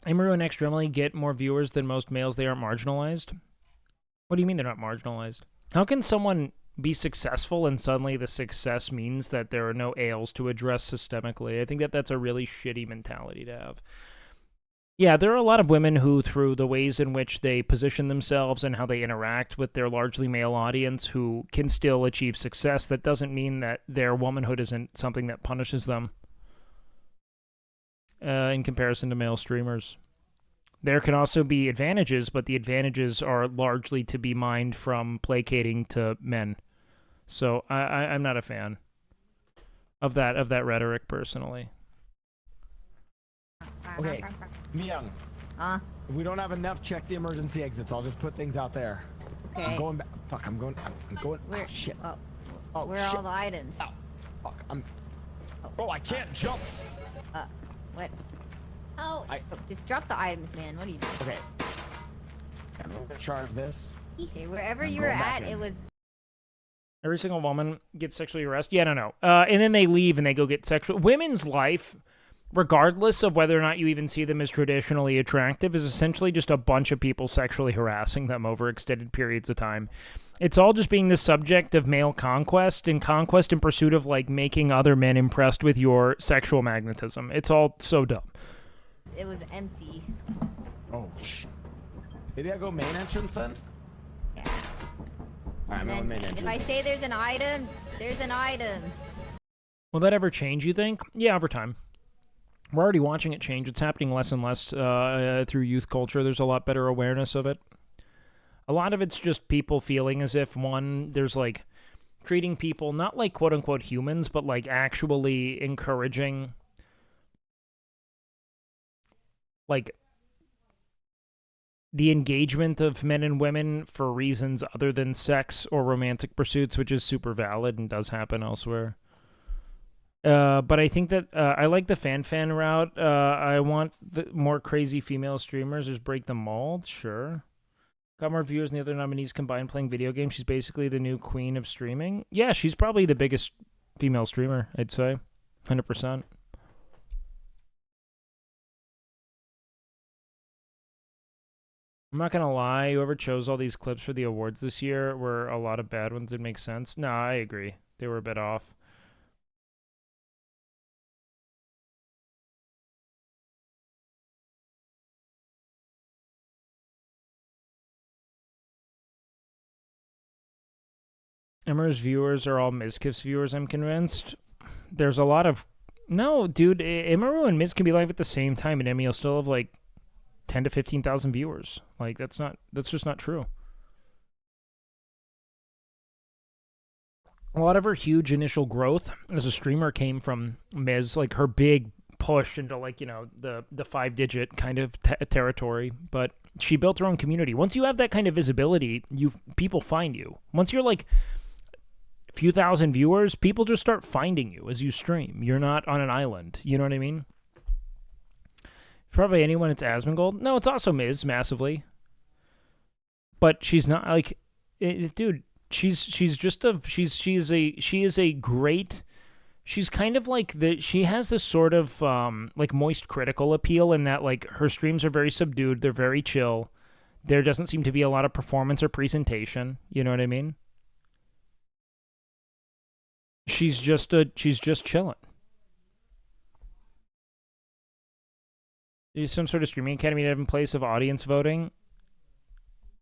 Amaru and Extremely get more viewers than most males. They aren't marginalized. What do you mean they're not marginalized? How can someone be successful and suddenly the success means that there are no ails to address systemically? I think that that's a really shitty mentality to have. Yeah, there are a lot of women who, through the ways in which they position themselves and how they interact with their largely male audience, who can still achieve success. That doesn't mean that their womanhood isn't something that punishes them in comparison to male streamers. There can also be advantages, but the advantages are largely to be mined from placating to men. So I'm not a fan of that rhetoric personally.
Okay, Myung. If we don't have enough, check the emergency exits. I'll just put things out there.
Okay.
I'm going back. Fuck, I'm going.
Where?
Oh, shit.
Oh, where are all the items?
Oh, fuck, Oh, I can't jump.
What? Oh, just drop the items, man. What are you doing?
Okay. I'm gonna charge this.
Okay, wherever you were at, it was.
Every single woman gets sexually harassed. Yeah, no. And then they leave and they go get sexual. Women's life, regardless of whether or not you even see them as traditionally attractive, is essentially just a bunch of people sexually harassing them over extended periods of time. It's all just being the subject of male conquest and conquest in pursuit of, like, making other men impressed with your sexual magnetism. It's all so dumb.
It was empty.
Oh, shit. Maybe I go main entrance then?
Yeah.
Alright, I'm on main entrance.
If I say there's an item, there's an item.
Will that ever change, you think? Yeah, over time. We're already watching it change. It's happening less and less through youth culture. There's a lot better awareness of it. A lot of it's just people feeling as if, one, there's like treating people not like quote-unquote humans, but like actually encouraging like the engagement of men and women for reasons other than sex or romantic pursuits, which is super valid and does happen elsewhere. But I think that I like the fan route. I want more crazy female streamers. Just break the mold, sure. Got more viewers than the other nominees combined playing video games. She's basically the new queen of streaming. Yeah, she's probably the biggest female streamer, I'd say. 100%. I'm not gonna lie, whoever chose all these clips for the awards this year were a lot of bad ones. It makes sense. No, I agree. They were a bit off. Emmer's viewers are all Mizkif's viewers, I'm convinced. There's a lot of... No, dude, Emeru and Miz can be live at the same time, and Emmy will still have, like, 10 to 15,000 viewers. Like, that's just not true. A lot of her huge initial growth as a streamer came from Miz, like, her big push into, like, you know, the 5-digit kind of territory, but she built her own community. Once you have that kind of visibility, people find you. Once you're, like... few thousand viewers, people just start finding you as you stream. You're not on an island. You know what I mean? Probably anyone, it's Asmongold. No, it's also Miz, massively. But she's not, like... dude, she is a great... She's kind of like she has this sort of, like, moist critical appeal in that, like, her streams are very subdued. They're very chill. There doesn't seem to be a lot of performance or presentation. You know what I mean? She's just chilling. Is some sort of streaming academy in place of audience voting?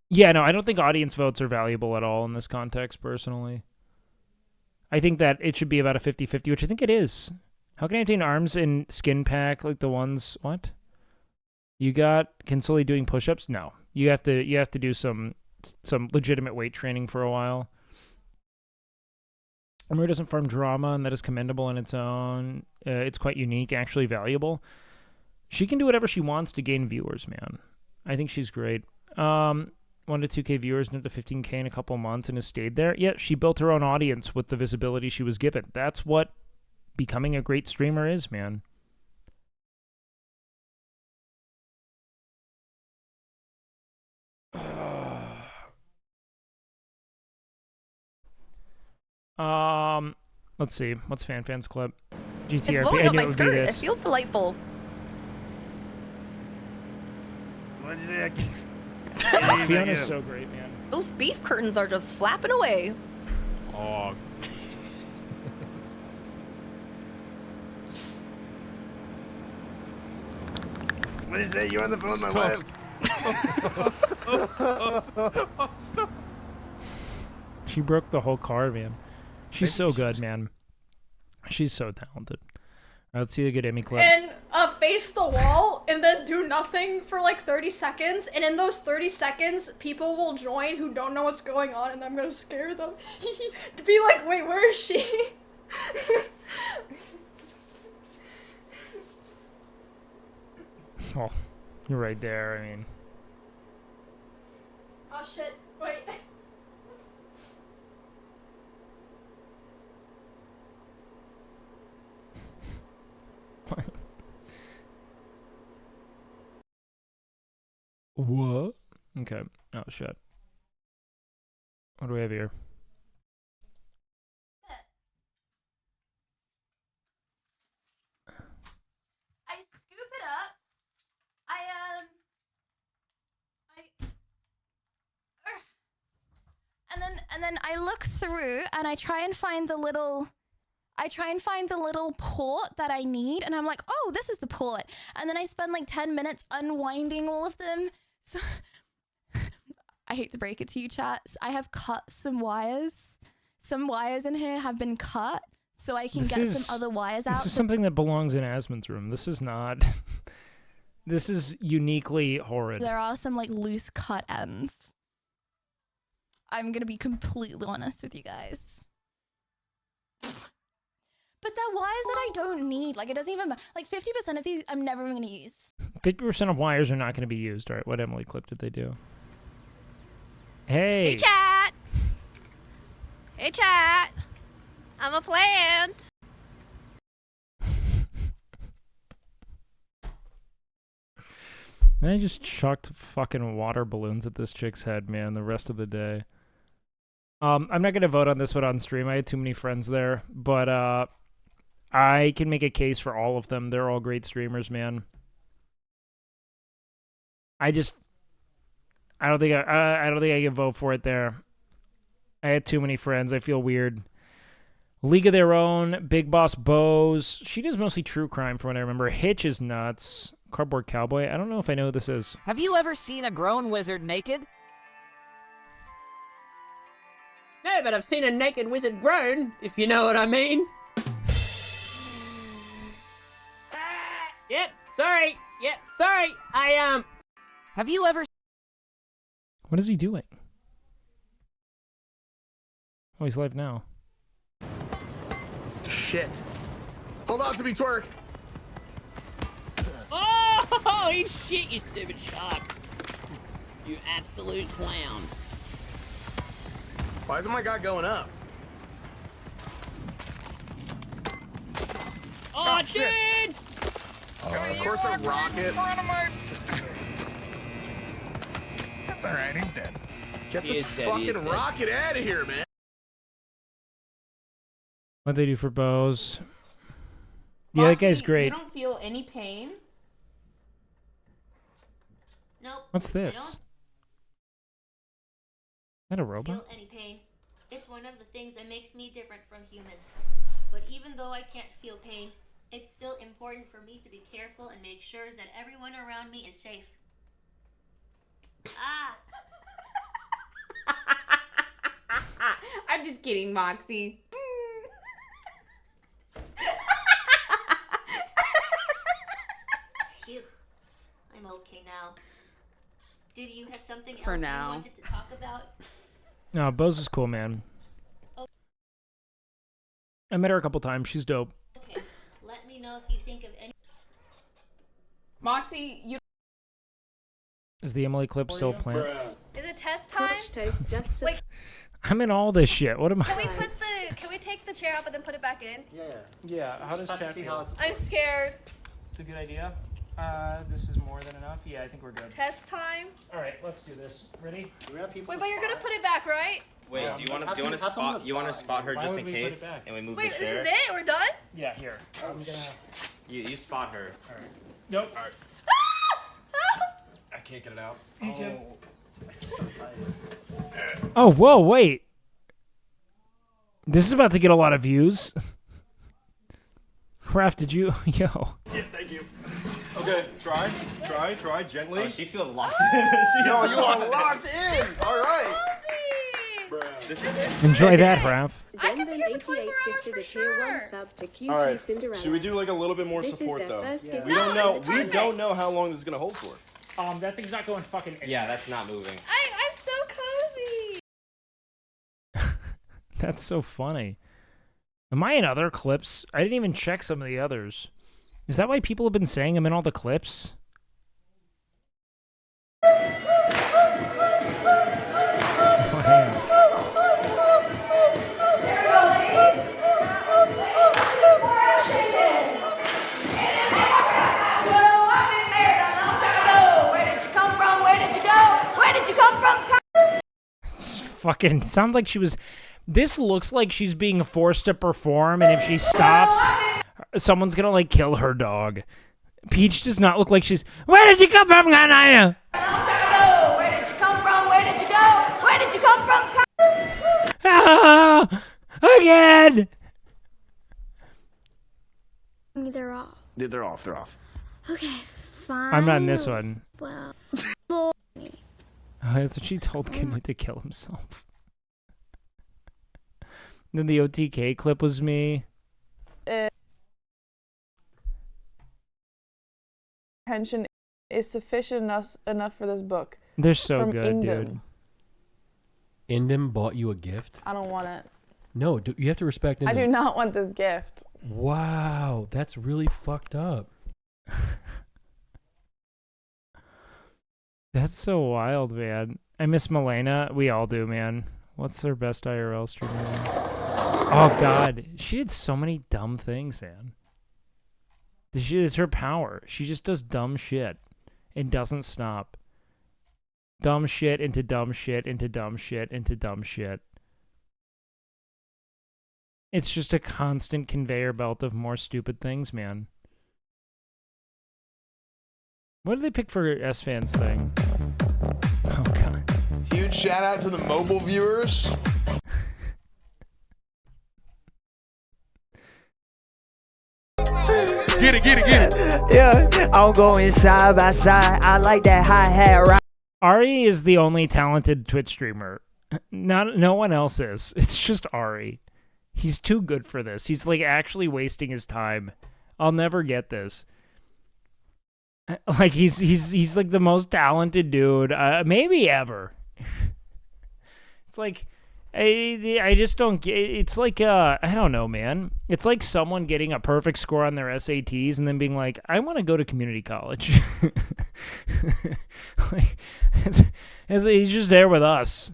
Yeah, no, I don't think audience votes are valuable at all in this context, personally. I think that it should be about a 50-50, which I think it is. How can I obtain arms in skin pack like the ones... What? You got Kinsoli doing push-ups? No. You have to do some legitimate weight training for a while. Amir doesn't farm drama, and that is commendable in its own. It's quite unique, actually valuable. She can do whatever she wants to gain viewers, man. I think she's great. 1 to 2K viewers, and up to 15K in a couple months, and has stayed there. Yeah, she built her own audience with the visibility she was given. That's what becoming a great streamer is, man. Let's see. What's FanFan's clip? GTRP.
It's blowing up my skirt. It feels delightful.
What'd you say?
Fiona's so great, man.
Those beef curtains are just flapping away.
Oh. What did you say? You're on the phone with my wife. Stop.
She broke the whole car, man. She's so good, man. She's so talented. All right, let's see a good Emmy clip.
And face the wall and then do nothing for like 30 seconds. And in those 30 seconds, people will join who don't know what's going on, and I'm gonna scare them. To be like, wait, where is she?
Oh, you're right there. I mean.
Oh shit! Wait.
What? Okay. Oh, shit. What do we have here?
I scoop it up. And then I look through and I try and find the little port that I need, and I'm like, oh, this is the port. And then I spend like 10 minutes unwinding all of them. So I hate to break it to you, chats. I have cut some wires. Some wires in here have been cut, so I can get some other wires out.
This is something that belongs in Asmon's room. This is not... This is uniquely horrid.
There are some like loose cut ends. I'm gonna be completely honest with you guys. But they're wires that I don't need. Like, it doesn't even matter. Like, 50% of these I'm never even gonna use.
50% of wires are not going to be used. All right, what Emily clip did they do? Hey!
Hey, chat! Hey, chat! I'm a plant!
And I just chucked fucking water balloons at this chick's head, man, the rest of the day. I'm not going to vote on this one on stream. I had too many friends there. But I can make a case for all of them. They're all great streamers, man. I don't think I can vote for it there. I had too many friends. I feel weird. League of Their Own, Big Boss Bose. She does mostly true crime from what I remember. Hitch is nuts. Cardboard Cowboy. I don't know if I know who this is.
Have you ever seen a grown wizard naked?
No, but I've seen a naked wizard groan, if you know what I mean. Yep, sorry.
Have you ever?
What is he doing? Oh, he's live now.
Shit. Hold on to me, twerk.
Oh, eat shit, you stupid shark. You absolute clown.
Why isn't my guy going up?
Oh,
shit.
dude!
Of course a rocket. That's alright, he's dead. Get
He
this
is dead, he is
fucking
dead.
rocket out of here, man.
What they do for bows? Yeah, that guy's great.
You don't feel any pain?
Nope.
What's
I
this?
don't
Is that a
feel
robot?
any pain. It's one of the things that makes me different from humans. But even though I can't feel pain, it's still important for me to be careful and make sure that everyone around me is safe. Ah!
I'm just kidding, Moxie.
Phew. I'm okay now. Did you have something
For
else
now.
you wanted to talk about?
No, Bose is cool, man.
Oh.
I met her a couple times. She's dope.
Okay. Let me know if you think of any.
Moxie, you.
Is the Emily clip still playing?
Is it test time? Wait,
I'm in all this shit. What am
can
I?
can we take the chair out but then put it back in?
Yeah, how does chat feel?
I'm scared.
It's a good idea. This is more than enough. Yeah, I think we're good.
Test time.
All right, let's do this. Ready?
Do we have people
Wait,
to
but you're gonna
spot?
put it back, right?
Wait,
Yeah,
do you want
have
to
to- have someone to
spot? You want to
spot.
spot her
Why
just
would
in
we put it
case,
back?
and we move
Wait,
the
this
chair.
is it? We're done?
Yeah, here. I'm gonna.
You spot her.
All right. Nope. All right.
I can't get it out.
Oh, whoa, wait. This is about to get a lot of views. Raph, did you? Yo.
Yeah, thank you. Okay, try, gently.
Oh, she feels locked in.
No, you are locked in. All right.
This is
Enjoy that, Raph.
I could be here for 24 hours for sure.
All right. Should we do like a little bit more support though?
Yeah.
We don't
No,
know.
this is
We
perfect.
don't know how long this is gonna hold for.
That thing's not going fucking anywhere.
Yeah, that's not moving.
I'm so cozy.
That's so funny. Am I in other clips? I didn't even check some of the others. Is that why people have been saying I'm in all the clips? Oh, damn. Fucking sound like she was. This looks like she's being forced to perform, and if she stops, someone's gonna like kill her dog. Peach does not look like she's. Where did you come from, Ganaya?
Where did you come from? Where did you go? Where did you come from?
Ah, again.
They're off.
They're off. They're off.
Okay, fine.
I'm not in this one.
Well,
Oh, that's what she told Canute to kill himself. Then the OTK clip was me.
Attention is sufficient enough for this book.
They're so
From
good,
Ingdom.
dude.
Indem bought you a gift?
I don't want it.
No, you have to respect Indem.
I do not want this gift.
Wow, that's really fucked up.
That's so wild, man. I miss Milena. We all do, man. What's her best IRL stream? Oh, God. She did so many dumb things, man. It's her power. She just does dumb shit and doesn't stop. Dumb shit into dumb shit into dumb shit into dumb shit. It's just a constant conveyor belt of more stupid things, man. What did they pick for S-Fans thing? Oh, God.
Huge shout out to the mobile viewers.
Get it.
Yeah, I'm going side by side. I like that hi-hat right.
Ari is the only talented Twitch streamer. No one else is. It's just Ari. He's too good for this. He's like actually wasting his time. I'll never get this. Like he's like the most talented dude maybe ever. It's like I just don't get. It's like I don't know, man. It's like someone getting a perfect score on their SATs and then being like, I want to go to community college. Like, he's just there with us.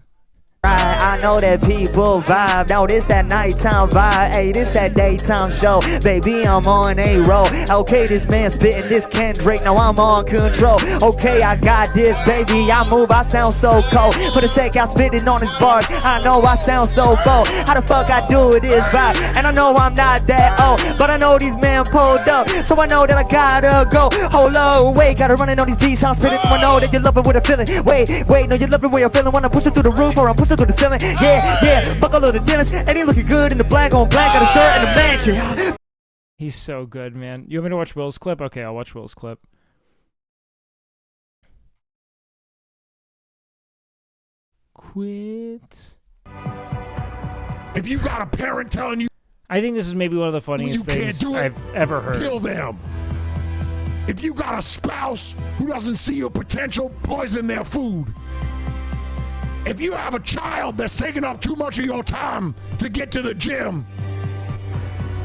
I know that people vibe. Now this that nighttime vibe. Hey, this that daytime show. Baby, I'm on a roll. Okay, this man spitting this Kendrick. Now I'm on control. Okay, I got this, baby. I move, I sound so cold. For the sake I spitting on his bars, I know I sound so bold. How the fuck I do it is vibe. And I know I'm not that old, but I know these men pulled up, so I know that I gotta go. Hold up, wait, gotta run it on these beats. I'm spitting, so I know that you love it with a feeling. Wait, no, you love it where you're feeling. Wanna push it through the roof or I'm pushing through the ceiling. Yeah, fuck all of the dinners, and he looking good in the black on black, got a shirt and a mansion.
He's so good, man. You want me to watch Will's clip? Okay, I'll watch Will's clip. Quit.
If you got a parent telling you,
I think this is maybe one of the funniest things I've ever heard.
Kill them. If you got a spouse who doesn't see your potential, poison their food. If you have a child that's taking up too much of your time to get to the gym,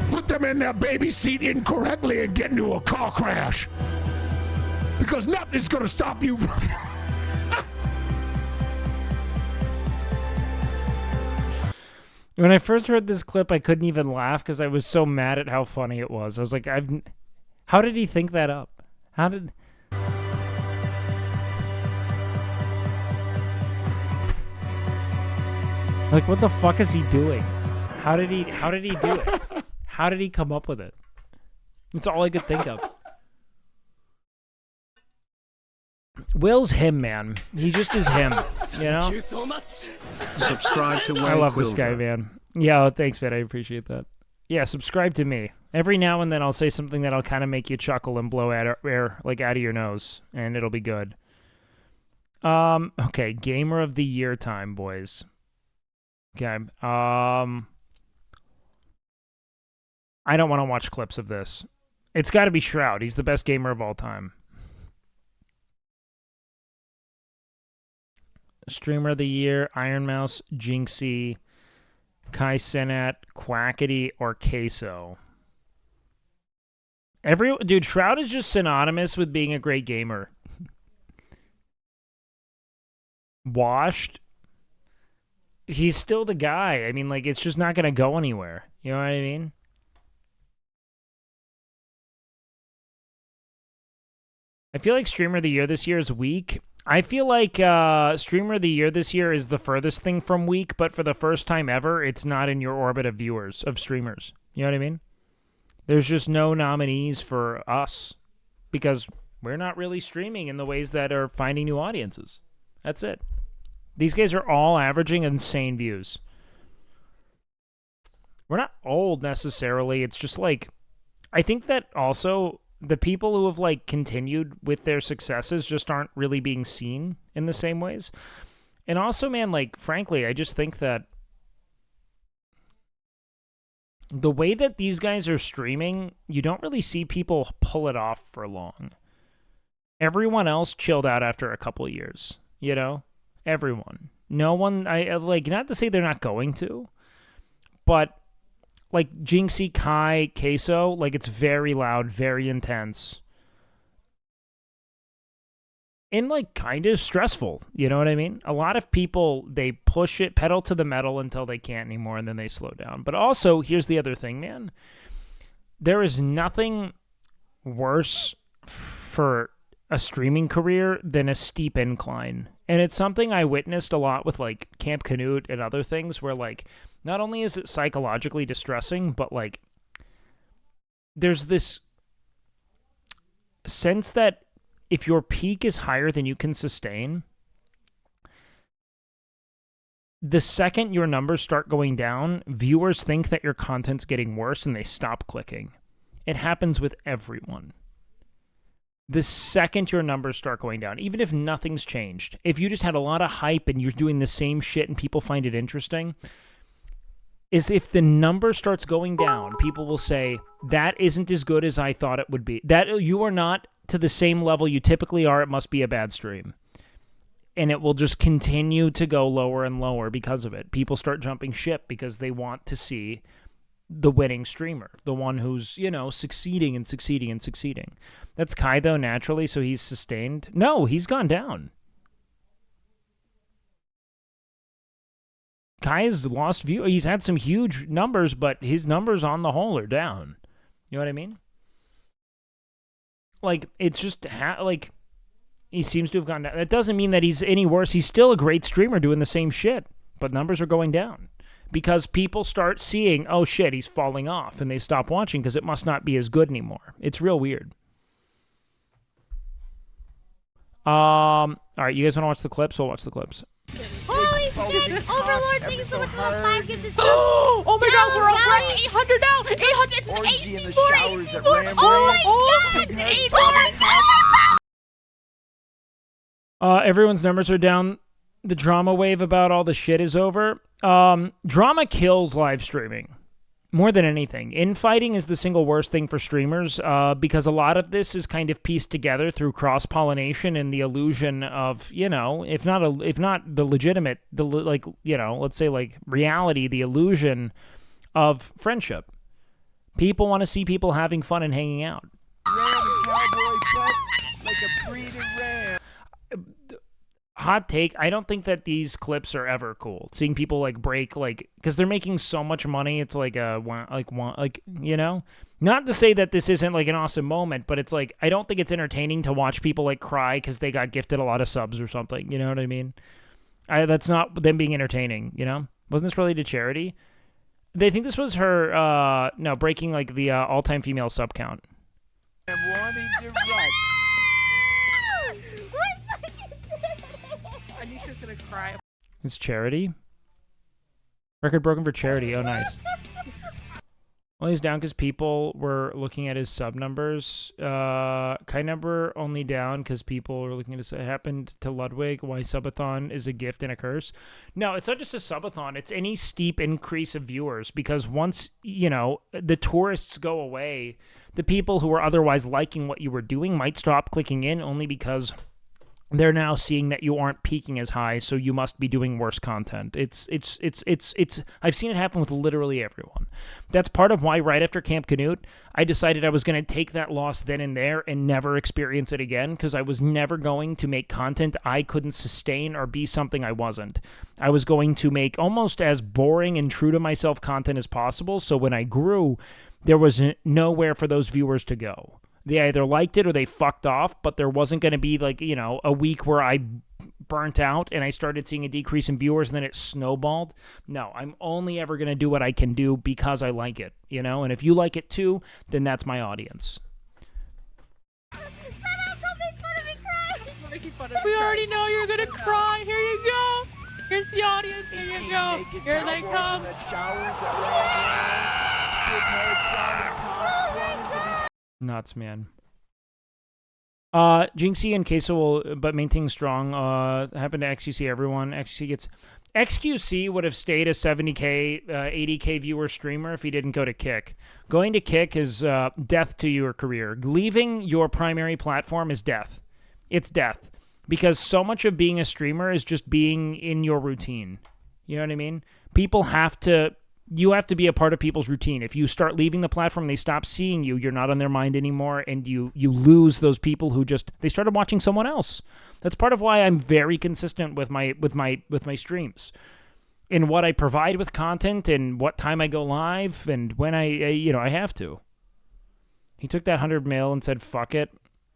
put them in their baby seat incorrectly and get into a car crash. Because nothing's going to stop you from...
When I first heard this clip, I couldn't even laugh because I was so mad at how funny it was. I was like, how did he think that up? How did... Like, what the fuck is he doing? How did he do it? How did he come up with it? That's all I could think of. Will's him, man. He just is him, you know?
Subscribe to WakeWilder.
I love this guy, man. Yeah, thanks, man. I appreciate that. Yeah, subscribe to me. Every now and then I'll say something that'll kind of make you chuckle and blow air like out of your nose, and it'll be good. Okay, Gamer of the Year time, boys. Okay. I don't want to watch clips of this. It's got to be Shroud. He's the best gamer of all time. Streamer of the Year, Iron Mouse, Jinxie, Kai Cenat, Quackity, or Queso. Dude, Shroud is just synonymous with being a great gamer. Washed. He's still the guy. I mean, like, it's just not going to go anywhere. You know what I mean? I feel like Streamer of the Year this year is weak. I feel like Streamer of the Year this year is the furthest thing from weak, but for the first time ever, it's not in your orbit of viewers, of streamers. You know what I mean? There's just no nominees for us because we're not really streaming in the ways that are finding new audiences. That's it. These guys are all averaging insane views. We're not old necessarily. It's just like, I think that also the people who have like continued with their successes just aren't really being seen in the same ways. And also, man, like, frankly, I just think that the way that these guys are streaming, you don't really see people pull it off for long. Everyone else chilled out after a couple of years, you know? Everyone. No one, I like, not to say they're not going to, but like Jinxie, Kai, Queso, like it's very loud, very intense. And like kind of stressful, you know what I mean? A lot of people, they push it pedal to the metal until they can't anymore and then they slow down. But also, here's the other thing, man. There is nothing worse for a streaming career than a steep incline. And it's something I witnessed a lot with like Camp Canute and other things where like not only is it psychologically distressing, but like there's this sense that if your peak is higher than you can sustain, the second your numbers start going down, viewers think that your content's getting worse and they stop clicking. It happens with everyone. The second your numbers start going down, even if nothing's changed, if you just had a lot of hype and you're doing the same shit and people find it interesting, is if the number starts going down, people will say, that isn't as good as I thought it would be. That you are not to the same level you typically are, it must be a bad stream. And it will just continue to go lower and lower because of it. People start jumping ship because they want to see the winning streamer, the one who's, you know, succeeding and succeeding and succeeding. That's Kai, though, naturally, so he's sustained. No, he's gone down. Kai has lost view. He's had some huge numbers, but his numbers on the whole are down. You know what I mean? Like, it's just, like, he seems to have gone down. That doesn't mean that he's any worse. He's still a great streamer doing the same shit, but numbers are going down. Because people start seeing, oh shit, he's falling off, and they stop watching because it must not be as good anymore. It's real weird. All right, you guys want to watch the clips? We'll watch the clips.
Holy shit! Overlord, thank you so much for the 5 gifts.
Oh my god, we're up to 800 now! 800, it's 84, 84! Oh my god!
Everyone's numbers are down. The drama wave about all the shit is over. Drama kills live streaming more than anything. Infighting is the single worst thing for streamers because a lot of this is kind of pieced together through cross-pollination and the illusion of, you know, if not the legitimate, like, you know, let's say like reality, the illusion of friendship. People want to see people having fun and hanging out. Hot take, I don't think that these clips are ever cool. Seeing people like break, like, because they're making so much money, it's like you know, not to say that this isn't like an awesome moment, but it's like, I don't think it's entertaining to watch people like cry because they got gifted a lot of subs or something. You know what I mean? That's not them being entertaining, you know? Wasn't this related to Charity? They think this was her, no, breaking like the all-time female sub count.
Anisha's gonna cry.
It's Charity. Record broken for Charity. Oh, nice. Well, he's down because people were looking at his sub numbers. Kai number only down because people were looking at his. It happened to Ludwig. Why subathon is a gift and a curse? No, it's not just a subathon. It's any steep increase of viewers because once, you know, the tourists go away, the people who were otherwise liking what you were doing might stop clicking in only because they're now seeing that you aren't peaking as high, so you must be doing worse content. It's I've seen it happen with literally everyone. That's part of why right after Camp Canute, I decided I was going to take that loss then and there and never experience it again, because I was never going to make content I couldn't sustain or be something I wasn't. I was going to make almost as boring and true to myself content as possible, so when I grew, there was nowhere for those viewers to go. They either liked it or they fucked off, but there wasn't going to be, like, you know, a week where I burnt out and I started seeing a decrease in viewers and then it snowballed. No, I'm only ever going to do what I can do because I like it, you know? And if you like it too, then that's my audience.
We already know you're gonna cry. Here you go. Here's the audience. Here you go. Here they come.
Nuts, man. Jinxie and Queso will, but maintain strong. Happened to XQC everyone. XQC would have stayed a 70k, 80k viewer streamer if he didn't go to Kick. Going to Kick is death to your career. Leaving your primary platform is death. It's death. Because so much of being a streamer is just being in your routine. You know what I mean? You have to be a part of people's routine. If you start leaving the platform, they stop seeing you, you're not on their mind anymore, and you lose those people who they started watching someone else. That's part of why I'm very consistent with my streams. In what I provide with content and what time I go live and when I have to. He took that 100 mil and said, fuck it.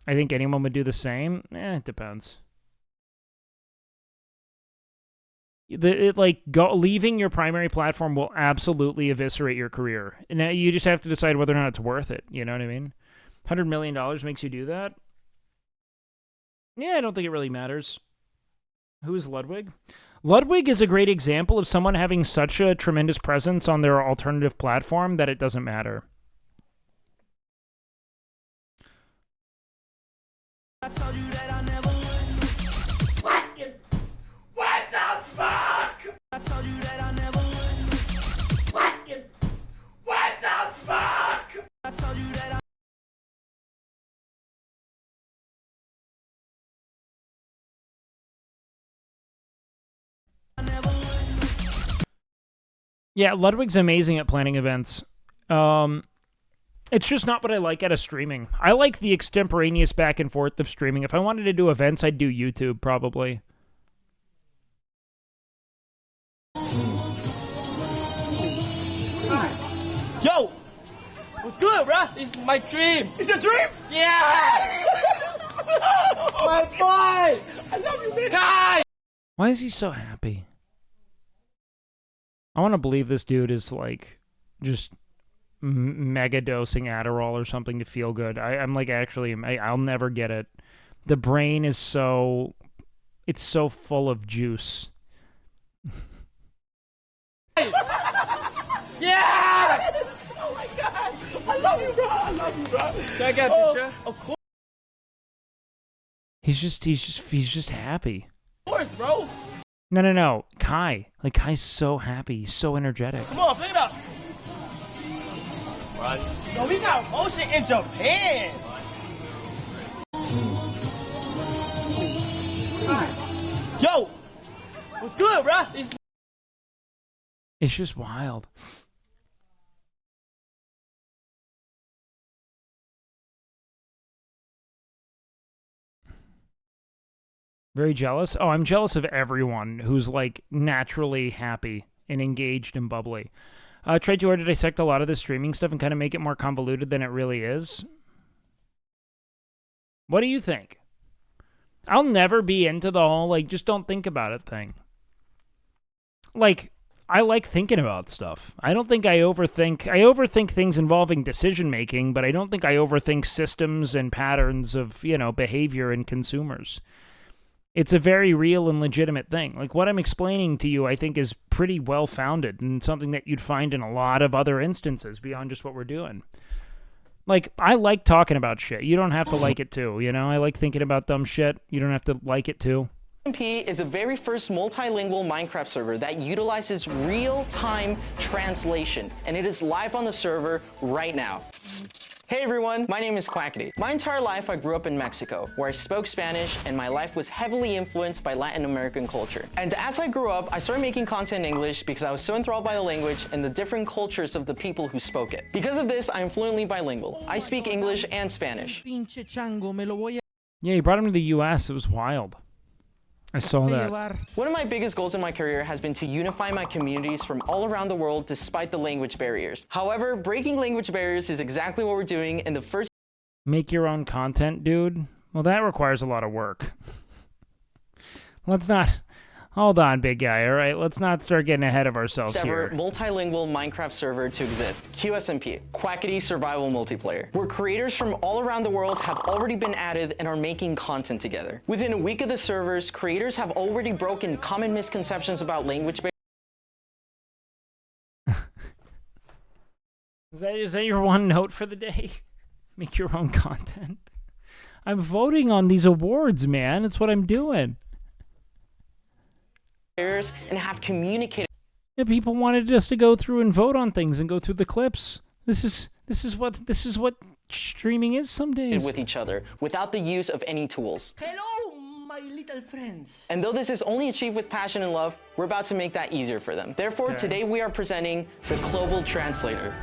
I think anyone would do the same. It depends. Leaving your primary platform will absolutely eviscerate your career. Now you just have to decide whether or not it's worth it. You know what I mean? $100 million makes you do that? Yeah, I don't think it really matters. Who is Ludwig? Ludwig is a great example of someone having such a tremendous presence on their alternative platform that it doesn't matter.
told you that I never would. What the fuck? I told you that I never would. What the fuck? I told you that I
Yeah, Ludwig's amazing at planning events. It's just not what I like out of streaming. I like the extemporaneous back and forth of streaming. If I wanted to do events, I'd do YouTube, probably.
Yo! What's good, bruh? This is my dream. It's a dream? Yeah! My boy! I love you, man. Guy!
Why is he so happy? I want to believe this dude is, like, just mega dosing Adderall or something to feel good. I'm like, actually, I'll never get it. The brain is so... It's so full of juice.
Yeah! Oh my god! I love you, bro! I love you, bro! Can I get a picture? Of course,
He's just happy.
bro!
No. Kai. Like, Kai's so happy. He's so energetic.
Come on, pick it up! What? Yo, we got motion in Japan! Yo! What's good, bro?
It's just wild. Very jealous? Oh, I'm jealous of everyone who's, like, naturally happy and engaged and bubbly. Tried too hard to dissect a lot of the streaming stuff and kind of make it more convoluted than it really is. What do you think? I'll never be into the whole, like, just don't think about it thing. Like, I like thinking about stuff. I don't think I overthink. I overthink things involving decision-making, but I don't think I overthink systems and patterns of, you know, behavior in consumers. It's a very real and legitimate thing. Like, what I'm explaining to you, I think, is pretty well-founded and something that you'd find in a lot of other instances beyond just what we're doing. Like, I like talking about shit. You don't have to like it, too, you know? I like thinking about dumb shit. You don't have to like it, too.
SMP is the very first multilingual Minecraft server that utilizes real-time translation, and it is live on the server right now. Hey everyone, my name is Quackity. My entire life I grew up in Mexico, where I spoke Spanish and my life was heavily influenced by Latin American culture. And as I grew up, I started making content in English because I was so enthralled by the language and the different cultures of the people who spoke it. Because of this, I am fluently bilingual. I speak English and Spanish.
Yeah, he brought him to the US. It was wild. I saw that.
One of my biggest goals in my career has been to unify my communities from all around the world despite the language barriers. However, breaking language barriers is exactly what we're doing in the first...
Make your own content, dude? Well, that requires a lot of work. Let's not... Hold on, big guy, all right? Let's not start getting ahead of ourselves
ever
here.
Multilingual Minecraft server to exist, QSMP, Quackity Survival Multiplayer, where creators from all around the world have already been added and are making content together. Within a week of the servers, creators have already broken common misconceptions about language
Is that your one note for the day? Make your own content? I'm voting on these awards, man. That's what I'm doing.
and have communicated.
Yeah, people wanted us to go through and vote on things and go through the clips. This is what streaming is some days.
With each other without the use of any tools.
Hello, my little friends.
And though this is only achieved with passion and love, we're about to make that easier for them. Therefore, today we are presenting the Global Translator.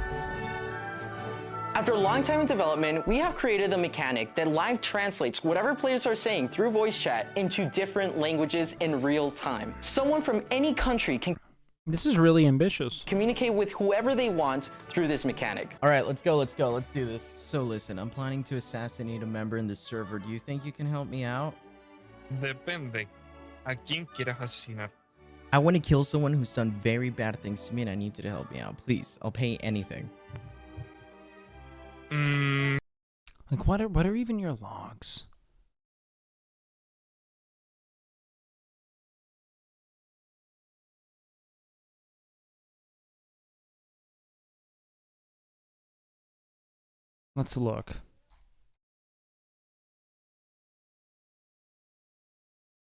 After a long time in development, we have created a mechanic that live translates whatever players are saying through voice chat into different languages in real time. Someone from any country can
This is really ambitious.
communicate with whoever they want through this mechanic.
All right, let's go. Let's do this. So listen, I'm planning to assassinate a member in the server. Do you think you can help me out?
Depende. ¿A quién quieres asesinar?
I want to kill someone who's done very bad things to me and I need you to help me out. Please, I'll pay anything.
Like, what are even your logs? Let's look.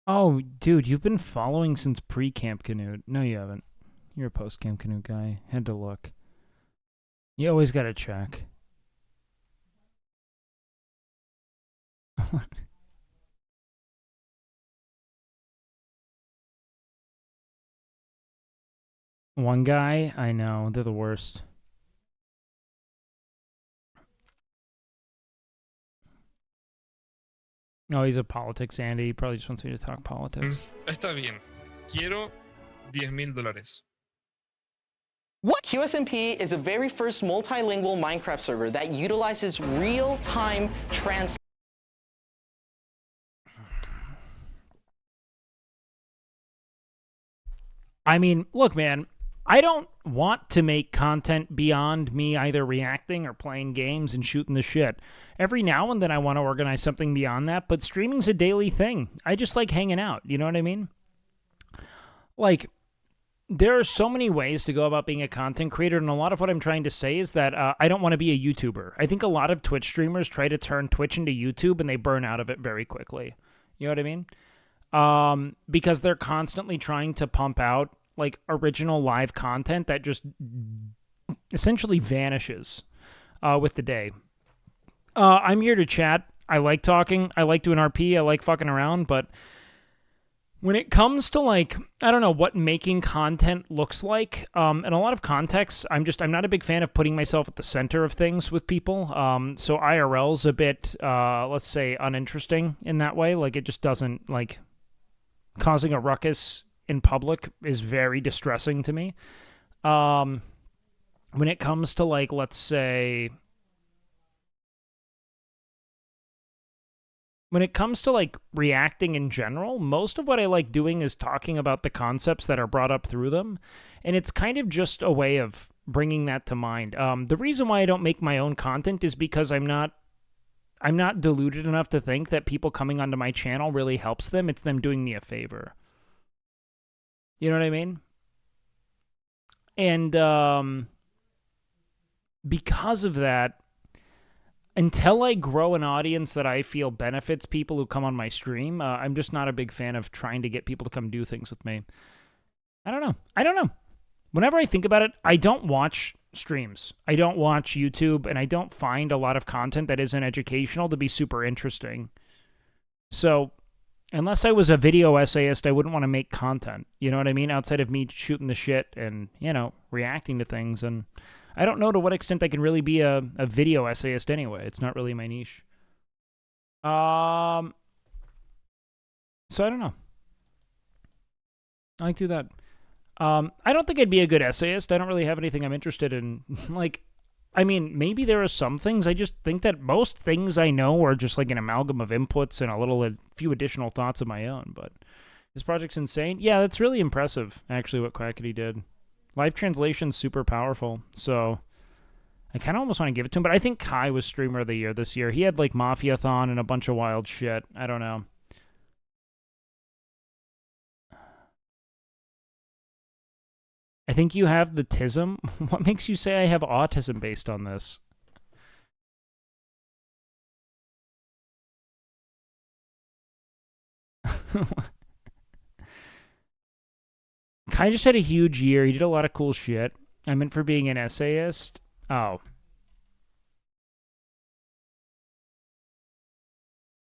Oh, dude, you've been following since pre-Camp Canute. No, you haven't. You're a post-Camp Canute guy. Had to look. You always gotta check. One guy? I know. They're the worst. No, he's a politics Andy. He probably just wants me to talk politics.
Está bien. Quiero $10,000.
What? QSMP is the very first multilingual Minecraft server that utilizes real-time translation.
I mean, look, man, I don't want to make content beyond me either reacting or playing games and shooting the shit. Every now and then I want to organize something beyond that, but streaming's a daily thing. I just like hanging out, you know what I mean? Like, there are so many ways to go about being a content creator, and a lot of what I'm trying to say is that I don't want to be a YouTuber. I think a lot of Twitch streamers try to turn Twitch into YouTube, and they burn out of it very quickly. You know what I mean? Because they're constantly trying to pump out like original live content that just essentially vanishes with the day. I'm here to chat. I like talking. I like doing RP. I like fucking around. But when it comes to like, I don't know what making content looks like, in a lot of contexts, I'm not a big fan of putting myself at the center of things with people. So IRL's a bit, let's say, uninteresting in that way. Like it just doesn't like causing a ruckus in public is very distressing to me. When it comes to like, let's say, when it comes to like reacting in general, most of what I like doing is talking about the concepts that are brought up through them. And it's kind of just a way of bringing that to mind. The reason why I don't make my own content is because I'm not deluded enough to think that people coming onto my channel really helps them. It's them doing me a favor. You know what I mean? And because of that, until I grow an audience that I feel benefits people who come on my stream, I'm just not a big fan of trying to get people to come do things with me. I don't know. Whenever I think about it, I don't watch streams. I don't watch YouTube, and I don't find a lot of content that isn't educational to be super interesting. So unless I was a video essayist, I wouldn't want to make content. You know what I mean? Outside of me shooting the shit and, you know, reacting to things. And I don't know to what extent I can really be a video essayist anyway. It's not really my niche. So I don't know. I like to do that. I don't think I'd be a good essayist. I don't really have anything I'm interested in. Like, I mean, maybe there are some things. I just think that most things I know are just like an amalgam of inputs and a few additional thoughts of my own. But this project's insane. Yeah, that's really impressive, actually, what Quackity did. Live translation's super powerful, so I kind of almost want to give it to him. But I think Kai was Streamer of the Year this year. He had like Mafiathon and a bunch of wild shit. I don't know. I think you have the tism. What makes you say I have autism based on this? Kai just had a huge year. He did a lot of cool shit. I meant for being an essayist. Oh.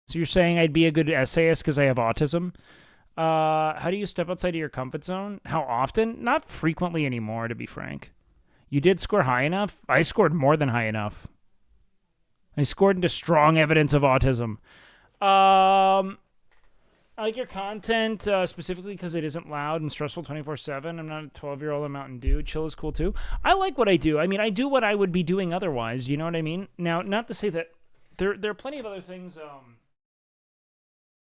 So you're saying I'd be a good essayist because I have autism? How do you step outside of your comfort zone? How often? Not frequently anymore, to be frank. You did score high enough? I scored more than high enough. I scored into strong evidence of autism. I like your content, specifically because it isn't loud and stressful 24/7. I'm not a 12-year-old on Mountain Dew. Chill is cool, too. I like what I do. I mean, I do what I would be doing otherwise. You know what I mean? Now, not to say that there are plenty of other things...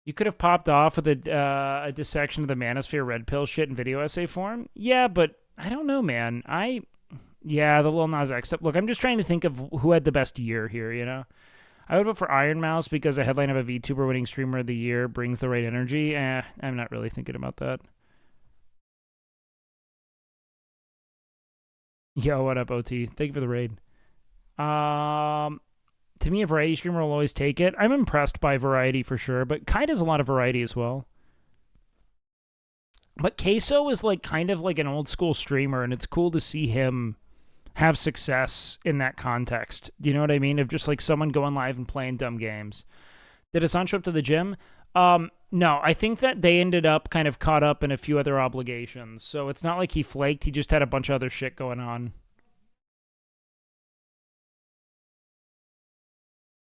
You could have popped off with a dissection of the Manosphere Red Pill shit in video essay form. Yeah, but I don't know, man. Yeah, the Lil Nas X stuff. Look, I'm just trying to think of who had the best year here, you know? I would vote for Iron Mouse because the headline of a VTuber winning Streamer of the Year brings the right energy. I'm not really thinking about that. Yo, what up, OT? Thank you for the raid. To me, a variety streamer will always take it. I'm impressed by variety for sure, but Kai does a lot of variety as well. But Queso is like kind of like an old school streamer, and it's cool to see him have success in that context. Do you know what I mean? Of just like someone going live and playing dumb games. Did Hassan show up to the gym? No, I think that they ended up kind of caught up in a few other obligations. So it's not like he flaked. He just had a bunch of other shit going on.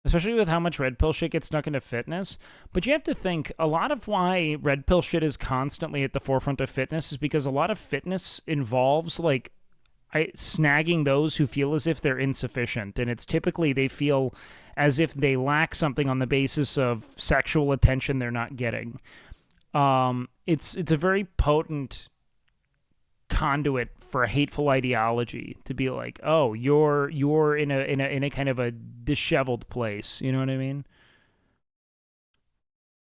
Especially with how much red pill shit gets snuck into fitness. But you have to think, a lot of why red pill shit is constantly at the forefront of fitness is because a lot of fitness involves, like, snagging those who feel as if they're insufficient. And it's typically they feel as if they lack something on the basis of sexual attention they're not getting. It's a very potent conduit for a hateful ideology to be like, oh, you're in a kind of a disheveled place, you know what I mean?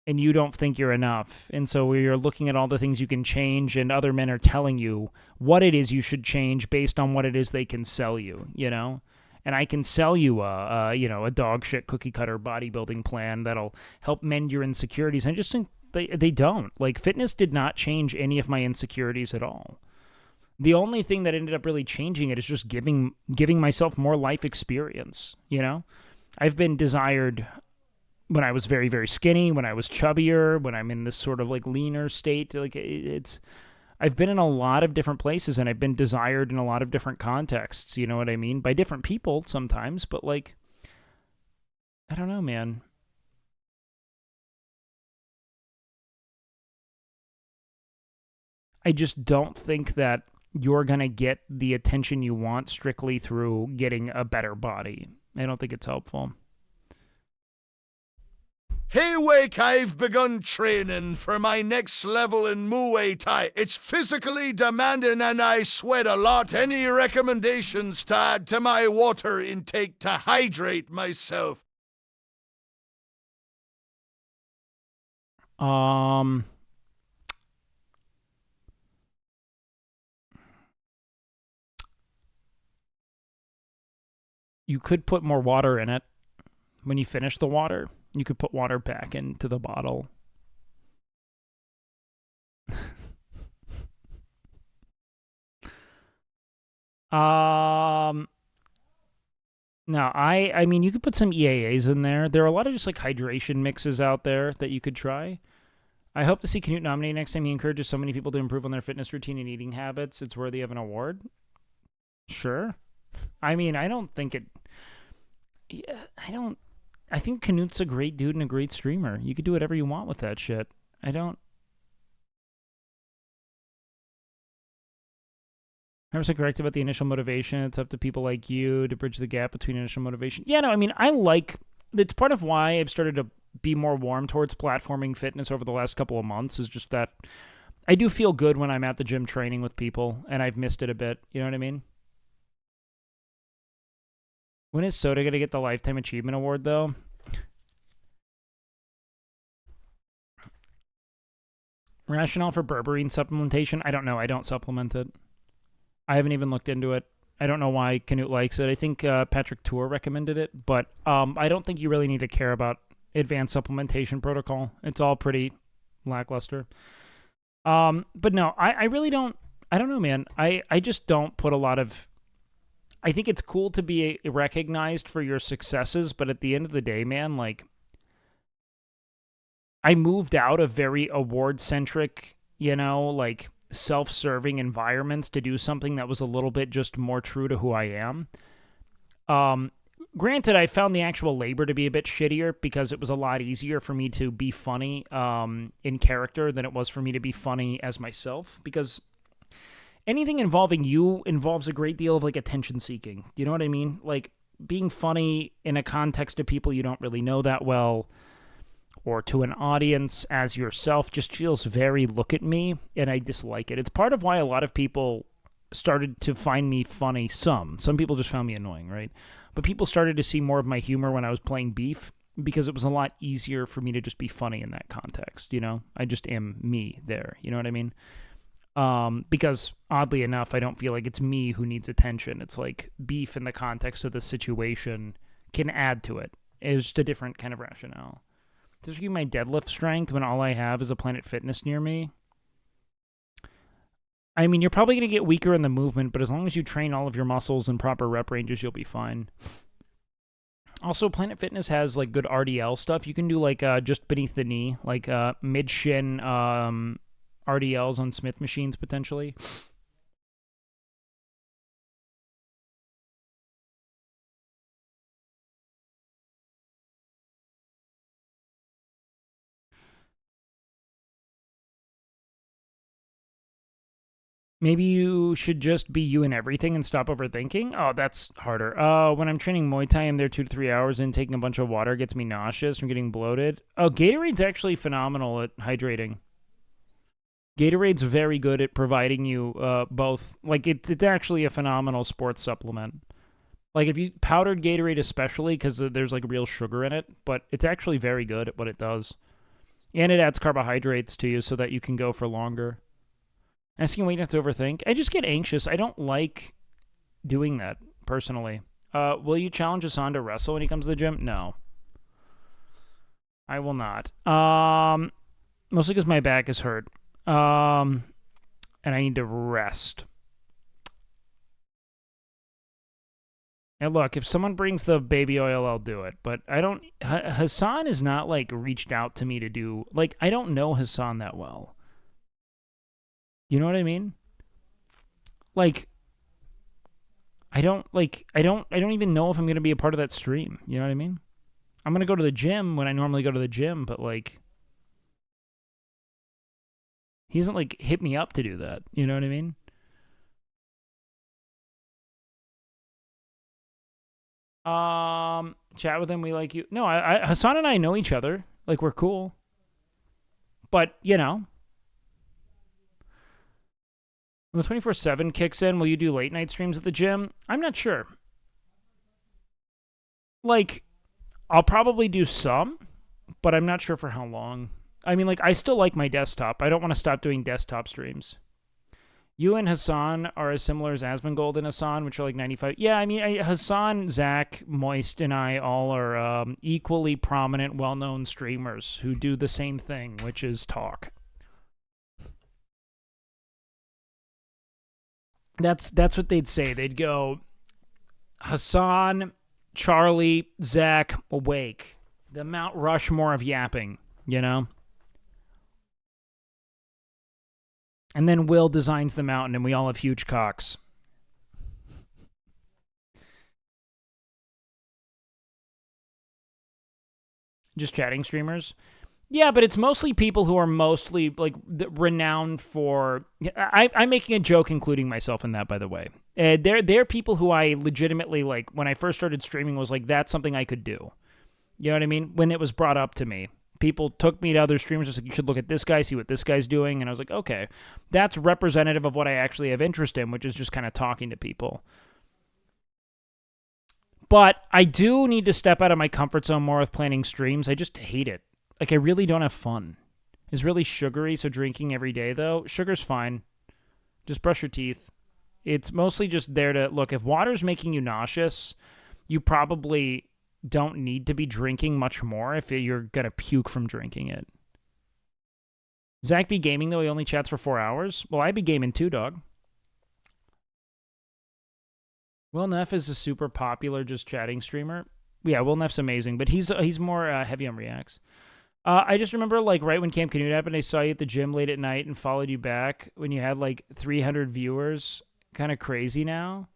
And you don't think you're enough. And so you're looking at all the things you can change, and other men are telling you what it is you should change based on what it is they can sell you, you know? And I can sell you a dog shit cookie cutter bodybuilding plan that'll help mend your insecurities. I just think they don't. Like, fitness did not change any of my insecurities at all. The only thing that ended up really changing it is just giving myself more life experience, you know? I've been desired when I was very, very skinny, when I was chubbier, when I'm in this sort of like leaner state. Like, I've been in a lot of different places, and I've been desired in a lot of different contexts, you know what I mean? By different people sometimes, but like, I don't know, man. I just don't think that you're going to get the attention you want strictly through getting a better body. I don't think it's helpful.
Hey, Wake, I've begun training for my next level in Muay Thai. It's physically demanding and I sweat a lot. Any recommendations to add to my water intake to hydrate myself?
You could put more water in it. When you finish the water, you could put water back into the bottle. No, I mean, you could put some EAAs in there. There are a lot of just like hydration mixes out there that you could try. I hope to see Canute nominated next time. He encourages so many people to improve on their fitness routine and eating habits. It's worthy of an award. Sure. I mean, I don't think it... Yeah, I think Canute's a great dude and a great streamer. You could do whatever you want with that shit. I don't... 100% correct about the initial motivation. It's up to people like you to bridge the gap between initial motivation. Yeah, no, I mean, it's part of why I've started to be more warm towards platforming fitness over the last couple of months, is just that I do feel good when I'm at the gym training with people, and I've missed it a bit. You know what I mean? When is Soda going to get the Lifetime Achievement Award, though? Rationale for berberine supplementation? I don't know. I don't supplement it. I haven't even looked into it. I don't know why Canute likes it. I think Patrick Tour recommended it, but I don't think you really need to care about advanced supplementation protocol. It's all pretty lackluster. But no, I really don't. I don't know, man. I just don't put a lot of... I think it's cool to be recognized for your successes, but at the end of the day, man, like, I moved out of very award-centric, you know, like, self-serving environments to do something that was a little bit just more true to who I am. Granted, I found the actual labor to be a bit shittier because it was a lot easier for me to be funny in character than it was for me to be funny as myself, because anything involving you involves a great deal of, like, attention seeking. Do you know what I mean? Like, being funny in a context of people you don't really know that well, or to an audience as yourself, just feels very look at me, and I dislike it. It's part of why a lot of people started to find me funny. Some people just found me annoying, right? But people started to see more of my humor when I was playing Beef, because it was a lot easier for me to just be funny in that context, you know? I just am me there, you know what I mean? Because oddly enough, I don't feel like it's me who needs attention. It's like Beef in the context of the situation can add to it. It's just a different kind of rationale. Does it give my deadlift strength when all I have is a Planet Fitness near me? I mean, you're probably going to get weaker in the movement, but as long as you train all of your muscles in proper rep ranges, you'll be fine. Also, Planet Fitness has like good RDL stuff. You can do like just beneath the knee, like mid shin RDLs on Smith machines potentially. Maybe you should just be you in everything and stop overthinking. Oh, that's harder. When I'm training Muay Thai, I'm there 2 to 3 hours and taking a bunch of water gets me nauseous from getting bloated. Oh, Gatorade's actually phenomenal at hydrating. Gatorade's very good at providing you both. Like, it's actually a phenomenal sports supplement. Like, if you powdered Gatorade especially, because there's, like, real sugar in it, but it's actually very good at what it does. And it adds carbohydrates to you so that you can go for longer. Asking waiting to overthink. I just get anxious. I don't like doing that, personally. Will you challenge Hassan to wrestle when he comes to the gym? No. I will not. Mostly because my back is hurt. And I need to rest. And look, if someone brings the baby oil, I'll do it. But I don't... Hassan is not, like, reached out to me to do... Like, I don't know Hassan that well. You know what I mean? Like, I don't even know if I'm going to be a part of that stream. You know what I mean? I'm going to go to the gym when I normally go to the gym, but, like, he hasn't, like, hit me up to do that. You know what I mean? Chat with him, we like you. No, Hassan and I know each other. Like, we're cool. But, you know. When the 24/7 kicks in, will you do late night streams at the gym? I'm not sure. Like, I'll probably do some, but I'm not sure for how long. I mean, like, I still like my desktop. I don't want to stop doing desktop streams. You and Hassan are as similar as Asmongold and Hassan, which are like 95. Yeah, I mean, Hassan, Zach, Moist, and I all are equally prominent, well-known streamers who do the same thing, which is talk. That's what they'd say. They'd go, Hassan, Charlie, Zach, Wake. The Mount Rushmore of yapping, you know? And then Will designs the mountain, and we all have huge cocks. Just chatting streamers? Yeah, but it's mostly people who are mostly, like, renowned for... I'm making a joke including myself in that, by the way. They're people who I legitimately, like, when I first started streaming was like, that's something I could do. You know what I mean? When it was brought up to me. People took me to other streamers, just like, you should look at this guy, see what this guy's doing. And I was like, okay, that's representative of what I actually have interest in, which is just kind of talking to people. But I do need to step out of my comfort zone more with planning streams. I just hate it. Like, I really don't have fun. It's really sugary, so drinking every day, though, sugar's fine. Just brush your teeth. It's mostly just there to, look, if water's making you nauseous, you probably don't need to be drinking much more if you're going to puke from drinking it. Zach be gaming, though? He only chats for 4 hours? Well, I be gaming too, dog. Will Neff is a super popular just chatting streamer. Yeah, Will Neff's amazing, but he's more heavy on reacts. I just remember, like, right when Camp Canute happened, I saw you at the gym late at night and followed you back when you had, like, 300 viewers. Kind of crazy now.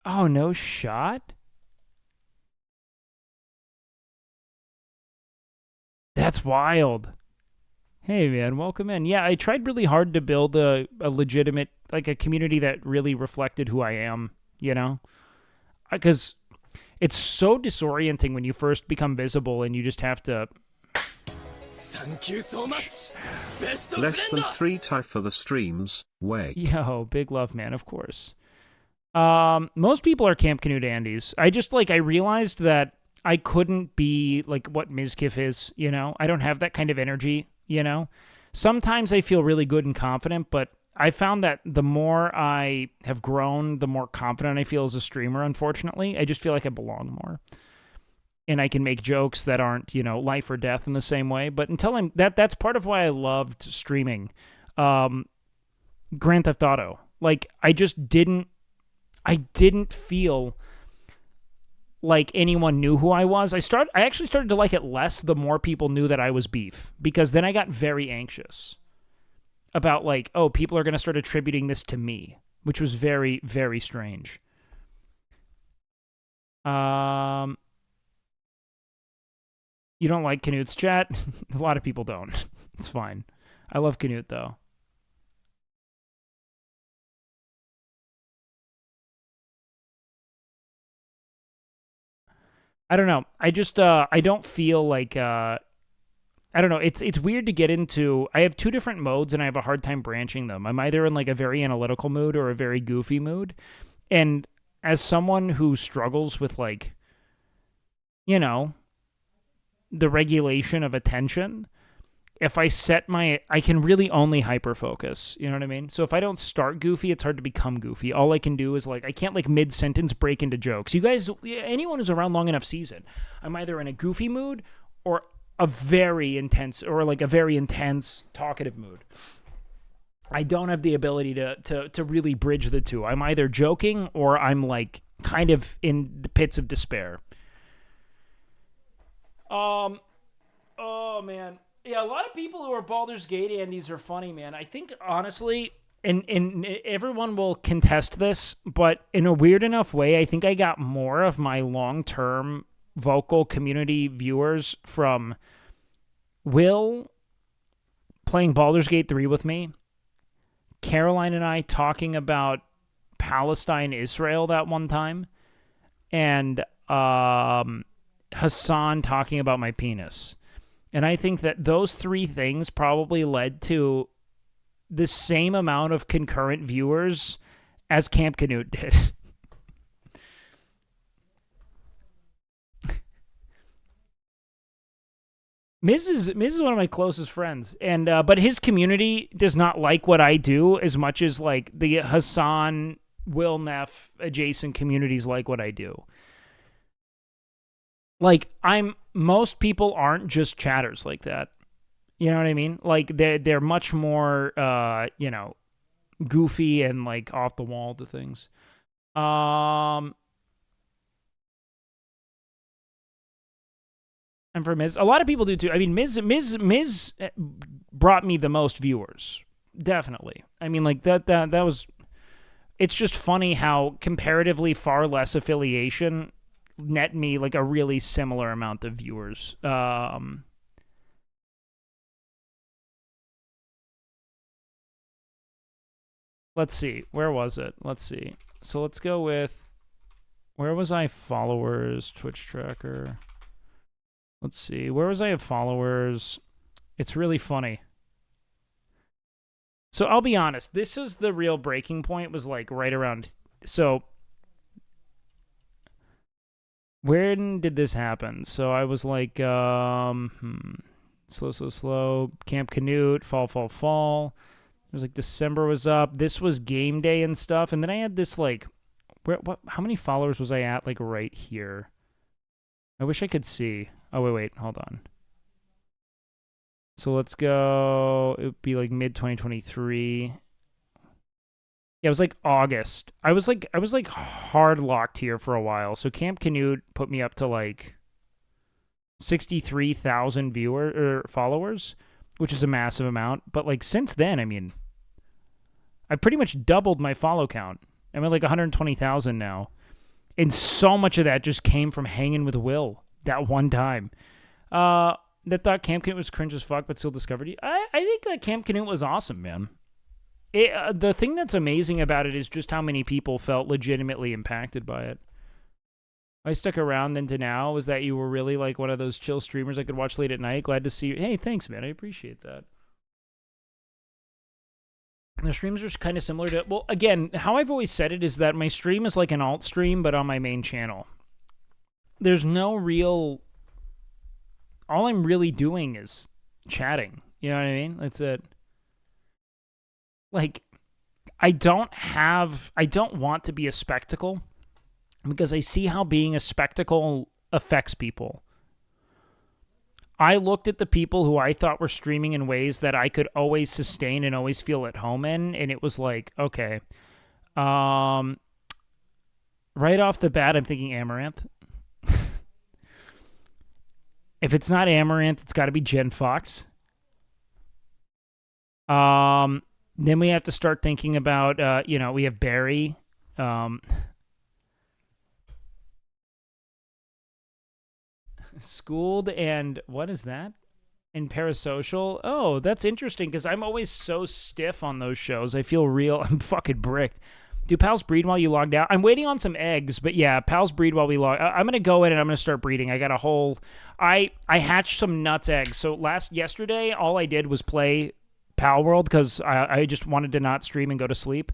Oh, no shot? That's wild. Hey, man, welcome in. Yeah, I tried really hard to build a legitimate, like, a community that really reflected who I am, you know? Because it's so disorienting when you first become visible and you just have to...
Thank you so much. Best of
Less than
Linda.
3 Thai for the streams, Wake.
Yo, big love, man, of course. Most people are Camp Canute Andes. I realized that I couldn't be, like, what Mizkif is, you know? I don't have that kind of energy, you know? Sometimes I feel really good and confident, but I found that the more I have grown, the more confident I feel as a streamer, unfortunately. I just feel like I belong more. and I can make jokes that aren't, life or death in the same way. But until that's part of why I loved streaming Grand Theft Auto. Like, I didn't feel like anyone knew who I was. I actually started to like it less the more people knew that I was beef, because then I got very anxious about, like, oh, people are going to start attributing this to me, which was very, very strange. You don't like Canute's chat? A lot of people don't. It's fine. I love Canute, though. I don't know. I just, I don't feel like, I don't know. It's weird to get into. I have two different modes, and I have a hard time branching them. I'm either in, like, a very analytical mood or a very goofy mood. And as someone who struggles with, like, the regulation of attention, if I I can really only hyper-focus. You know what I mean? So if I don't start goofy, it's hard to become goofy. All I can do is, like, I can't, like, mid-sentence break into jokes. You guys, anyone who's around long enough sees it. I'm either in a goofy mood or a very intense, talkative mood. I don't have the ability to really bridge the two. I'm either joking or I'm, like, kind of in the pits of despair. Oh, man. Yeah, a lot of people who are Baldur's Gate Andes are funny, man. I think, honestly, and everyone will contest this, but in a weird enough way, I think I got more of my long-term vocal community viewers from Will playing Baldur's Gate 3 with me, Caroline and I talking about Palestine, Israel that one time, and Hassan talking about my penis. And I think that those three things probably led to the same amount of concurrent viewers as Camp Canute did. Miz is one of my closest friends, and but his community does not like what I do as much as, like, the Hassan, Will Neff adjacent communities like what I do. Like, most people aren't just chatters like that. You know what I mean? Like, they're much more, goofy and, like, off the wall to things. And for Miz, a lot of people do too. I mean, Miz brought me the most viewers, definitely. I mean, like, that was. It's just funny how comparatively far less affiliation net me, like, a really similar amount of viewers. Let's see. Where was it? Let's see. So let's go with, where was I followers? Twitch tracker. Let's see. Where was I at followers? It's really funny. So I'll be honest. This is the real breaking point, was, like, right around. So when did this happen? So I was like, slow, Camp Canute, fall. It was like December was up. This was game day and stuff. And then I had this, like, how many followers was I at, like, right here? I wish I could see. Oh, wait, hold on. So let's go, it would be like mid-2023. Yeah, it was like August. I was like hard locked here for a while. So Camp Canute put me up to, like, 63,000 followers, which is a massive amount. But, like, since then, I mean, I pretty much doubled my follow count. I'm at, like, 120,000 now. And so much of that just came from hanging with Will that one time. That thought Camp Canute was cringe as fuck, but still discovered you. I think that Camp Canute was awesome, man. The thing that's amazing about it is just how many people felt legitimately impacted by it. I stuck around then to now was that you were really, like, one of those chill streamers I could watch late at night. Glad to see you. Hey, thanks, man. I appreciate that. The streams are kind of similar to, well, again, how I've always said it is that my stream is like an alt stream, but on my main channel. There's no real, all I'm really doing is chatting. You know what I mean? That's it. Like, I don't want to be a spectacle, because I see how being a spectacle affects people. I looked at the people who I thought were streaming in ways that I could always sustain and always feel at home in, and it was like, okay. Right off the bat, I'm thinking Amaranth. If it's not Amaranth, it's got to be Jen Fox. Then we have to start thinking about, we have Barry. Schooled and what is that? And Parasocial. Oh, that's interesting because I'm always so stiff on those shows. I feel real. I'm fucking bricked. Do pals breed while you logged out? I'm waiting on some eggs, but yeah, pals breed while we log. I'm gonna go in and I'm gonna start breeding. I got a whole. I hatched some nuts eggs. So yesterday, all I did was play Pal World because I just wanted to not stream and go to sleep.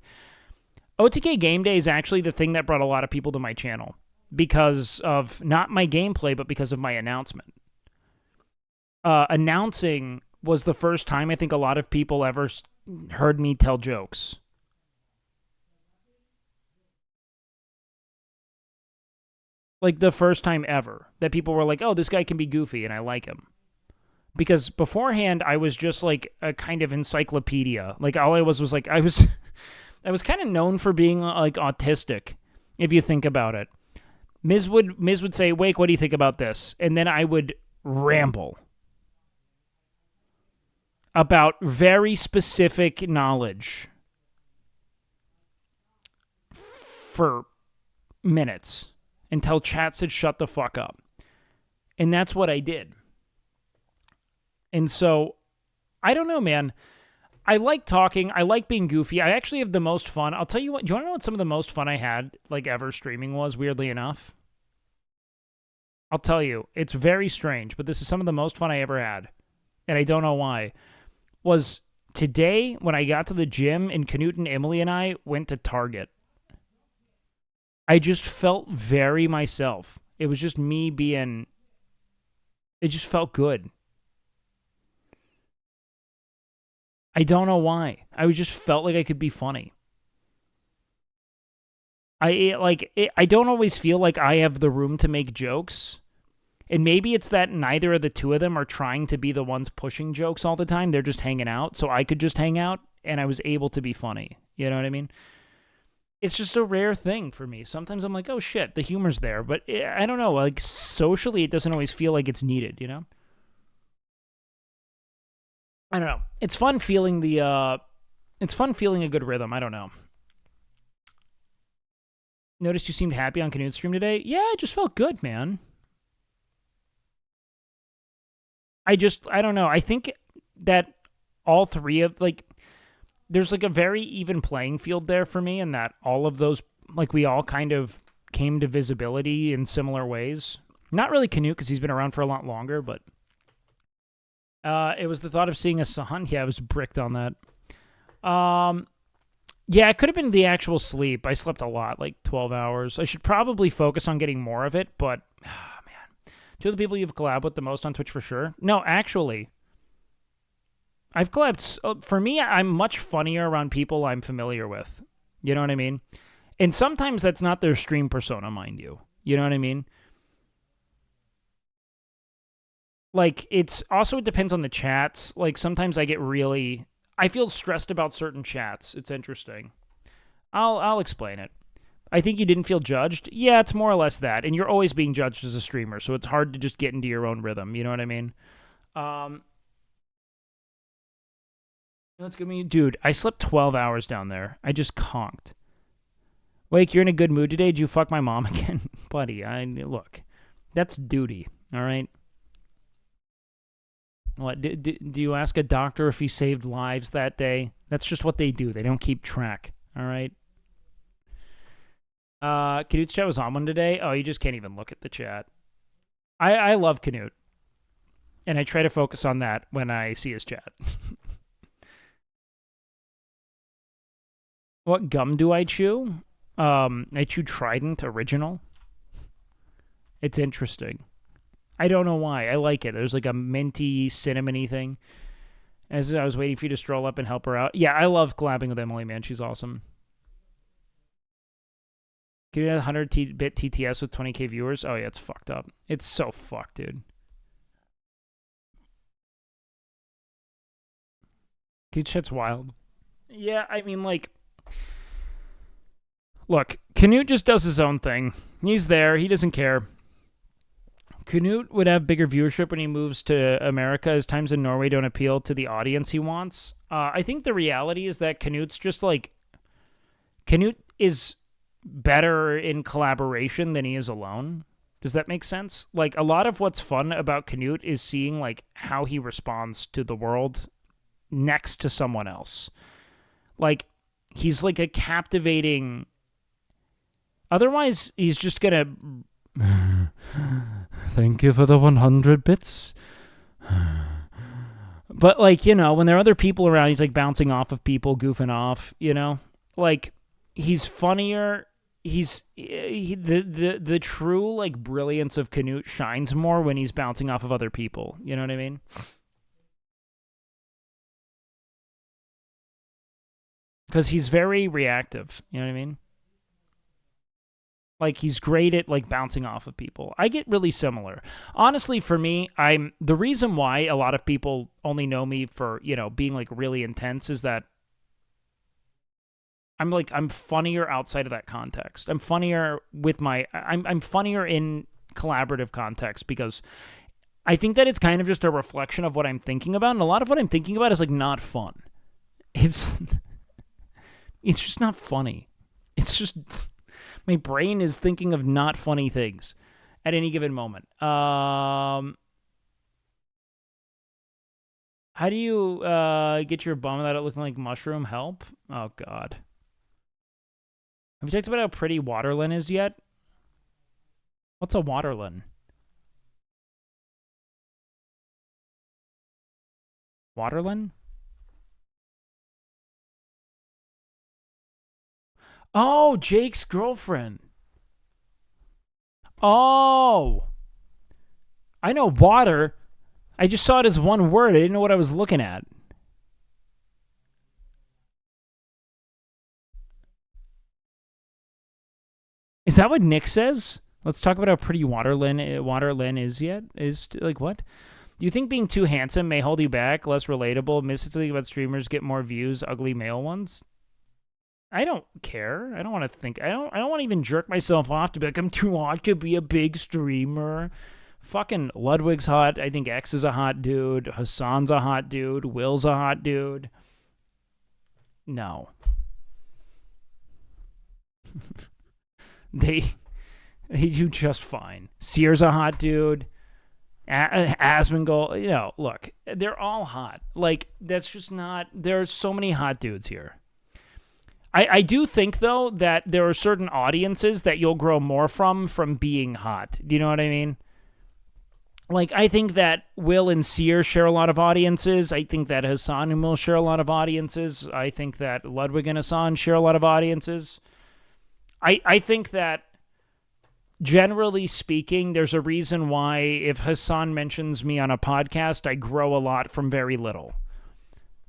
OTK Game Day is actually the thing that brought a lot of people to my channel because of not my gameplay, but because of my announcement. Announcing was the first time I think a lot of people ever heard me tell jokes. Like the first time ever that people were like, oh, this guy can be goofy and I like him. Because beforehand, I was just like a kind of encyclopedia. Like all I was like, I was kind of known for being like autistic, if you think about it. Miz would say, Wake, what do you think about this? And then I would ramble about very specific knowledge for minutes until chat said shut the fuck up. And that's what I did. And so, I don't know, man. I like talking. I like being goofy. I actually have the most fun. I'll tell you what. Do you want to know what some of the most fun I had, like, ever streaming was, weirdly enough? I'll tell you. It's very strange, but this is some of the most fun I ever had. And I don't know why. Was today when I got to the gym and Canute and Emily and I went to Target. I just felt very myself. It was just me being... It just felt good. I don't know why. I just felt like I could be funny. I don't always feel like I have the room to make jokes. And maybe it's that neither of the two of them are trying to be the ones pushing jokes all the time. They're just hanging out. So I could just hang out and I was able to be funny. You know what I mean? It's just a rare thing for me. Sometimes I'm like, oh shit, the humor's there. But I don't know. Like socially, it doesn't always feel like it's needed, you know? I don't know. It's fun feeling it's fun feeling a good rhythm. I don't know. Noticed you seemed happy on Canute's stream today. Yeah, I just felt good, man. I don't know. I think that all three of, like, there's like a very even playing field there for me, and that all of those, like, we all kind of came to visibility in similar ways. Not really Canute, because he's been around for a lot longer, but it was the thought of seeing a son. Yeah, I was bricked on that. Yeah, it could have been the actual sleep. I slept a lot, like 12 hours. I should probably focus on getting more of it, but, man. Two of the people you've collabed with the most on Twitch for sure? No, actually. I've collabed... For me, I'm much funnier around people I'm familiar with. You know what I mean? And sometimes that's not their stream persona, mind you. You know what I mean? Like, it's... Also, it depends on the chats. Like, sometimes I get really... I feel stressed about certain chats. It's interesting. I'll explain it. I think you didn't feel judged. Yeah, it's more or less that. And you're always being judged as a streamer, so it's hard to just get into your own rhythm. You know what I mean? Let's give me... Dude, I slept 12 hours down there. I just conked. Wake, you're in a good mood today? Did you fuck my mom again? Buddy, look. That's duty, all right? What, do you ask a doctor if he saved lives that day? That's just what they do. They don't keep track, all right? Canute's chat was on one today. Oh, you just can't even look at the chat. I love Canute. And I try to focus on that when I see his chat. What gum do I chew? I chew Trident Original. It's interesting. I don't know why. I like it. There's like a minty, cinnamony thing. As I was waiting for you to stroll up and help her out. Yeah, I love collabing with Emily, man. She's awesome. Can you have 100-bit TTS with 20k viewers? Oh yeah, it's fucked up. It's so fucked, dude. Kid shit's wild. Yeah, I mean, like, look, Canute just does his own thing. He's there. He doesn't care. Canute would have bigger viewership when he moves to America, as times in Norway don't appeal to the audience he wants. I think the reality is that Canute's just like... Canute is better in collaboration than he is alone. Does that make sense? Like, a lot of what's fun about Canute is seeing, like, how he responds to the world next to someone else. Like, he's like a captivating... Otherwise, he's just gonna... Thank you for the 100 bits. But, like, you know, when there are other people around, he's, like, bouncing off of people, goofing off, you know? Like, he's funnier. The true, like, brilliance of Canute shines more when he's bouncing off of other people. You know what I mean? Because he's very reactive. You know what I mean? Like, he's great at, like, bouncing off of people. I get really similar. Honestly, for me, the reason why a lot of people only know me for, you know, being, like, really intense is that I'm funnier outside of that context. I'm funnier with I'm funnier in collaborative context because I think that it's kind of just a reflection of what I'm thinking about, and a lot of what I'm thinking about is, like, not fun. It's just not funny. It's just... My brain is thinking of not funny things at any given moment. How do you get your bum without it looking like mushroom? Help? Oh, God. Have you talked about how pretty Waterlyn is yet? What's a Waterlyn? Waterlyn? Oh, Jake's girlfriend. Oh. I know water. I just saw it as one word. I didn't know what I was looking at. Is that what Nick says? Let's talk about how pretty Waterlyn is yet. Is, like, what? Do you think being too handsome may hold you back? Less relatable? Miss something about streamers get more views, ugly male ones? I don't care. I don't want to think. I don't want to even jerk myself off to be like, I'm too hot to be a big streamer. Fucking Ludwig's hot. I think X is a hot dude. Hassan's a hot dude. Will's a hot dude. No. They do just fine. Sear's a hot dude. Asmongold, you know, look, they're all hot. Like, that's just not... There are so many hot dudes here. I do think, though, that there are certain audiences that you'll grow more from being hot. Do you know what I mean? Like, I think that Will and Sear share a lot of audiences. I think that Hassan and Will share a lot of audiences. I think that Ludwig and Hassan share a lot of audiences. I think that, generally speaking, there's a reason why if Hassan mentions me on a podcast, I grow a lot from very little.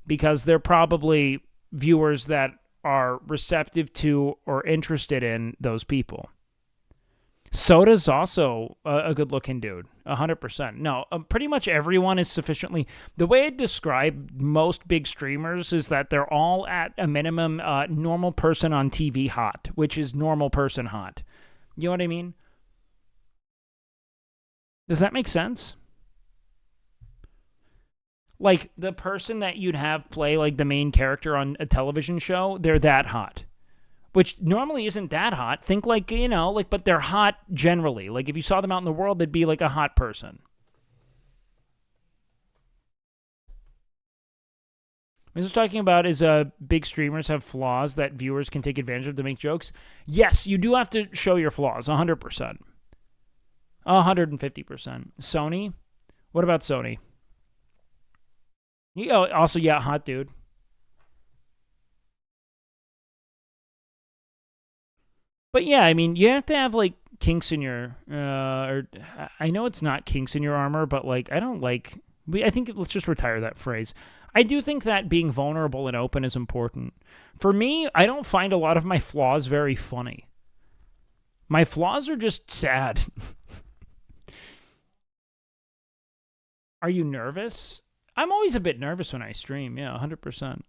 Because they're probably viewers that are receptive to or interested in those people. Soda's also a good-looking dude, 100%. No, pretty much everyone is sufficiently... The way I describe most big streamers is that they're all at a minimum normal person on TV hot, which is normal person hot. You know what I mean? Does that make sense? Like, the person that you'd have play, like, the main character on a television show, they're that hot. Which normally isn't that hot. Think, like, you know, like, but they're hot generally. Like, if you saw them out in the world, they'd be, like, a hot person. What I was talking about is big streamers have flaws that viewers can take advantage of to make jokes. Yes, you do have to show your flaws, 100%. 150%. Sony? What about Sony? Also, yeah, hot dude. But yeah, I mean, you have to have, like, kinks in your, or I know it's not kinks in your armor, but, like, I don't like, I think let's just retire that phrase. I do think that being vulnerable and open is important. For me, I don't find a lot of my flaws very funny. My flaws are just sad. Are you nervous? I'm always a bit nervous when I stream. Yeah, 100%.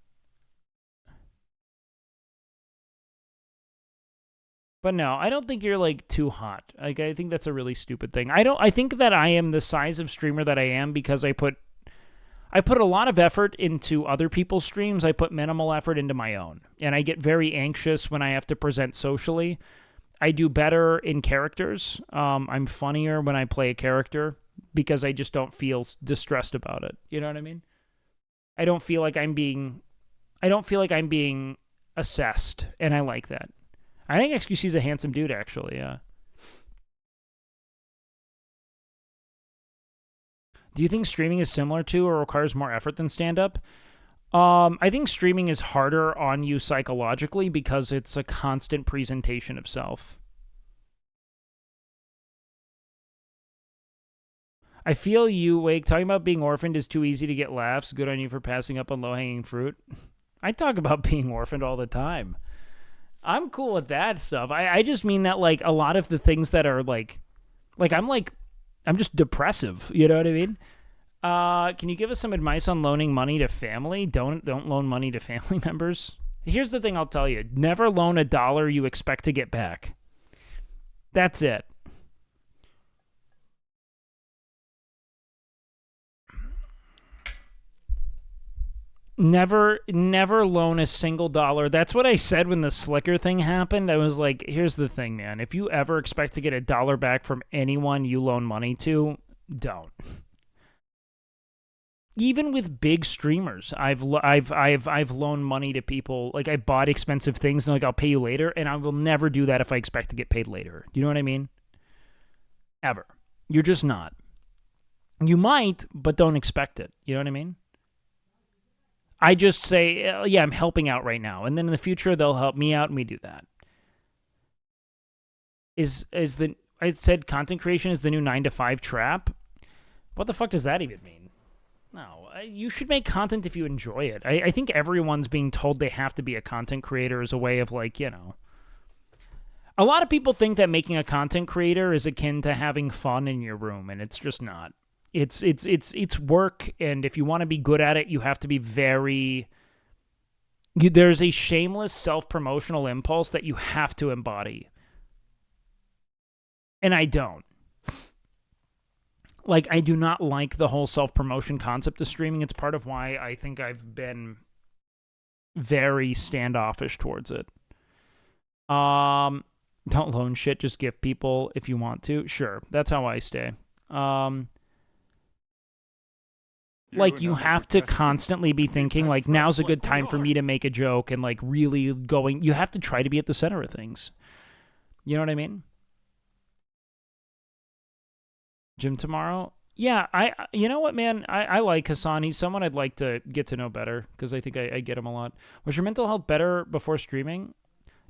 But no, I don't think you're like too hot. Like I think that's a really stupid thing. I think that I am the size of streamer that I am because I put a lot of effort into other people's streams. I put minimal effort into my own. And I get very anxious when I have to present socially. I do better in characters. I'm funnier when I play a character because I just don't feel distressed about it. You know what I mean? I don't feel like I'm being assessed, and I like that. I think XQC is a handsome dude, actually, yeah. Do you think streaming is similar to or requires more effort than stand-up? I think streaming is harder on you psychologically because it's a constant presentation of self. I feel you, Wake. Talking about being orphaned is too easy to get laughs. Good on you for passing up on low-hanging fruit. I talk about being orphaned all the time. I'm cool with that stuff. I just mean that, like, a lot of the things that are, I'm just depressive. You know what I mean? Can you give us some advice on loaning money to family? Don't loan money to family members. Here's the thing I'll tell you. Never loan $1 you expect to get back. That's it. Never loan a single dollar. That's what I said when the Slicker thing happened. I was like, here's the thing, man. If you ever expect to get $1 back from anyone you loan money to, don't. Even with big streamers, I've loaned money to people. Like, I bought expensive things and like, I'll pay you later, and I will never do that if I expect to get paid later. You know what I mean? Ever. You're just not. You might, but don't expect it. You know what I mean? I just say, yeah, I'm helping out right now. And then in the future, they'll help me out, and we do that. I said content creation is the new 9-to-5 trap? What the fuck does that even mean? No, you should make content if you enjoy it. I think everyone's being told they have to be a content creator as a way of, like, you know. A lot of people think that making a content creator is akin to having fun in your room, and it's just not. It's work, and if you want to be good at it, you have to be very... there's a shameless self-promotional impulse that you have to embody. And I don't. Like, I do not like the whole self-promotion concept of streaming. It's part of why I think I've been very standoffish towards it. Don't loan shit, just give people if you want to. Sure, that's how I stay. Like, you have to constantly be thinking, like, now's a good time for me to make a joke, and, like, really going... You have to try to be at the center of things. You know what I mean? Gym tomorrow? Yeah, you know what, man? I like Hassan. He's someone I'd like to get to know better, because I think I get him a lot. Was your mental health better before streaming?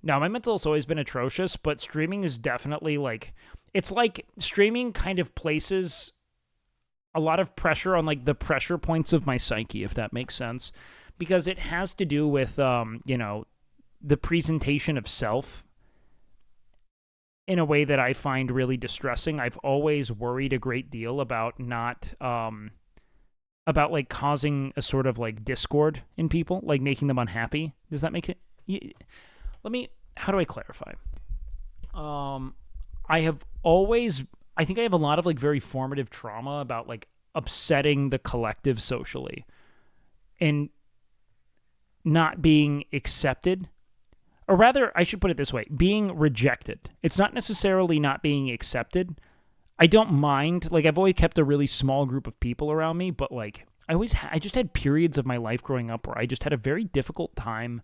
No, my mental has always been atrocious, but streaming is definitely, like... It's like streaming kind of places a lot of pressure on, like, the pressure points of my psyche, if that makes sense. Because it has to do with, you know, the presentation of self in a way that I find really distressing. I've always worried a great deal about not, about, like, causing a sort of, like, discord in people, like, making them unhappy. Does that make it... How do I clarify? I have always... I think I have a lot of, like, very formative trauma about, like, upsetting the collective socially and not being accepted. Or rather, I should put it this way, being rejected. It's not necessarily not being accepted. I don't mind. Like, I've always kept a really small group of people around me, but, like, I just had periods of my life growing up where I just had a very difficult time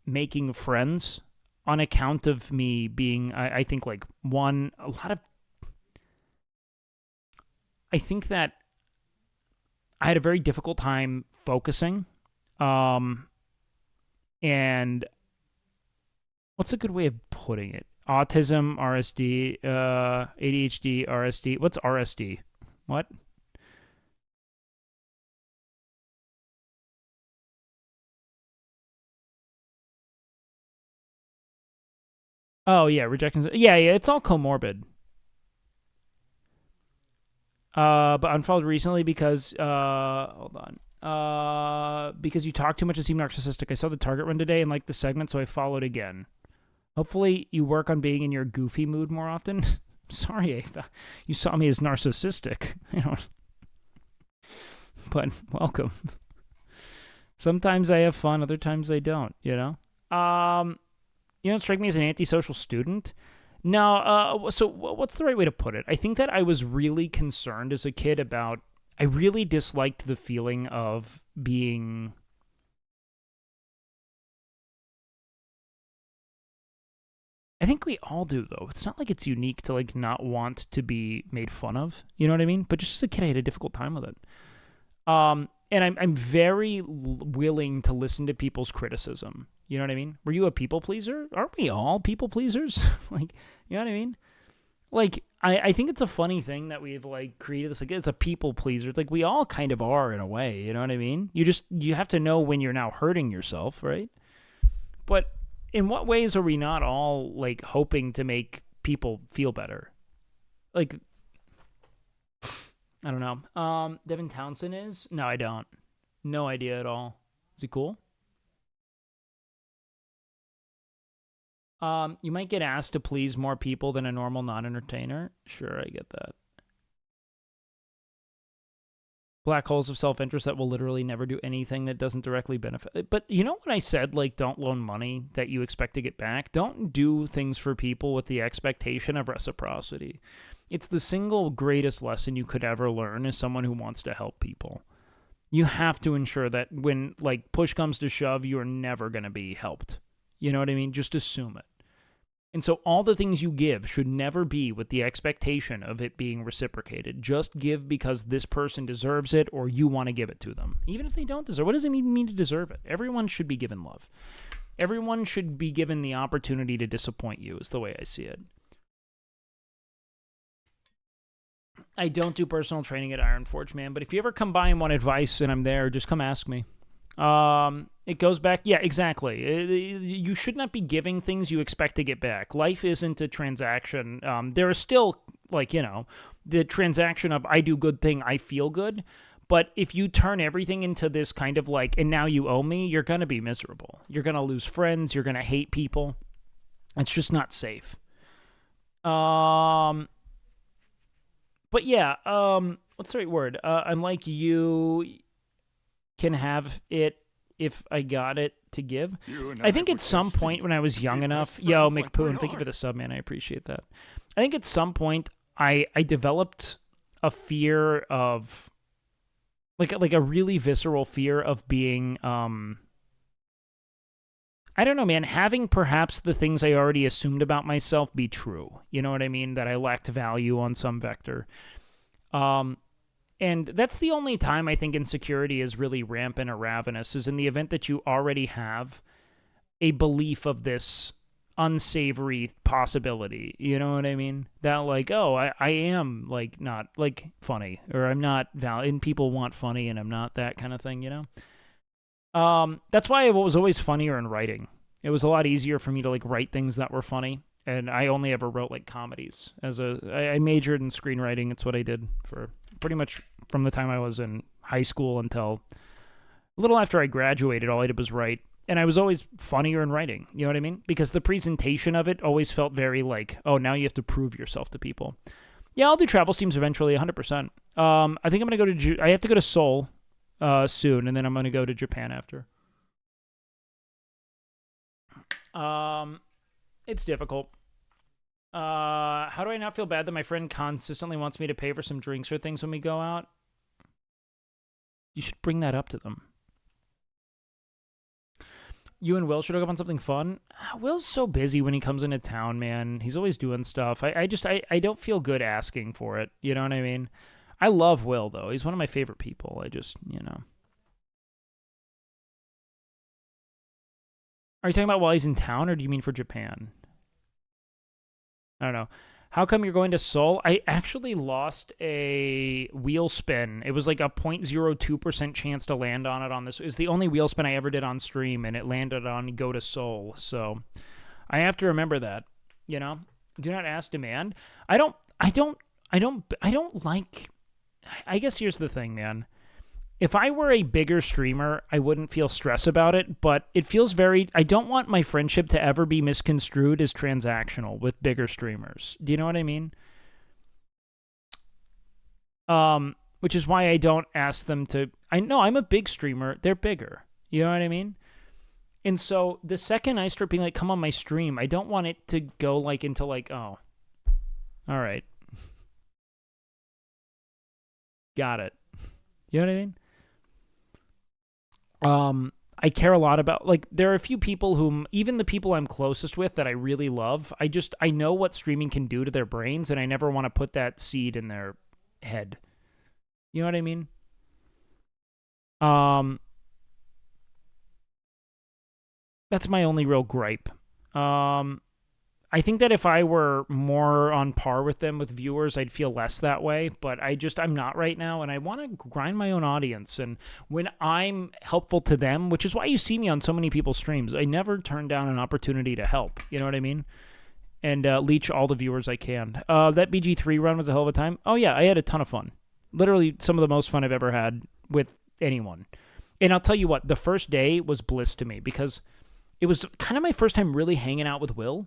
making friends on account of me being, I think, like, I think that I had a very difficult time focusing. And what's a good way of putting it? Autism, RSD, ADHD, RSD. What's RSD? What? Oh, yeah, rejecting... Yeah, it's all comorbid. But unfollowed recently because... hold on. Because you talk too much and seem narcissistic. I saw the Target run today and liked the segment, so I followed again. Hopefully you work on being in your goofy mood more often. Sorry, Ava. You saw me as narcissistic. But welcome. Sometimes I have fun, other times I don't, you know? You don't strike me as an antisocial student. No, so what's the right way to put it? I think that I was really concerned as a kid about... I really disliked the feeling of being... I think we all do, though. It's not like it's unique to, like, not want to be made fun of. You know what I mean? But just as a kid, I had a difficult time with it. And I'm very willing to listen to people's criticism. You know what I mean? Were you a people pleaser? Aren't we all people pleasers? Like, you know what I mean? Like, I think it's a funny thing that we've, like, created this, like, it's a people pleaser. It's like, we all kind of are in a way, you know what I mean? You have to know when you're now hurting yourself, right? But in what ways are we not all, like, hoping to make people feel better? Like, I don't know. Devin Townsend is? No, I don't. No idea at all. Is he cool? You might get asked to please more people than a normal non-entertainer. Sure, I get that. Black holes of self-interest that will literally never do anything that doesn't directly benefit. But you know when I said, like, don't loan money that you expect to get back? Don't do things for people with the expectation of reciprocity. It's the single greatest lesson you could ever learn as someone who wants to help people. You have to ensure that when, like, push comes to shove, you're never going to be helped. You know what I mean? Just assume it. And so all the things you give should never be with the expectation of it being reciprocated. Just give because this person deserves it or you want to give it to them. Even if they don't deserve it. What does it mean to deserve it? Everyone should be given love. Everyone should be given the opportunity to disappoint you is the way I see it. I don't do personal training at Ironforge, man. But if you ever come by and want advice and I'm there, just come ask me. It goes back. Yeah, exactly. You should not be giving things you expect to get back. Life isn't a transaction. There is still, like, you know, the transaction of I do good thing, I feel good. But if you turn everything into this kind of like, and now you owe me, you're going to be miserable. You're going to lose friends. You're going to hate people. It's just not safe. But yeah, what's the right word? I'm like you can have it if I got it to give. I think at some point when I was young enough, yo, McPoon, thank you for the sub, man. I appreciate that. I think at some point I developed a fear of, like a really visceral fear of being, I don't know, man, having perhaps the things I already assumed about myself be true. You know what I mean? That I lacked value on some vector. And that's the only time I think insecurity is really rampant or ravenous, is in the event that you already have a belief of this unsavory possibility. You know what I mean? That like, oh, I am like not like funny, or I'm not and people want funny and I'm not, that kind of thing, you know? That's why I was always funnier in writing. It was a lot easier for me to like write things that were funny. And I only ever wrote like comedies. I majored in screenwriting. It's what I did for pretty much from the time I was in high school until a little after I graduated. All I did was write. And I was always funnier in writing. You know what I mean? Because the presentation of it always felt very like, oh, now you have to prove yourself to people. Yeah, I'll do travel steams eventually, 100%. I think I'm going to go to... I have to go to Seoul soon, and then I'm going to go to Japan after. It's difficult. How do I not feel bad that my friend consistently wants me to pay for some drinks or things when we go out? You should bring that up to them. You and Will should hook up on something fun. Will's so busy when he comes into town, man. He's always doing stuff. I don't feel good asking for it. You know what I mean? I love Will, though. He's one of my favorite people. I just, you know. Are you talking about while he's in town, or do you mean for Japan? I don't know. How come you're going to Seoul? I actually lost a wheel spin. It was like a 0.02% chance to land on it on this. It was the only wheel spin I ever did on stream, and it landed on go to Seoul. So I have to remember that. You know, do not ask, demand. I don't like. I guess here's the thing, man. If I were a bigger streamer, I wouldn't feel stress about it, but it feels very... I don't want my friendship to ever be misconstrued as transactional with bigger streamers. Do you know what I mean? Which is why I don't ask them to... I know I'm a big streamer. They're bigger. You know what I mean? And so the second I start being like, come on my stream, I don't want it to go like into like, oh, all right. Got it. You know what I mean? I care a lot about, like, there are a few people whom, even the people I'm closest with that I really love, I know what streaming can do to their brains, and I never want to put that seed in their head. You know what I mean? That's my only real gripe. I think that if I were more on par with them with viewers, I'd feel less that way, but I'm not right now, and I want to grind my own audience, and when I'm helpful to them, which is why you see me on so many people's streams, I never turn down an opportunity to help, you know what I mean? And leech all the viewers I can. That BG3 run was a hell of a time. Oh yeah, I had a ton of fun. Literally some of the most fun I've ever had with anyone. And I'll tell you what, the first day was bliss to me, because it was kind of my first time really hanging out with Will,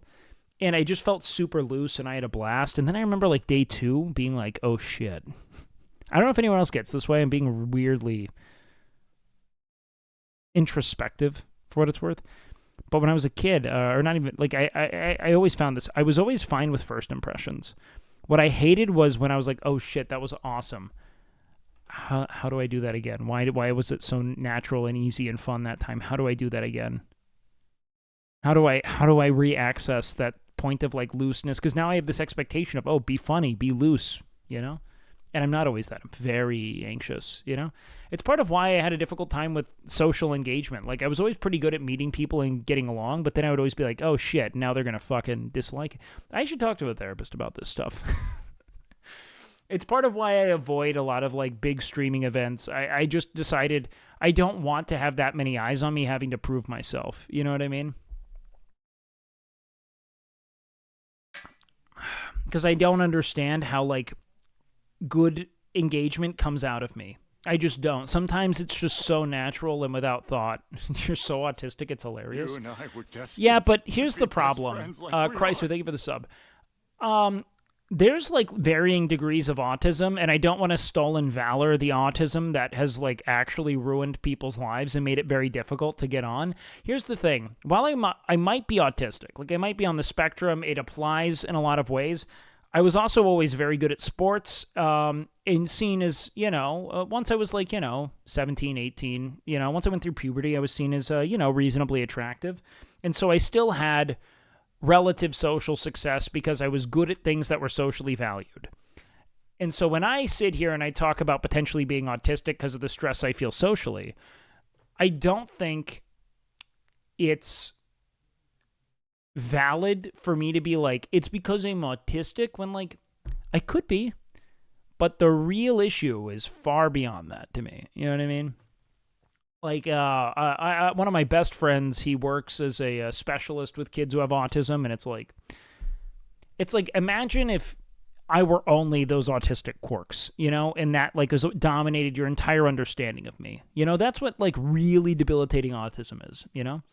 and I just felt super loose, and I had a blast. And then I remember, like, day 2 being like, oh, shit. I don't know if anyone else gets this way. I'm being weirdly introspective, for what it's worth. But when I was a kid, or not even, like, I always found this. I was always fine with first impressions. What I hated was when I was like, oh, shit, that was awesome. How do I do that again? Why was it so natural and easy and fun that time? How do I do that again? How do I re-access that point of like looseness? Because now I have this expectation of, oh, be funny, be loose, you know? And I'm not always that. I'm very anxious, you know? It's part of why I had a difficult time with social engagement. Like, I was always pretty good at meeting people and getting along, but then I would always be like, oh, shit, now they're going to fucking dislike it. I should talk to a therapist about this stuff. It's part of why I avoid a lot of, like, big streaming events. I just decided I don't want to have that many eyes on me having to prove myself. You know what I mean? Because I don't understand how, like, good engagement comes out of me. I just don't. Sometimes it's just so natural and without thought. You're so autistic, it's hilarious.
You and I were destined
yeah, but here's
to
the
be best
problem.
friends like we
Chrysler,
are.
thank you for the sub. There's, like, varying degrees of autism, and I don't want to stolen valor the autism that has, like, actually ruined people's lives and made it very difficult to get on. Here's the thing. While I might be autistic, like, I might be on the spectrum, it applies in a lot of ways. I was also always very good at sports, and seen as, you know, once I was, like, you know, 17, 18, you know, once I went through puberty, I was seen as, you know, reasonably attractive. And so I still had relative social success because I was good at things that were socially valued. And so when I sit here and I talk about potentially being autistic because of the stress I feel socially, I don't think it's valid for me to be like, it's because I'm autistic, when, like, I could be, but the real issue is far beyond that to me. You know what I mean? Like, one of my best friends, he works as a specialist with kids who have autism, and it's like, imagine if I were only those autistic quirks, you know, and that, like, has dominated your entire understanding of me. You know, that's what, like, really debilitating autism is, you know?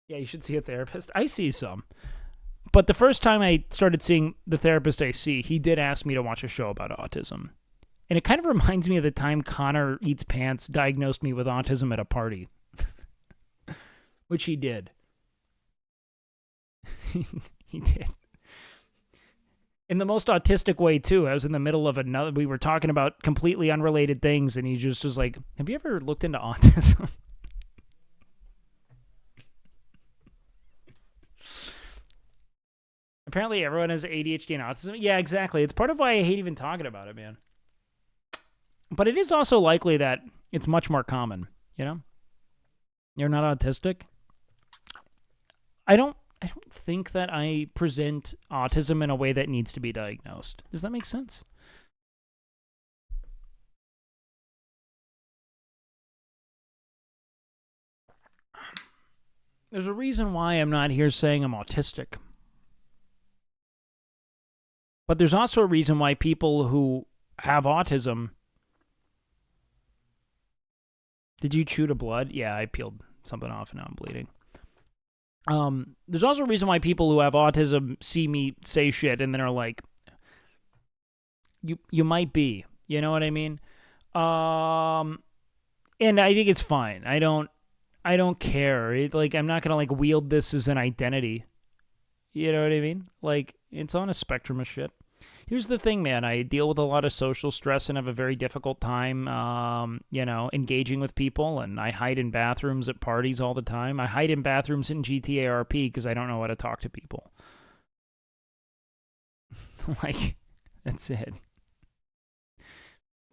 Yeah, you should see a therapist. I see some. But the first time I started seeing the therapist I see, he did ask me to watch a show about autism. And it kind of reminds me of the time Connor Eats Pants diagnosed me with autism at a party. Which he did. He did. In the most autistic way, too. I was in the middle of another... We were talking about completely unrelated things, and he just was like, have you ever looked into autism? Apparently everyone has ADHD and autism. Yeah, exactly. It's part of why I hate even talking about it, man. But it is also likely that it's much more common, you know? You're not autistic? I don't think that I present autism in a way that needs to be diagnosed. Does that make sense? There's a reason why I'm not here saying I'm autistic. But there's also a reason why people who have autism... Did you chew to blood? Yeah, I peeled something off and now I'm bleeding. There's also a reason why people who have autism see me say shit and then are like, you might be. You know what I mean? And I think it's fine. I don't care. I'm not gonna like wield this as an identity. You know what I mean? Like, it's on a spectrum of shit. Here's the thing, man. I deal with a lot of social stress and have a very difficult time, engaging with people. And I hide in bathrooms at parties all the time. I hide in bathrooms in GTA RP because I don't know how to talk to people. Like, that's it.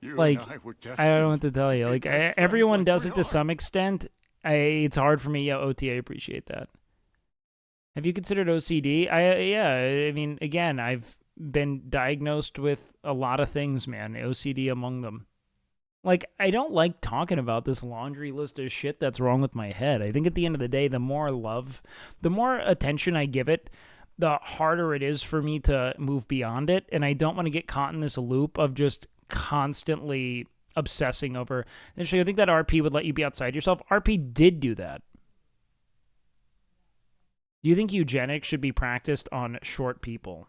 Like, I don't know what to tell you. Like, everyone does it to some extent. It's hard for me. Yeah, OT, I appreciate that. Have you considered OCD? Yeah. I mean, again, I've been diagnosed with a lot of things, man. OCD among them. Like, I don't like talking about this laundry list of shit that's wrong with my head. I think at the end of the day, the more love, the more attention I give it, the harder it is for me to move beyond it. And I don't want to get caught in this loop of just constantly obsessing over. Actually, I think that RP would let you be outside yourself. RP did do that. Do you think eugenics should be practiced on short people?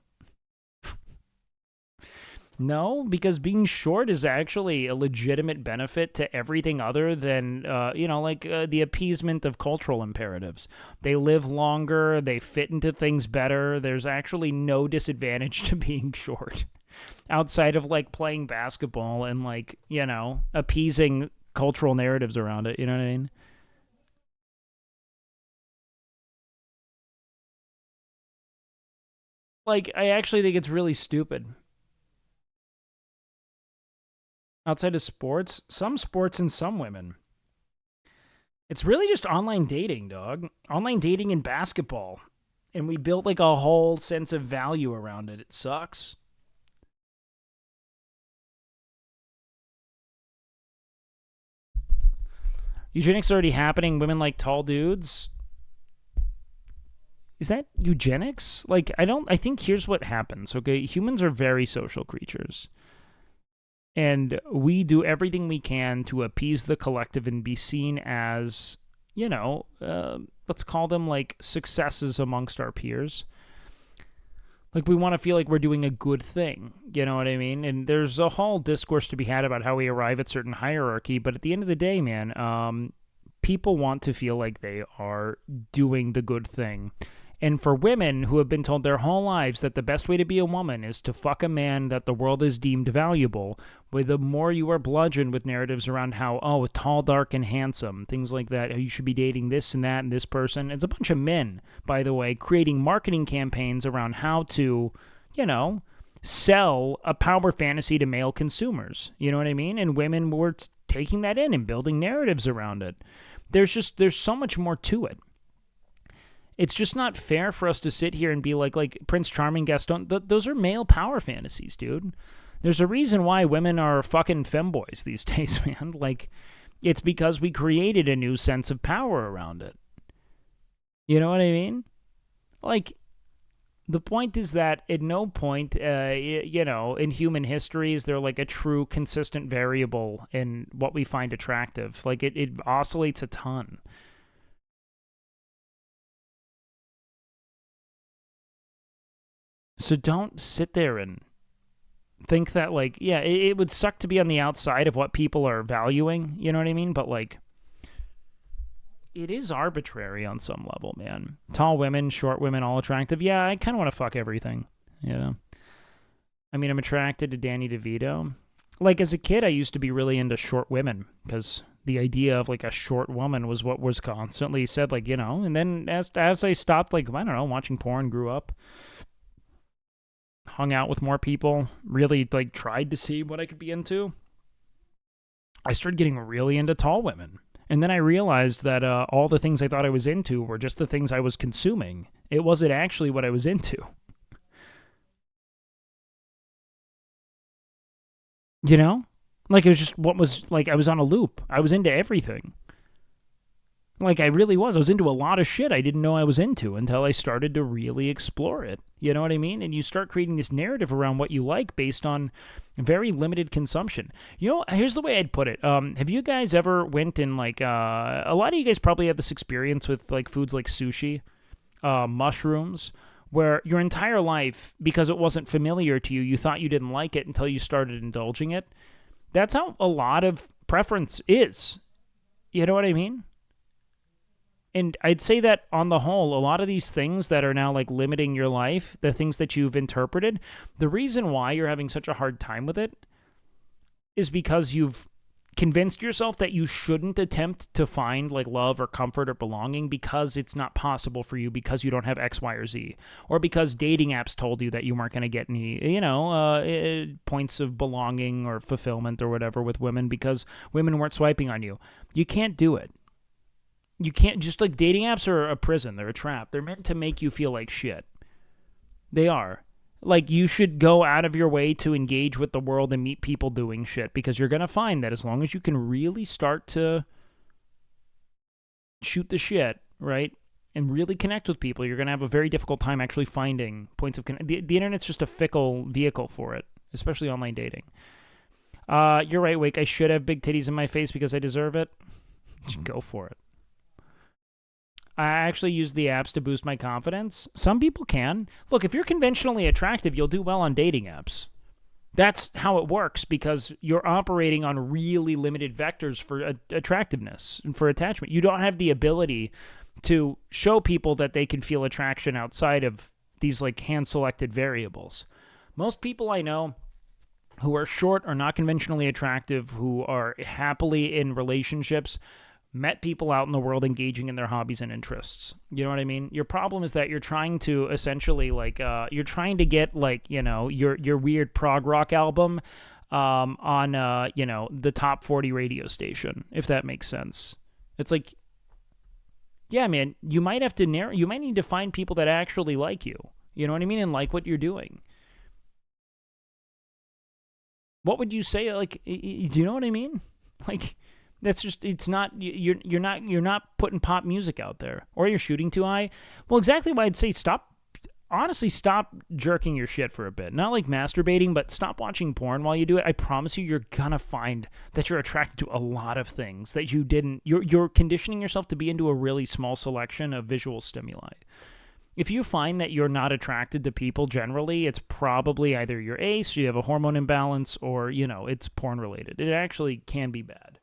No, because being short is actually a legitimate benefit to everything other than, the appeasement of cultural imperatives. They live longer, they fit into things better. There's actually no disadvantage to being short. Outside of, like, playing basketball and, like, appeasing cultural narratives around it. You know what I mean? Like, I actually think it's really stupid. Outside of sports, some sports and some women. It's really just online dating, dog. Online dating and basketball. And we built like a whole sense of value around it. It sucks. Eugenics already happening. Women like tall dudes. Is that eugenics? Like, I think here's what happens, okay? Humans are very social creatures. And we do everything we can to appease the collective and be seen as, let's call them like successes amongst our peers. Like, we want to feel like we're doing a good thing, you know what I mean? And there's a whole discourse to be had about how we arrive at certain hierarchy, but at the end of the day, man, people want to feel like they are doing the good thing. And for women who have been told their whole lives that the best way to be a woman is to fuck a man that the world has deemed valuable, with the more you are bludgeoned with narratives around how, tall, dark, and handsome, things like that, you should be dating this and that and this person. It's a bunch of men, by the way, creating marketing campaigns around how to, sell a power fantasy to male consumers. You know what I mean? And women were taking that in and building narratives around it. There's so much more to it. It's just not fair for us to sit here and be like Prince Charming, Gaston. Those are male power fantasies, dude. There's a reason why women are fucking femboys these days, man. Like, it's because we created a new sense of power around it. You know what I mean? Like, the point is that at no point, in human history is there like a true consistent variable in what we find attractive. Like, it oscillates a ton. So don't sit there and think that, like, yeah, it would suck to be on the outside of what people are valuing, you know what I mean? But, like, it is arbitrary on some level, man. Tall women, short women, all attractive. Yeah, I kind of want to fuck everything, I mean, I'm attracted to Danny DeVito. Like, as a kid, I used to be really into short women because the idea of, like, a short woman was what was constantly said, like, and then as I stopped, like, I don't know, watching porn, grew up, hung out with more people, really, like, tried to see what I could be into, I started getting really into tall women. And then I realized that all the things I thought I was into were just the things I was consuming. It wasn't actually what I was into. Like, it was just what was, like, I was on a loop. I was into everything. Like, I really was. I was into a lot of shit I didn't know I was into until I started to really explore it. You know what I mean? And you start creating this narrative around what you like based on very limited consumption. You know, here's the way I'd put it. Have you guys ever went and, like, a lot of you guys probably have this experience with, like, foods like sushi, mushrooms, where your entire life, because it wasn't familiar to you, you thought you didn't like it until you started indulging it. That's how a lot of preference is. You know what I mean? And I'd say that on the whole, a lot of these things that are now like limiting your life, the things that you've interpreted, the reason why you're having such a hard time with it is because you've convinced yourself that you shouldn't attempt to find like love or comfort or belonging because it's not possible for you because you don't have X, Y, or Z, or because dating apps told you that you weren't going to get any, points of belonging or fulfillment or whatever with women because women weren't swiping on you. You can't do it. You can't, just like dating apps are a prison. They're a trap. They're meant to make you feel like shit. They are. Like, you should go out of your way to engage with the world and meet people doing shit because you're going to find that as long as you can really start to shoot the shit, right, and really connect with people, you're going to have a very difficult time actually finding points of connection. The internet's just a fickle vehicle for it, especially online dating. You're right, Wake. I should have big titties in my face because I deserve it. Go for it. I actually use the apps to boost my confidence. Some people can. Look, if you're conventionally attractive, you'll do well on dating apps. That's how it works because you're operating on really limited vectors for attractiveness and for attachment. You don't have the ability to show people that they can feel attraction outside of these like hand-selected variables. Most people I know who are short or not conventionally attractive, who are happily in relationships, met people out in the world engaging in their hobbies and interests. You know what I mean? Your problem is that you're trying to essentially like you're trying to get like, your weird prog rock album on the top 40 radio station, if that makes sense. It's like, yeah, man, you might have to you might need to find people that actually like you. You know what I mean? And like what you're doing. What would you say, like, do you know what I mean? Like, that's just, it's not, you're not putting pop music out there, or you're shooting too high. Well, exactly why I'd say stop jerking your shit for a bit. Not like masturbating, but stop watching porn while you do it. I promise you, you're gonna find that you're attracted to a lot of things that you didn't, you're conditioning yourself to be into a really small selection of visual stimuli. If you find that you're not attracted to people generally, it's probably either you're ace, you have a hormone imbalance, or, it's porn related. It actually can be bad.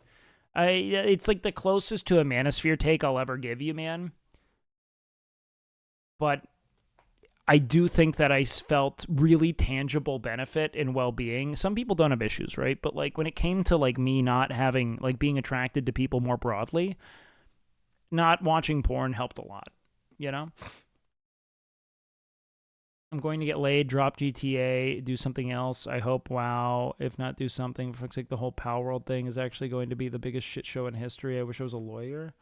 It's like the closest to a manosphere take I'll ever give you, man. But I do think that I felt really tangible benefit and well-being. Some people don't have issues, right? But like when it came to like me not having, like being attracted to people more broadly, not watching porn helped a lot, I'm going to get laid, drop GTA, do something else. I hope WoW, if not do something. Looks like the whole Power World thing is actually going to be the biggest shit show in history. I wish I was a lawyer.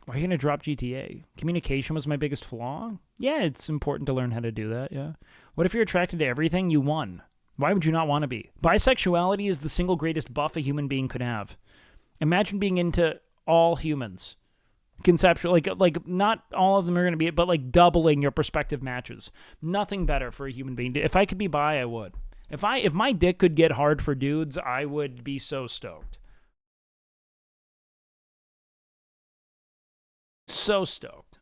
Why are you going to drop GTA? Communication was my biggest flaw? Yeah, it's important to learn how to do that, yeah. What if you're attracted to everything? You won. Why would you not want to be? Bisexuality is the single greatest buff a human being could have. Imagine being into all humans. Conceptual, like not all of them are going to be it, but like doubling your prospective matches. Nothing better for a human being. If I could be bi, I would. If my dick could get hard for dudes, I would be so stoked. So stoked.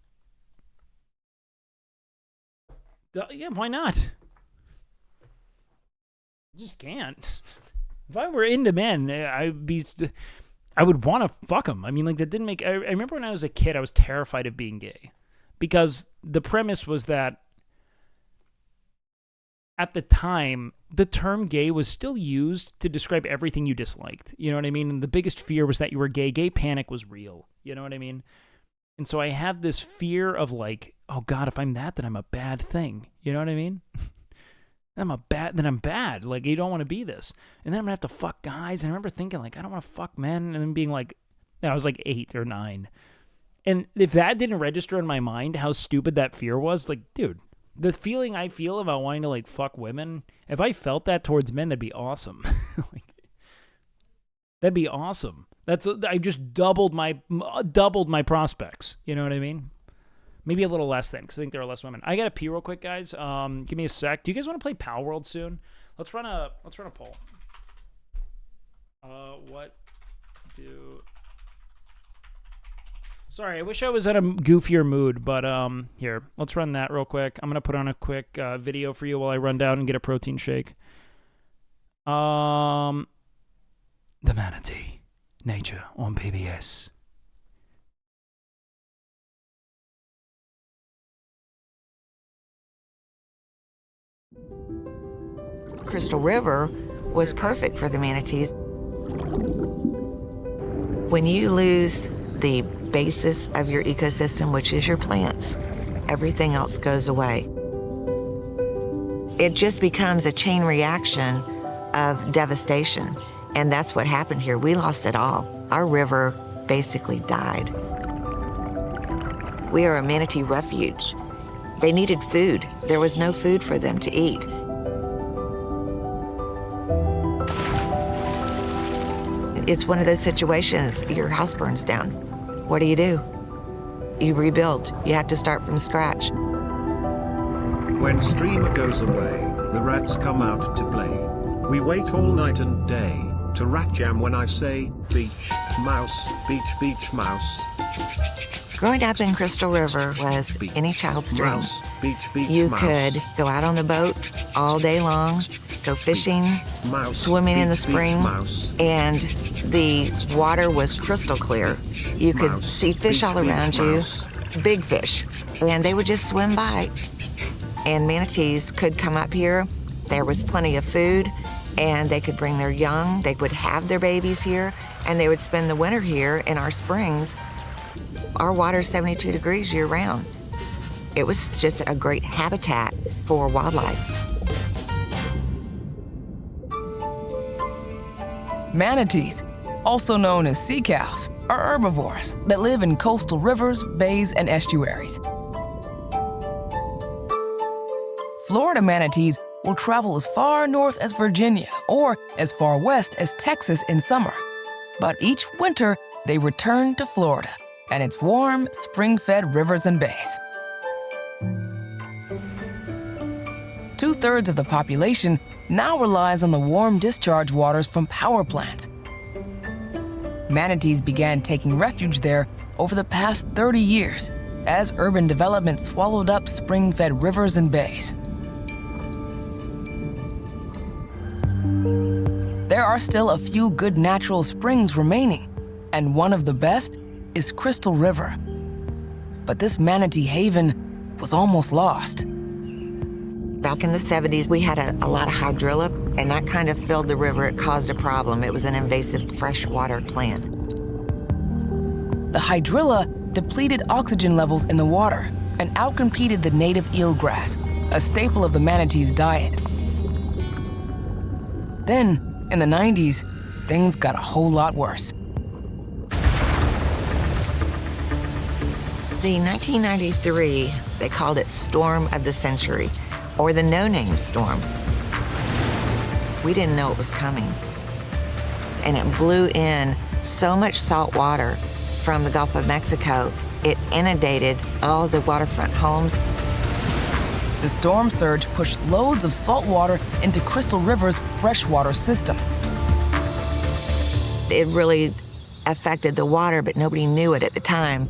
Yeah, why not? Just can't. If I were into men, I would want to fuck them. I mean, like, that didn't make... I remember when I was a kid, I was terrified of being gay. Because the premise was that at the time, the term gay was still used to describe everything you disliked. You know what I mean? And the biggest fear was that you were gay. Gay panic was real. You know what I mean? And so I had this fear of like, oh God, if I'm that, then I'm a bad thing. You know what I mean? I'm bad. Like, you don't want to be this. And then I'm going to have to fuck guys. And I remember thinking, like, I don't want to fuck men. And then being like, I was like 8 or 9. And if that didn't register in my mind, how stupid that fear was, like, dude, the feeling I feel about wanting to, like, fuck women, if I felt that towards men, that'd be awesome. Like, that'd be awesome. I just doubled my prospects. You know what I mean? Maybe a little less then, because I think there are less women. I gotta pee real quick, guys. Give me a sec. Do you guys want to play Power World soon? Let's run a poll. What do? Sorry, I wish I was in a goofier mood, but here, let's run that real quick. I'm gonna put on a quick video for you while I run down and get a protein shake. The Manatee, Nature on PBS.
Crystal River was perfect for the manatees. When you lose the basis of your ecosystem, which is your plants, everything else goes away. It just becomes a chain reaction of devastation, and that's what happened here. We lost it all. Our river basically died. We are a manatee refuge. They needed food. There was no food for them to eat. It's one of those situations, your house burns down. What do? You rebuild. You have to start from scratch.
When streamer goes away, the rats come out to play. We wait all night and day to rat jam when I say beach, mouse, beach, mouse.
Growing up in Crystal River was any child's dream.
Mouse, beach,
You
mouse.
could go out on the boat all day long, go fishing,
Mouse,
swimming in the
beach,
spring,
mouse.
and the water was crystal clear. You could
Mouse,
see fish
beach,
all around
beach,
you,
mouse.
big fish, and they would just swim by. And manatees could come up here. There was plenty of food, and they could bring their young. They would have their babies here, and they would spend the winter here in our springs. Our water's 72 degrees year round. It was just a great habitat for wildlife.
Manatees, also known as sea cows, are herbivores that live in coastal rivers, bays, and estuaries. Florida manatees will travel as far north as Virginia or as far west as Texas in summer. But each winter, they return to Florida and its warm, spring-fed rivers and bays. 2/3 of the population now relies on the warm discharge waters from power plants. Manatees began taking refuge there over the past 30 years as urban development swallowed up spring-fed rivers and bays. There are still a few good natural springs remaining, and one of the best is Crystal River. But this manatee haven was almost lost.
Back in the 70s, we had a lot of hydrilla, and that kind of filled the river. It caused a problem. It was an invasive freshwater plant.
The hydrilla depleted oxygen levels in the water and outcompeted the native eelgrass, a staple of the manatee's diet. Then, in the 90s, things got a whole lot worse.
The 1993, they called it Storm of the Century, or the no-name storm. We didn't know it was coming. And it blew in so much salt water from the Gulf of Mexico, it inundated all the waterfront homes.
The storm surge pushed loads of salt water into Crystal River's freshwater system.
It really affected the water, but nobody knew it at the time.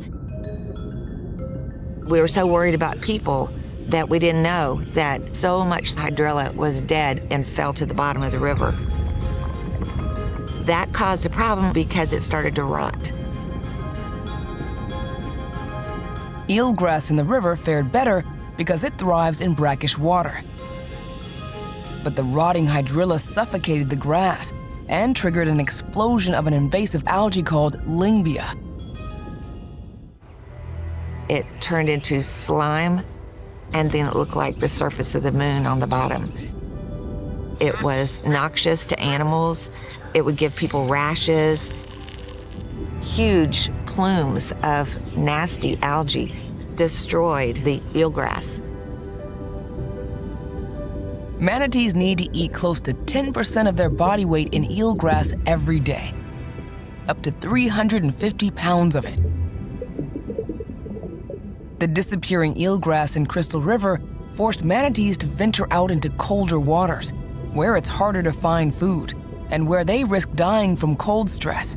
We were so worried about people that we didn't know that so much hydrilla was dead and fell to the bottom of the river. That caused a problem because it started to rot.
Eelgrass in the river fared better because it thrives in brackish water. But the rotting hydrilla suffocated the grass and triggered an explosion of an invasive algae called Lingbia.
It turned into slime, and then it looked like the surface of the moon on the bottom. It was noxious to animals. It would give people rashes. Huge plumes of nasty algae destroyed the eelgrass.
Manatees need to eat close to 10% of their body weight in eelgrass every day. up to 350 pounds of it. The disappearing eelgrass in Crystal River forced manatees to venture out into colder waters, where it's harder to find food, and where they risk dying from cold stress.